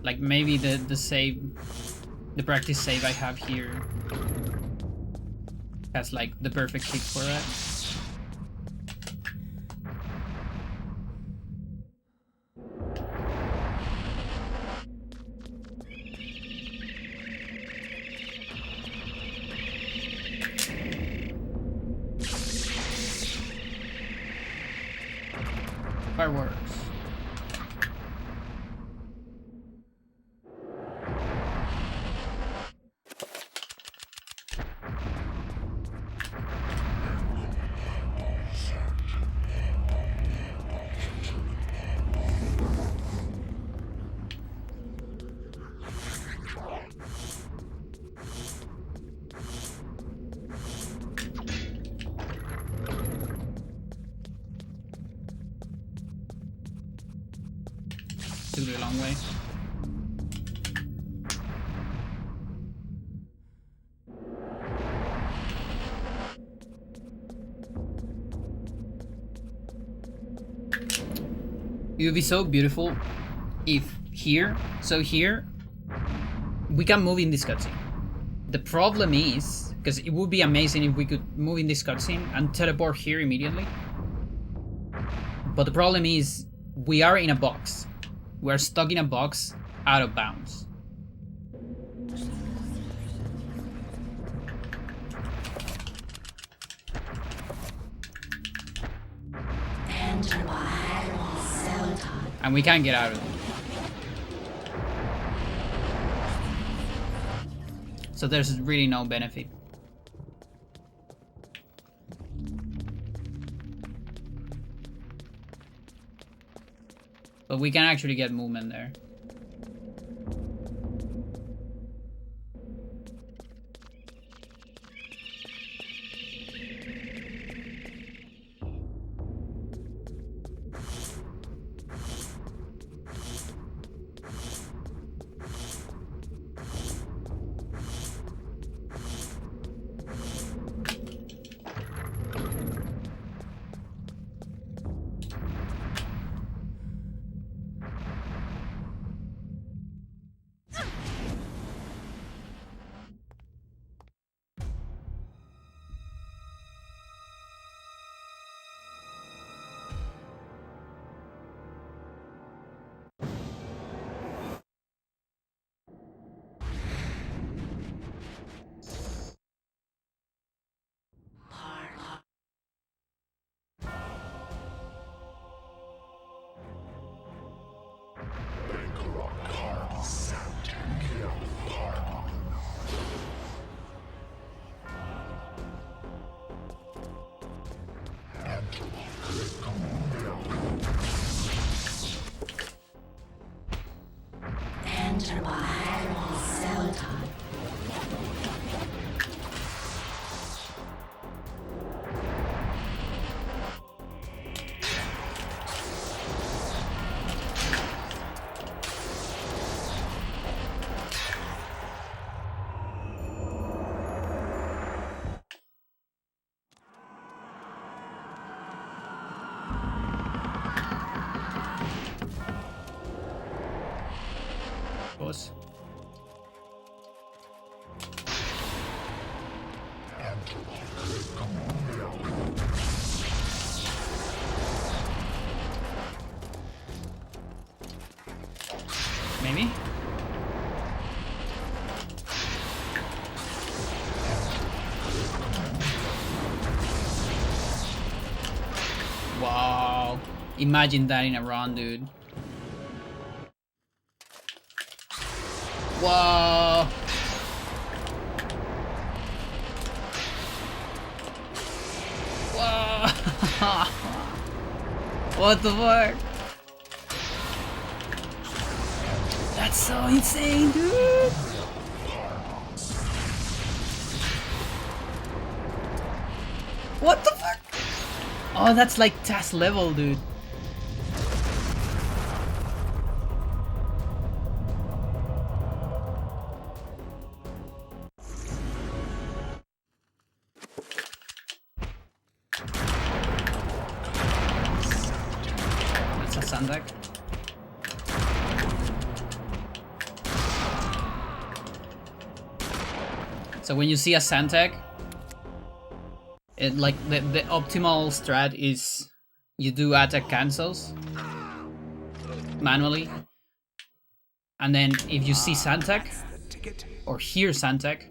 Speaker 6: Like maybe the save, the practice save I have here has like the perfect hit for that. Fireworks. Took it a long way. It would be so beautiful if here, so here, we can move in this cutscene. The problem is, because it would be amazing if we could move in this cutscene and teleport here immediately. But the problem is, we are in a box. We're stuck in a box out of bounds. And we can't get out of it. So there's really no benefit. But we can actually get movement there. Boss. Maybe? Wow. Imagine that in a run, dude. Whoa. Whoa. What the fuck? That's so insane, dude. What the fuck? Oh, that's like task level, dude. That's a Sandak. So when you see a Santek, it like the optimal strat is you do attack cancels manually, and then if you see Santek or hear Santek,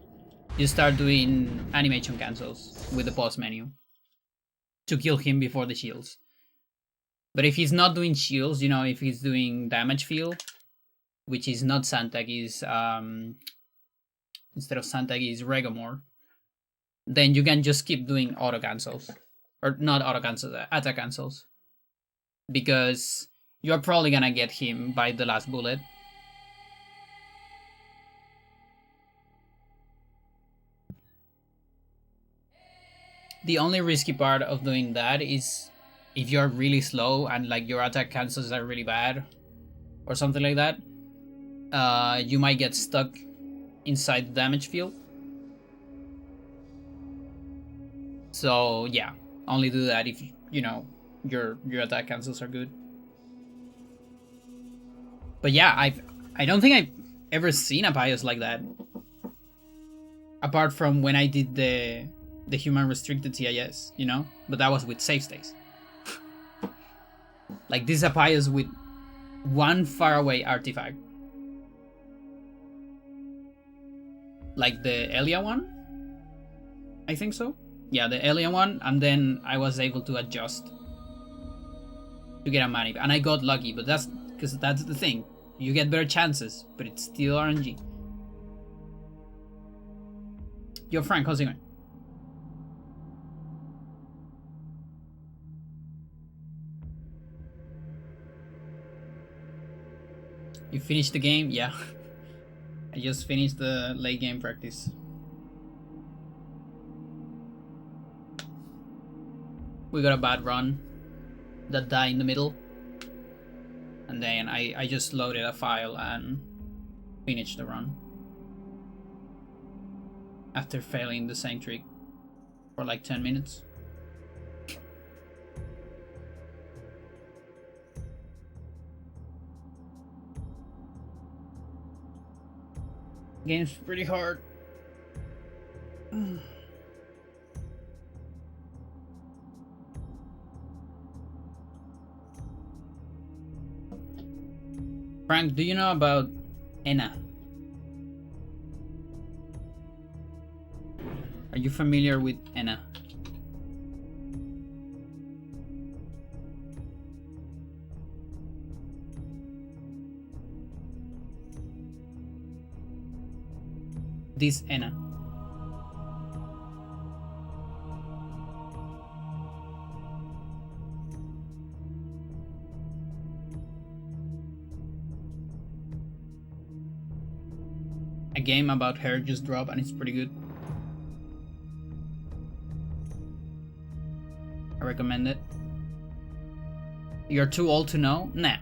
Speaker 6: you start doing animation cancels with the boss menu to kill him before the shields. But if he's not doing shields, you know, if he's doing damage field, which is not Santek, is instead of Santek is Regomore, then you can just keep doing auto cancels. Or not auto cancels, attack cancels. Because you're probably gonna get him by the last bullet. The only risky part of doing that is if you're really slow and like your attack cancels are really bad or something like that, you might get stuck inside the damage field. So yeah, only do that if you know your attack cancels are good. But yeah, I don't think I've ever seen a bias like that. Apart from when I did the human restricted CIS, you know? But that was with save states. Like this Appius with one faraway artifact. Like the Elia one? I think so. Yeah, the Elia one, and then I was able to adjust to get a manip. And I got lucky, but that's because that's the thing. You get better chances, but it's still RNG. Yo, Frank, how's it going? You finished the game? Yeah. I just finished the late game practice. We got a bad run that died in the middle. And then I just loaded a file and finished the run. After failing the same trick for like 10 minutes. Game's pretty hard. Frank, do you know about Enna? Are you familiar with Enna? This Enna. A game about her just dropped and it's pretty good. I recommend it. You're too old to know? Nah.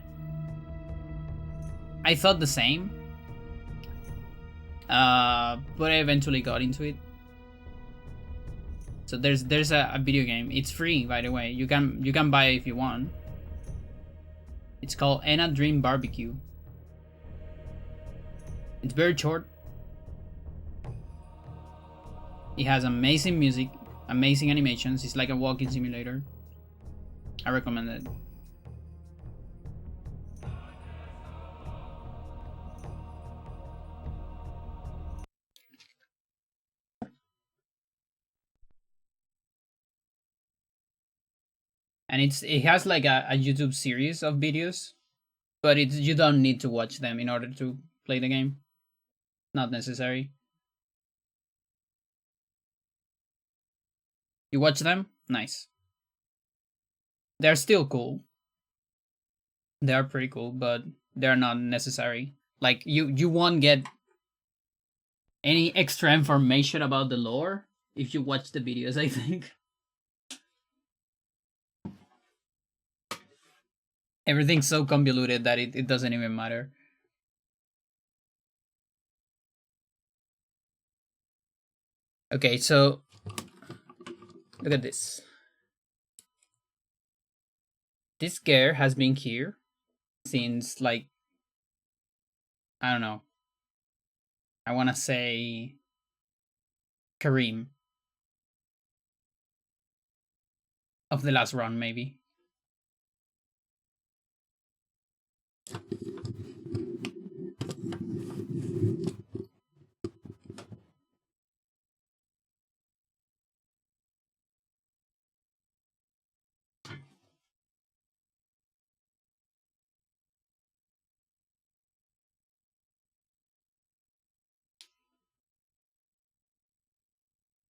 Speaker 6: I thought the same. But I eventually got into it. So there's a video game. It's free, by the way. You can buy it if you want. It's called Enna Dream Barbecue. It's very short. It has amazing music, amazing animations. It's like a walking simulator. I recommend it. And it has like a YouTube series of videos, but you don't need to watch them in order to play the game. Not necessary. You watch them? Nice. They're still cool. They are pretty cool, but they're not necessary. Like you won't get any extra information about the lore if you watch the videos, I think. Everything's so convoluted that it doesn't even matter. Okay, so look at this. This gear has been here since like, I don't know. I want to say Kareem of the last run, maybe.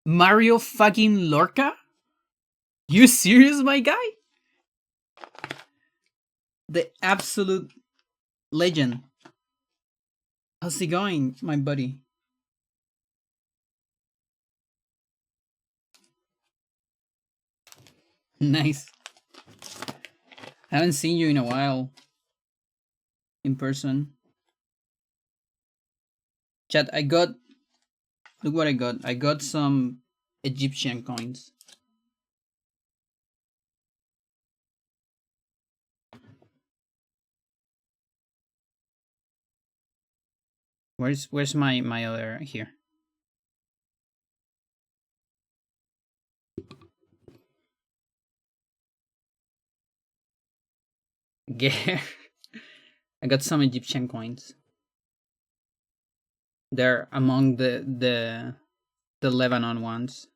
Speaker 6: Mario fucking Lorca? You serious, my guy? The absolute legend. How's it going, my buddy? Nice. Haven't seen you in a while. In person. Chat, I got... Look what I got. I got some Egyptian coins. Where's my other here? Yeah. I got some Egyptian coins. They're among the Lebanon ones.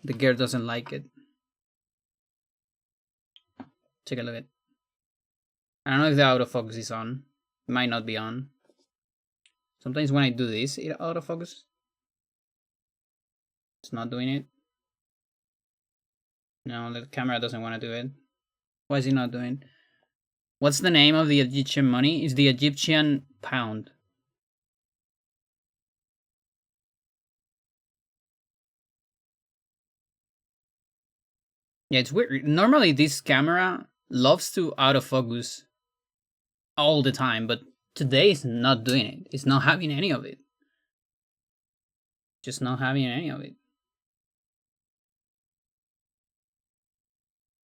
Speaker 6: The girl doesn't like it. Take a look at. I don't know if the autofocus is on. It might not be on. Sometimes when I do this, it autofocus. It's not doing it. No, the camera doesn't want to do it. Why is it not doing? What's the name of the Egyptian money? It's the Egyptian pound. Yeah, it's weird. Normally this camera loves to autofocus all the time, but today it's not doing it. It's not having any of it. Just not having any of it.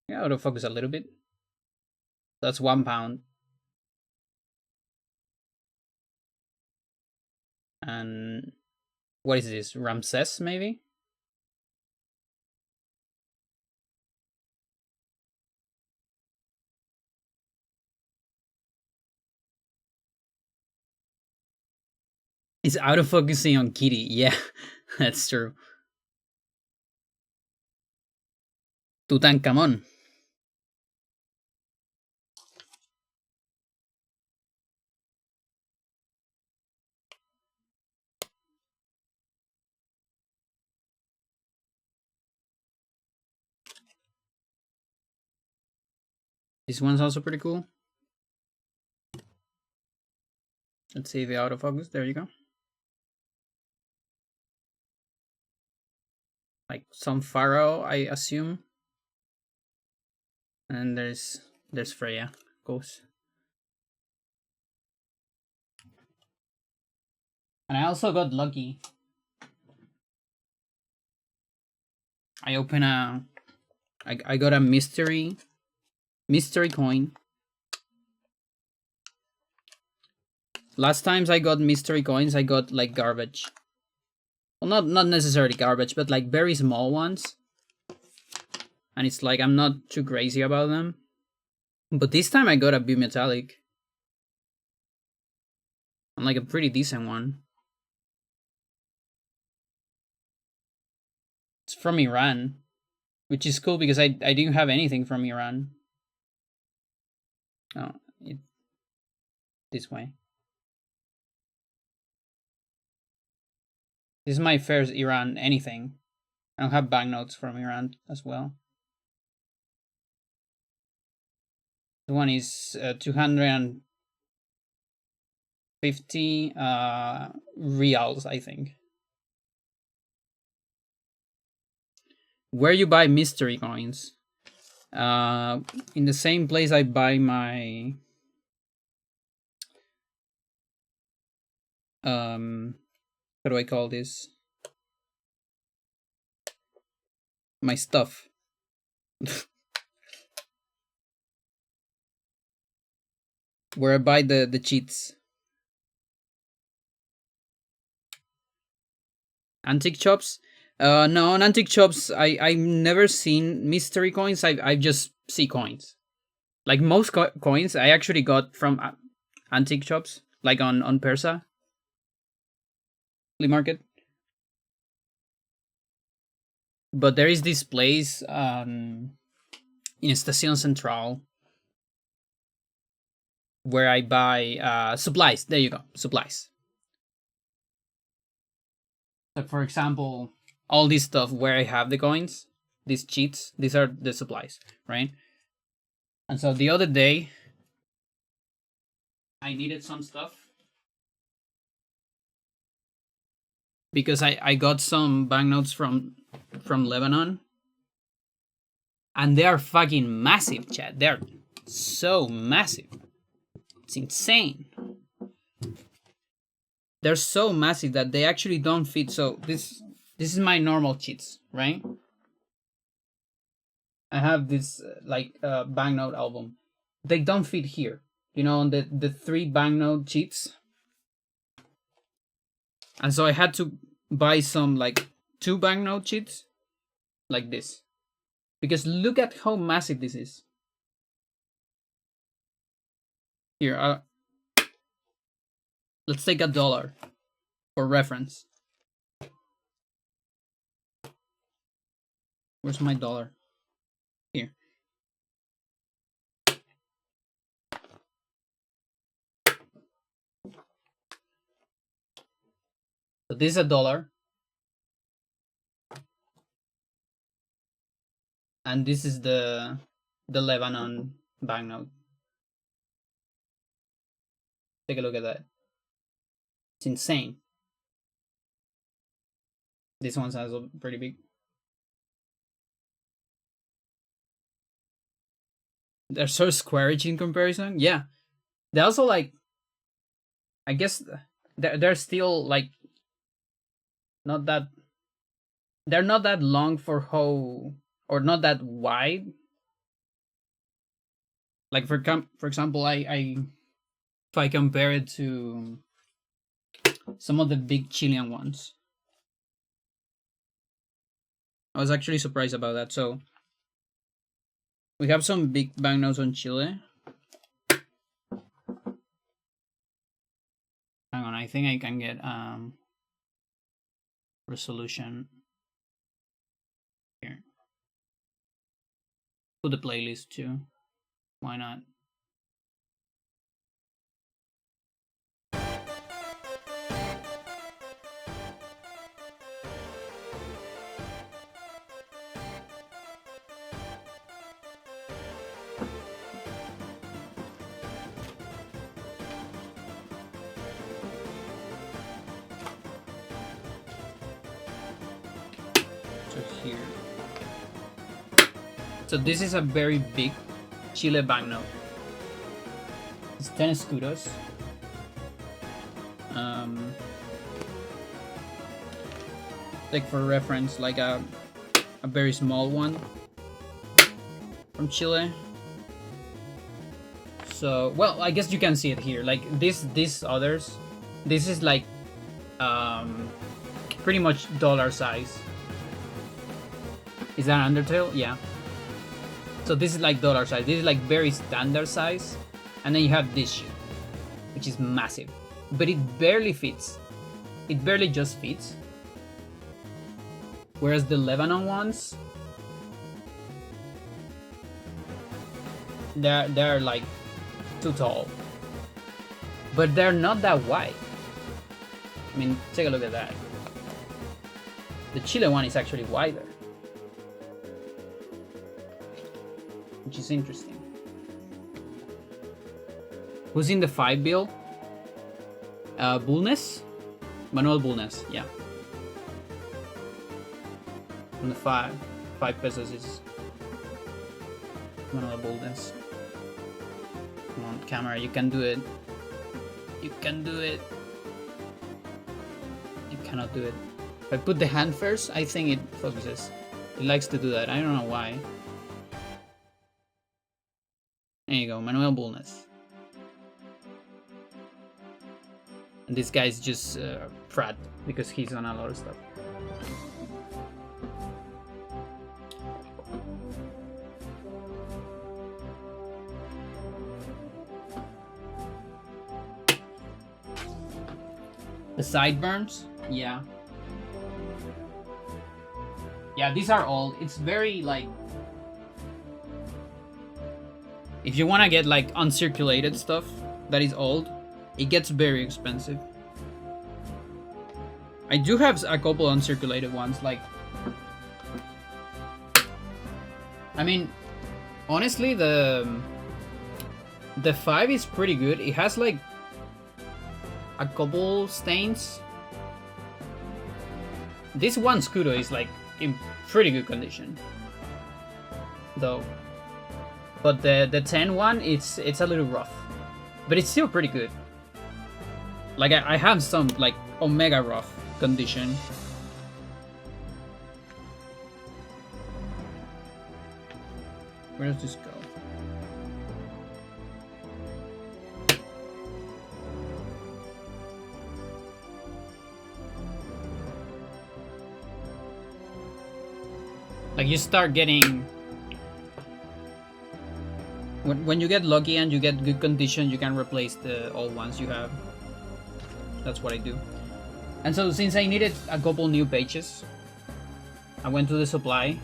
Speaker 6: Yeah, autofocus a little bit. That's £1. And what is this? Ramses, maybe? It's autofocusing on Kitty. Yeah, that's true. Tutankhamun. This one's also pretty cool. Let's see if it autofocus. There you go. Like some pharaoh, I assume. And there's Freya. Goes. And I also got lucky. I open a... I got a mystery coin. Last times I got mystery coins, I got like garbage. Well, not necessarily garbage, but like very small ones. And it's like I'm not too crazy about them. But this time I got a bimetallic. And like a pretty decent one. It's from Iran. Which is cool because I didn't have anything from Iran. Oh, this way. This is my first Iran anything. I don't have banknotes from Iran as well. The one is 250 reals, I think. Where you buy mystery coins? In the same place I buy my how do I call this? My stuff. Where I buy the cheats. Antique shops? No, on antique shops, I've never seen mystery coins. I just see coins. Like most coins, I actually got from antique shops, like on Persa flea market. But there is this place in Estación Central where I buy supplies. There you go, supplies. So, for example, all this stuff where I have the coins, these cheats, these are the supplies, right? And so the other day, I needed some stuff because I got some banknotes from Lebanon,
Speaker 1: And they are fucking massive, chat. They're so massive. It's insane. They're so massive that they actually don't fit. So this is my normal cheats, right? I have this banknote album. They don't fit here. You know, on the 3 banknote cheats. And so I had to buy some like 2 banknote cheats like this. Because look at how massive this is. Here, let's take $1 for reference. Where's my dollar? Here. So this is $1. And this is the Lebanon banknote. Take a look at that. It's insane. This one's also pretty big. They're so squarish in comparison. Yeah. They're also like, I guess they're still like not that, they're not that long for how, or not that wide. Like for example, if I compare it to some of the big Chilean ones, I was actually surprised about that. So we have some big banknotes on Chile. Hang on, I think I can get resolution here. Put the playlist too. Why not? Here. So this is a very big Chile banknote. It's 10 escudos. Like for reference, like a very small one from Chile. So well, I guess you can see it here. Like these others, this is like pretty much dollar size. Is that Undertale? Yeah. So this is like dollar size. This is like very standard size. And then you have this shit, which is massive. But it barely fits. It barely just fits. Whereas the Lebanon ones, they're like too tall. But they're not that wide. I mean, take a look at that. The Chile one is actually wider. Which is interesting. Who's in the 5 bill? Bulnes? Manuel Bulnes, yeah. On the 5 pesos is Manuel Bulnes. Come on, camera, you can do it. You can do it. You cannot do it. If I put the hand first, I think it focuses. It likes to do that. I don't know why. There you go, Manuel Bulnes. And this guy's just Pratt because he's on a lot of stuff. The sideburns, yeah. Yeah, these are old. It's very like, if you want to get like uncirculated stuff that is old, it gets very expensive. I do have a couple uncirculated ones, like, I mean, honestly, the 5 is pretty good. It has like a couple stains. This one Scudo is like in pretty good condition. though. But the 10 one, it's a little rough. But it's still pretty good. Like, I have some, like, Omega rough condition. Where does this go? Like, you start getting... When you get lucky and you get good condition, you can replace the old ones you have. That's what I do. And so, since I needed a couple new pages, I went to the supply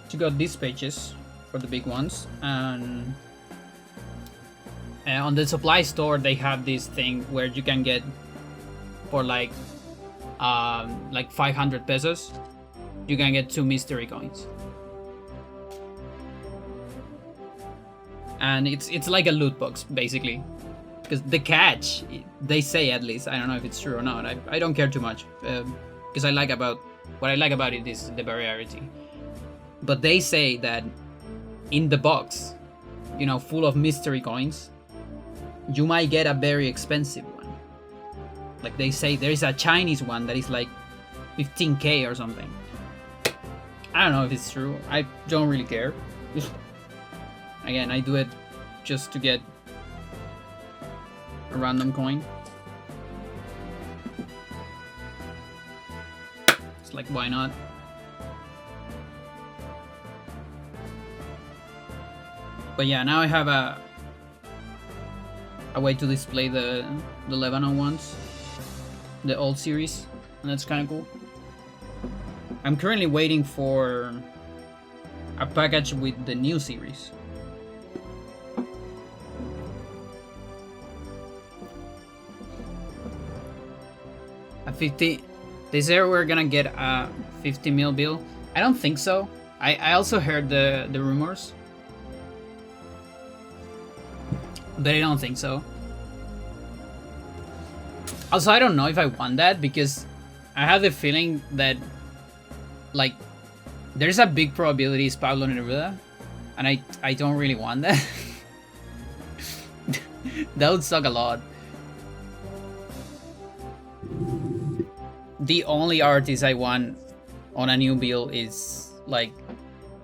Speaker 1: to get these pages for the big ones. And on the supply store, they have this thing where you can get for like 500 pesos. You can get 2 mystery coins, and it's like a loot box basically. Because the catch, they say at least, I don't know if it's true or not. I don't care too much, because what I like about it is the variety. But they say that in the box, you know, full of mystery coins, you might get a very expensive one. Like they say, there is a Chinese one that is like 15k or something. I don't know if it's true. I don't really care. Again, I do it just to get a random coin. It's like, why not? But yeah, now I have a way to display the Lebanon ones, the old series, and that's kind of cool. I'm currently waiting for a package with the new series. A 50. They say we're gonna get a 50 mil bill. I don't think so. I also heard the rumors, but I don't think so. Also, I don't know if I want that because I have the feeling that, like, there's a big probability it's Pablo Neruda, and I don't really want that. That would suck a lot. The only artist I want on a new bill is like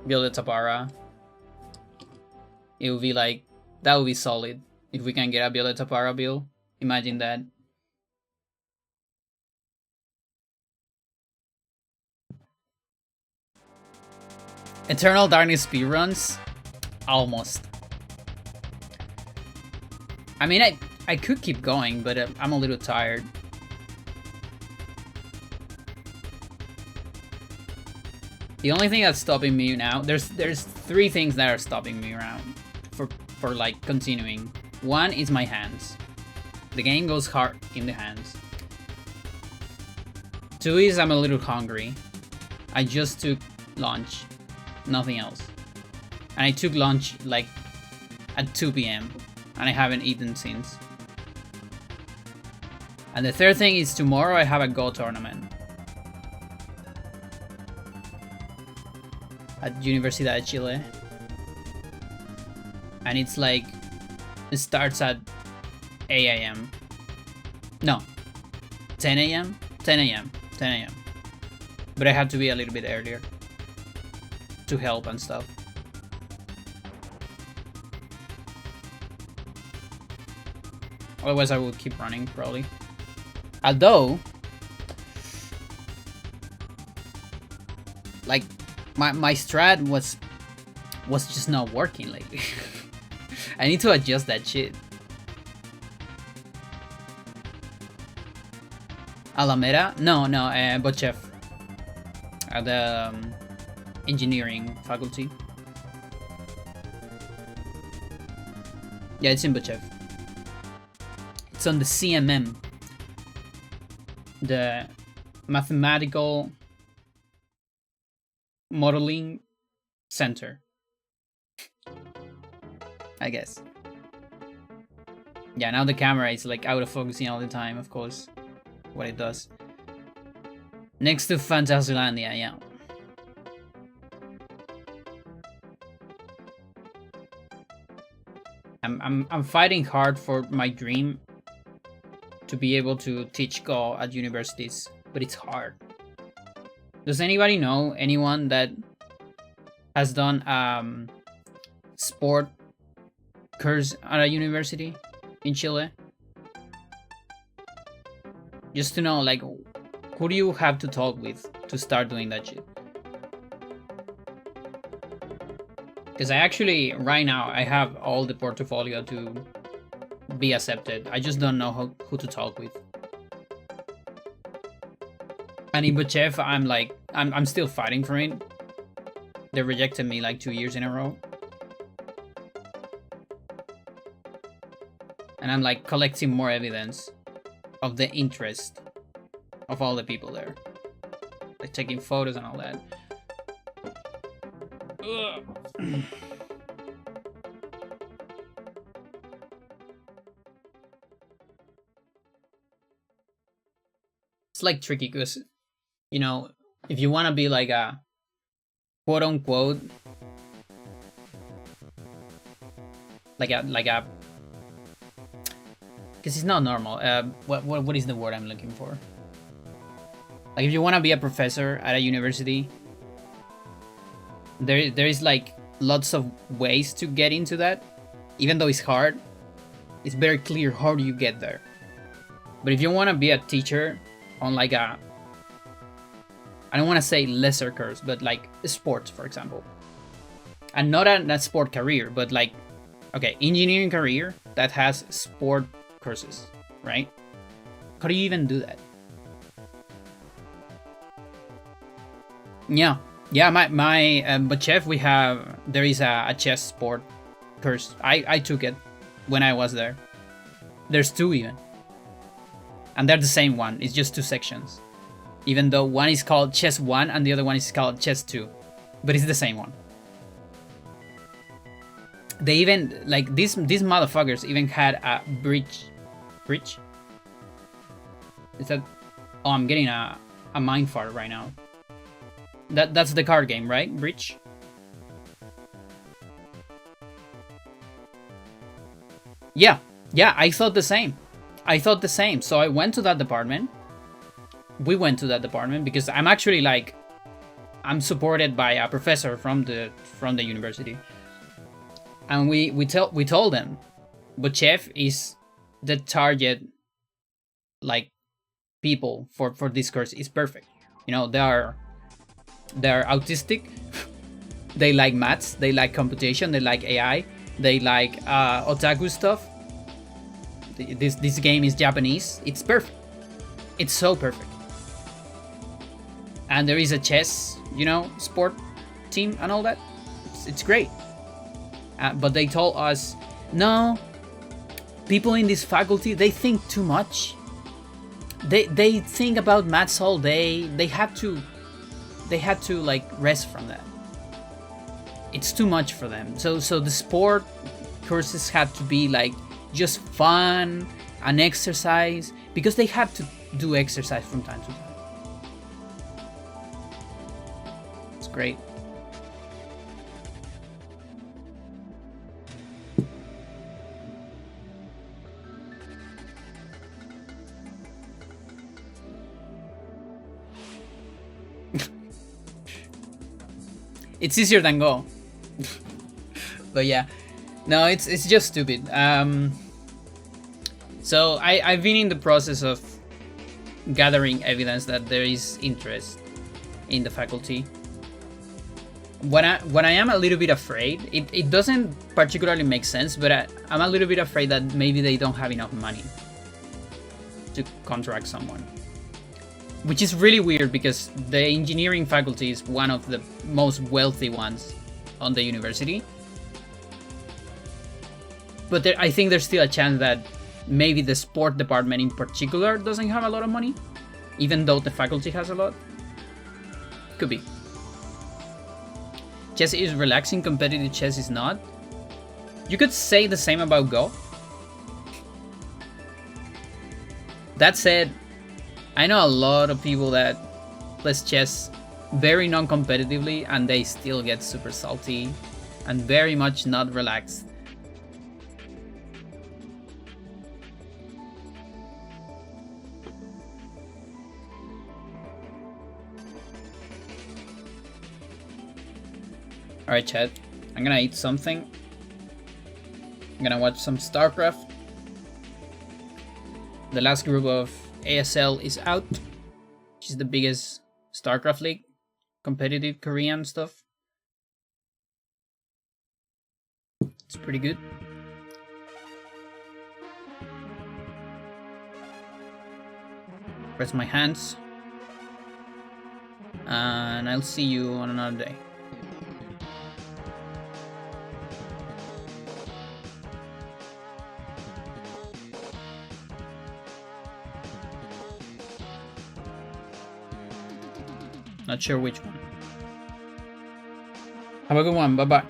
Speaker 1: Violeta Parra. It would be like, that would be solid if we can get a Violeta Parra bill. Imagine that. Eternal Darkness speedruns? Almost. I mean, I could keep going, but I'm a little tired. The only thing that's stopping me now, there's 3 things that are stopping me around for like continuing. One is my hands. The game goes hard in the hands. 2 is I'm a little hungry. I just took lunch, nothing else. And I took lunch like at 2 p.m. and I haven't eaten since. And the 3rd thing is tomorrow I have a Go tournament at Universidad de Chile. And it's like, it starts at 8 a.m. No, 10 a.m. 10 a.m. 10 a.m. But I have to be a little bit earlier to help and stuff. Otherwise I would keep running probably. Although, like, my strat was just not working lately. I need to adjust that shit. Alameda? No, Bochef. At the engineering faculty. Yeah, it's in Bochef. It's on the CMM. The Mathematical Modeling Center, I guess. Yeah, now the camera is like out of focusing all the time, of course. What it does. Next to Fantasylandia, yeah.
Speaker 6: I'm fighting hard for my dream to be able to teach Go at universities, but it's hard. Does anybody know anyone that has done sport course at a university in Chile? Just to know, like, who do you have to talk with to start doing that shit? Because I actually, right now, I have all the portfolio to be accepted. I just don't know who to talk with. And in Bochev, I'm like, I'm still fighting for it. They rejected me like 2 years in a row. And I'm like collecting more evidence of the interest of all the people there. Like taking photos and all that. Ugh. It's like tricky because, you know, if you want to be like a quote unquote like a because it's not normal. What is the word I'm looking for? Like if you want to be a professor at a university, there is like lots of ways to get into that. Even though it's hard, it's very clear how do you get there. But if you want to be a teacher on like a, I don't want to say lesser course, but like sports, for example, and not a sport career, but like, okay, engineering career that has sport courses, right? How do you even do that? Yeah, but chef, there is a chess sport course. I took it when I was there. There's 2 even, and they're the same one. It's just 2 sections, even though one is called chess 1 and the other one is called chess 2, but it's the same one. They even, like, these motherfuckers even had a bridge. Is that? Oh, I'm getting a mind fart right now. That's the card game, right? Bridge. Yeah, I thought the same. So I went to that department. We went to that department because I'm actually like, I'm supported by a professor from the university. And we told them, but chef is the target, like, people for this course is perfect. You know, they're autistic. They like maths. They like computation. They like AI. They like otaku stuff. This game is Japanese. It's perfect. It's so perfect. And there is a chess, you know, sport team and all that. It's great. But they told us, no, people in this faculty, they think too much. They think about maths all day. They had to like rest from that. It's too much for them. So the sport courses had to be like just fun and exercise, because they have to do exercise from time to time. It's great. It's easier than Go. But yeah, no, it's just stupid. So I've been in the process of gathering evidence that there is interest in the faculty. When I am a little bit afraid, it doesn't particularly make sense, but I'm a little bit afraid that maybe they don't have enough money to contract someone. Which is really weird because the engineering faculty is one of the most wealthy ones on the university. But I think there's still a chance that maybe the sport department in particular doesn't have a lot of money, even though the faculty has a lot. Could be. Chess is relaxing, competitive chess is not. You could say the same about Go. That said, I know a lot of people that play chess very non-competitively and they still get super salty and very much not relaxed.
Speaker 1: Alright, chat. I'm gonna eat something. I'm gonna watch some StarCraft. The last group of ASL is out, which is the biggest StarCraft league, competitive Korean stuff. It's pretty good. Press my hands. And I'll see you on another day. Not sure which one. Have a good one. Bye bye.